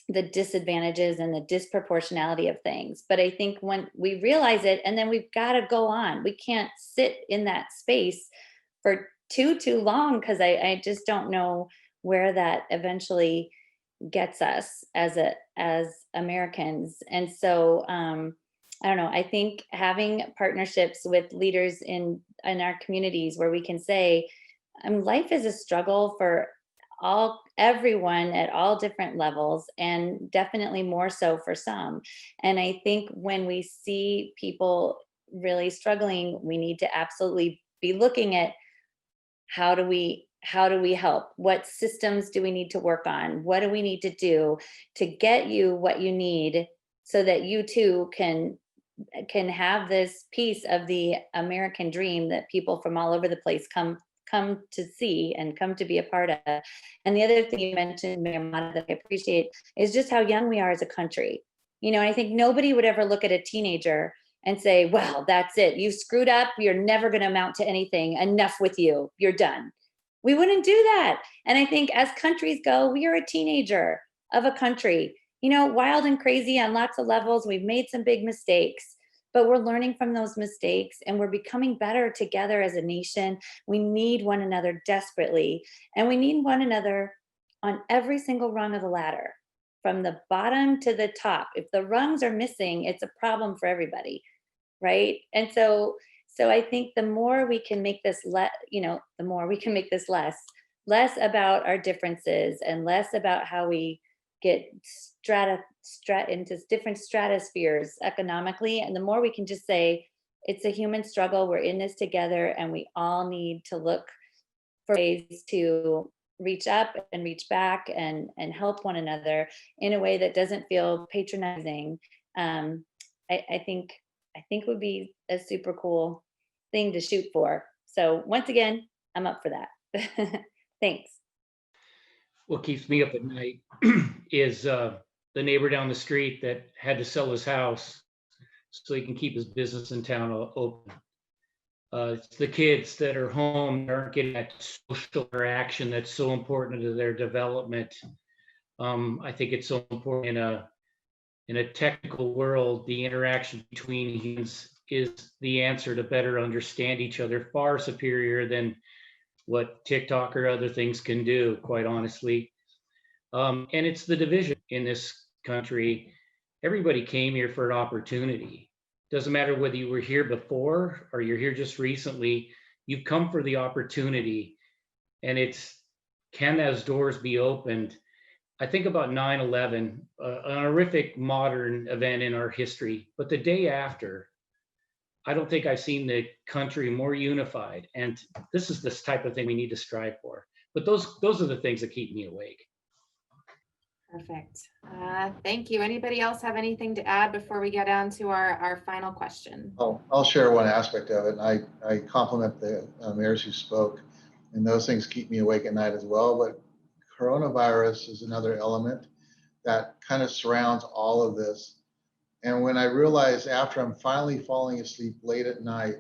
disadvantages and the disproportionality of things. But I think when we realize it, and then we've got to go on, we can't sit in that space for too long, because I just don't know where that eventually gets us as Americans. And so I don't know, I think having partnerships with leaders in our communities where we can say life is a struggle for everyone at all different levels, and definitely more so for some. And I think when we see people really struggling, we need to absolutely be looking at how do we help? What systems do we need to work on? What do we need to do to get you what you need so that you too can have this piece of the American dream that people from all over the place come to see and come to be a part of. And the other thing you mentioned, Mayor Mata, that I appreciate is just how young we are as a country. I think nobody would ever look at a teenager and say, well, that's it. You screwed up. You're never going to amount to anything. Enough with you. You're done. We wouldn't do that. And I think as countries go, we are a teenager of a country, wild and crazy on lots of levels. We've made some big mistakes, but we're learning from those mistakes and we're becoming better together as a nation. We need one another desperately, and we need one another on every single rung of the ladder, from the bottom to the top. If the rungs are missing, it's a problem for everybody, right? And so I think the more we can make this less about our differences and less about how we get into different stratospheres economically. And the more we can just say, it's a human struggle, we're in this together, and we all need to look for ways to reach up and reach back and help one another in a way that doesn't feel patronizing. I think would be a super cool thing to shoot for. So once again, I'm up for that. Thanks. What keeps me up at night is the neighbor down the street that had to sell his house so he can keep his business in town open. It's the kids that are home that aren't getting that social interaction that's so important to their development. I think it's so important in a technical world. The interaction between humans is the answer to better understand each other, far superior than what TikTok or other things can do, quite honestly. And it's the division in this country. Everybody came here for an opportunity. Doesn't matter whether you were here before or you're here just recently, you've come for the opportunity, and it's, can those doors be opened? I think about 9/11, an horrific modern event in our history, but the day after, I don't think I've seen the country more unified. And this is this type of thing we need to strive for. But those are the things that keep me awake. Perfect. Thank you. Anybody else have anything to add before we get down to our final question? I'll share one aspect of it, and I compliment the mayors who spoke, and those things keep me awake at night as well. But coronavirus is another element that kind of surrounds all of this. And when I realize after I'm finally falling asleep late at night,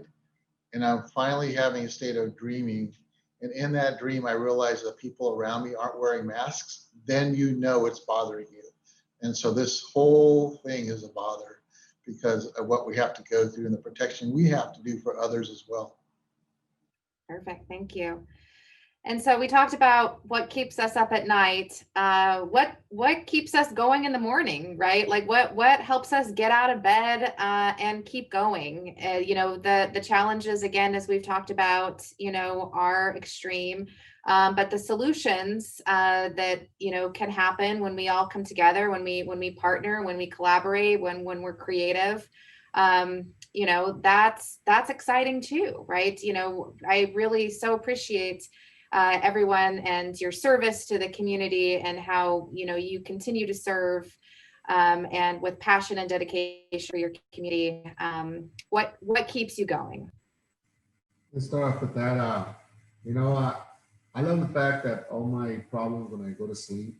and I'm finally having a state of dreaming, and in that dream I realize the people around me aren't wearing masks, then you know it's bothering you. And so this whole thing is a bother because of what we have to go through and the protection we have to do for others as well. Perfect. Thank you. And so we talked about what keeps us up at night. What keeps us going in the morning, right? Like what helps us get out of bed and keep going? The challenges, again, as we've talked about, are extreme. But the solutions that can happen when we all come together, when we partner, when we collaborate, when we're creative. That's exciting too, right? I really so appreciate everyone and your service to the community and how you continue to serve and with passion and dedication for your community. What keeps you going? Let's start off with that. I love the fact that all my problems when I go to sleep,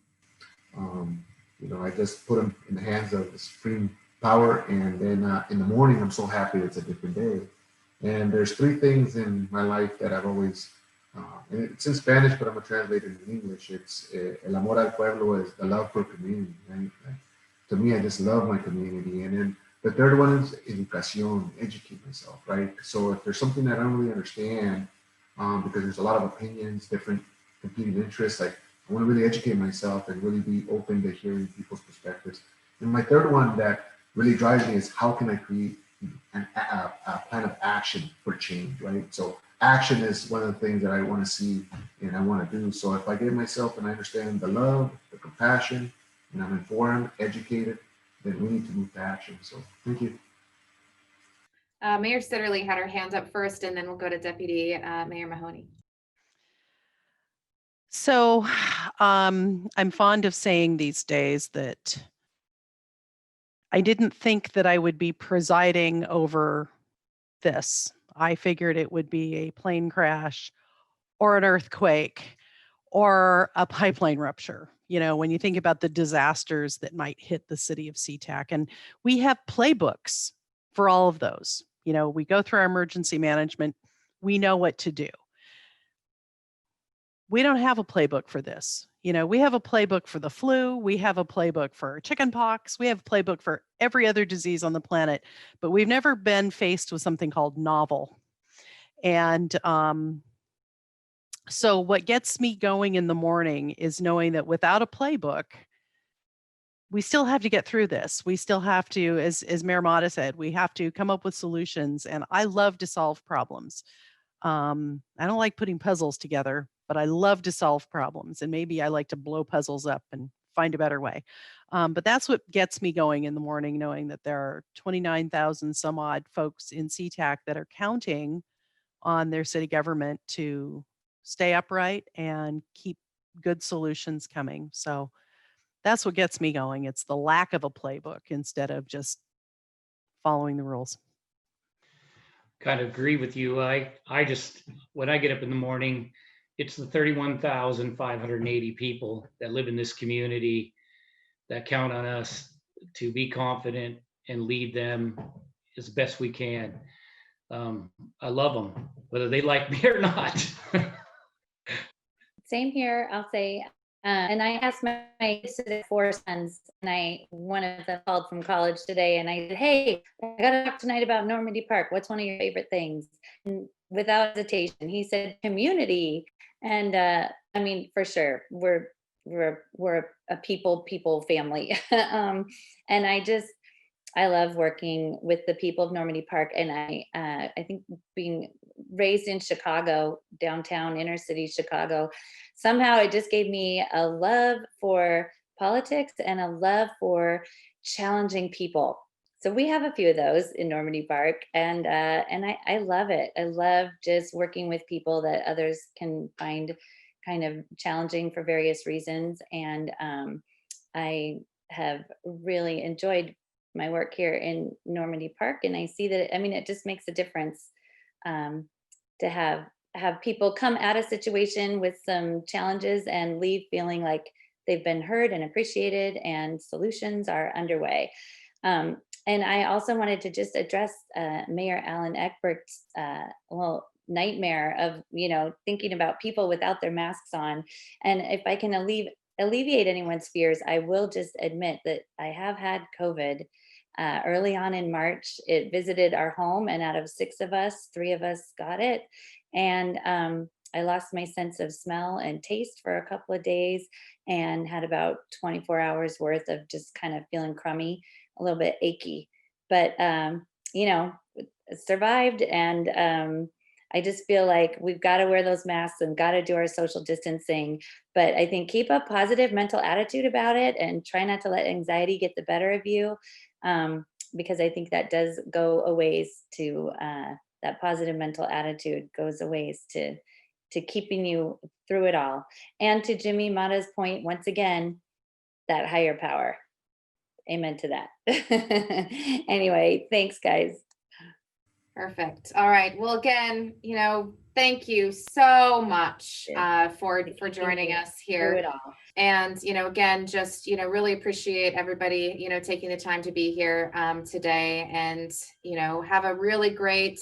I just put them in the hands of the supreme power, and then in the morning I'm so happy it's a different day. And there's three things in my life that I've always and it's in Spanish, but I'm gonna translate it in English. It's el amor al pueblo, is the love for community. Right? To me, I just love my community. And then the third one is educación, educate myself, right? So if there's something that I don't really understand, because there's a lot of opinions, different competing interests, like I want to really educate myself and really be open to hearing people's perspectives. And my third one that really drives me is how can I create a plan of action for change, right? So action is one of the things that I want to see and I want to do. So if I give myself and I understand the love, the compassion, and I'm informed, educated, then we need to move to action. So thank you. Mayor Sitterly had her hands up first, and then we'll go to Deputy Mayor Mahoney. So I'm fond of saying these days that I didn't think that I would be presiding over this. I figured it would be a plane crash or an earthquake or a pipeline rupture. When you think about the disasters that might hit the city of SeaTac, and we have playbooks for all of those. We go through our emergency management, we know what to do. We don't have a playbook for this. We have a playbook for the flu. We have a playbook for chickenpox. We have a playbook for every other disease on the planet, but we've never been faced with something called novel. And so what gets me going in the morning is knowing that without a playbook, we still have to get through this. We still have to, as Mayor Mata said, we have to come up with solutions. And I love to solve problems. I don't like putting puzzles together, but I love to solve problems. And maybe I like to blow puzzles up and find a better way. But that's what gets me going in the morning, knowing that there are 29,000 some odd folks in SeaTac that are counting on their city government to stay upright and keep good solutions coming. So that's what gets me going. It's the lack of a playbook instead of just following the rules. Kind of agree with you. I just, when I get up in the morning, it's the 31,580 people that live in this community that count on us to be confident and lead them as best we can. I love them, whether they like me or not. Same here, I'll say. And I asked my 4 sons, and one of them called from college today, and I said, hey, I got to talk tonight about Normandy Park. What's one of your favorite things? And without hesitation, he said community. And I mean, for sure, we're a people family. And I love working with the people of Normandy Park, and I think being raised in Chicago, downtown inner city Chicago, somehow it just gave me a love for politics and a love for challenging people. So we have a few of those in Normandy Park, and I love it. I love just working with people that others can find kind of challenging for various reasons, and I have really enjoyed my work here in Normandy Park, and I see that, I mean, it just makes a difference to have people come at a situation with some challenges and leave feeling like they've been heard and appreciated, and solutions are underway. And I also wanted to just address Mayor Alan Eckbert's little nightmare of, you know, thinking about people without their masks on. And if I can alleviate anyone's fears, I will just admit that I have had COVID. Early on in March, it visited our home, and out of 6 of us, 3 of us got it. And I lost my sense of smell and taste for a couple of days, and had about 24 hours worth of just kind of feeling crummy, a little bit achy. But, you know, survived. And I just feel like we've got to wear those masks and got to do our social distancing. But I think keep a positive mental attitude about it, and try not to let anxiety get the better of you. Because I think that does go a ways to, that positive mental attitude goes a ways to keeping you through it all. And to Jimmy Mata's point, once again, that higher power. Amen to that. Anyway, thanks, guys. Perfect. All right. Well, again, you know, thank you so much for joining us Through here. it all. And, you know, again, just, you know, really appreciate everybody, you know, taking the time to be here today, and, you know, have a really great,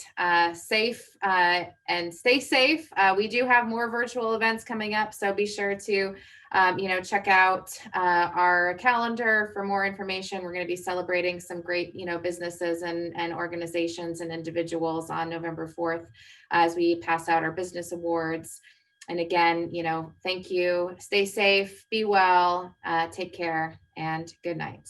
safe and stay safe. We do have more virtual events coming up, so be sure to, you know, check out our calendar for more information. We're going to be celebrating some great, you know, businesses and organizations and individuals on November 4th as we pass out our business awards. And again, you know, thank you. Stay safe, be well, take care, and good night.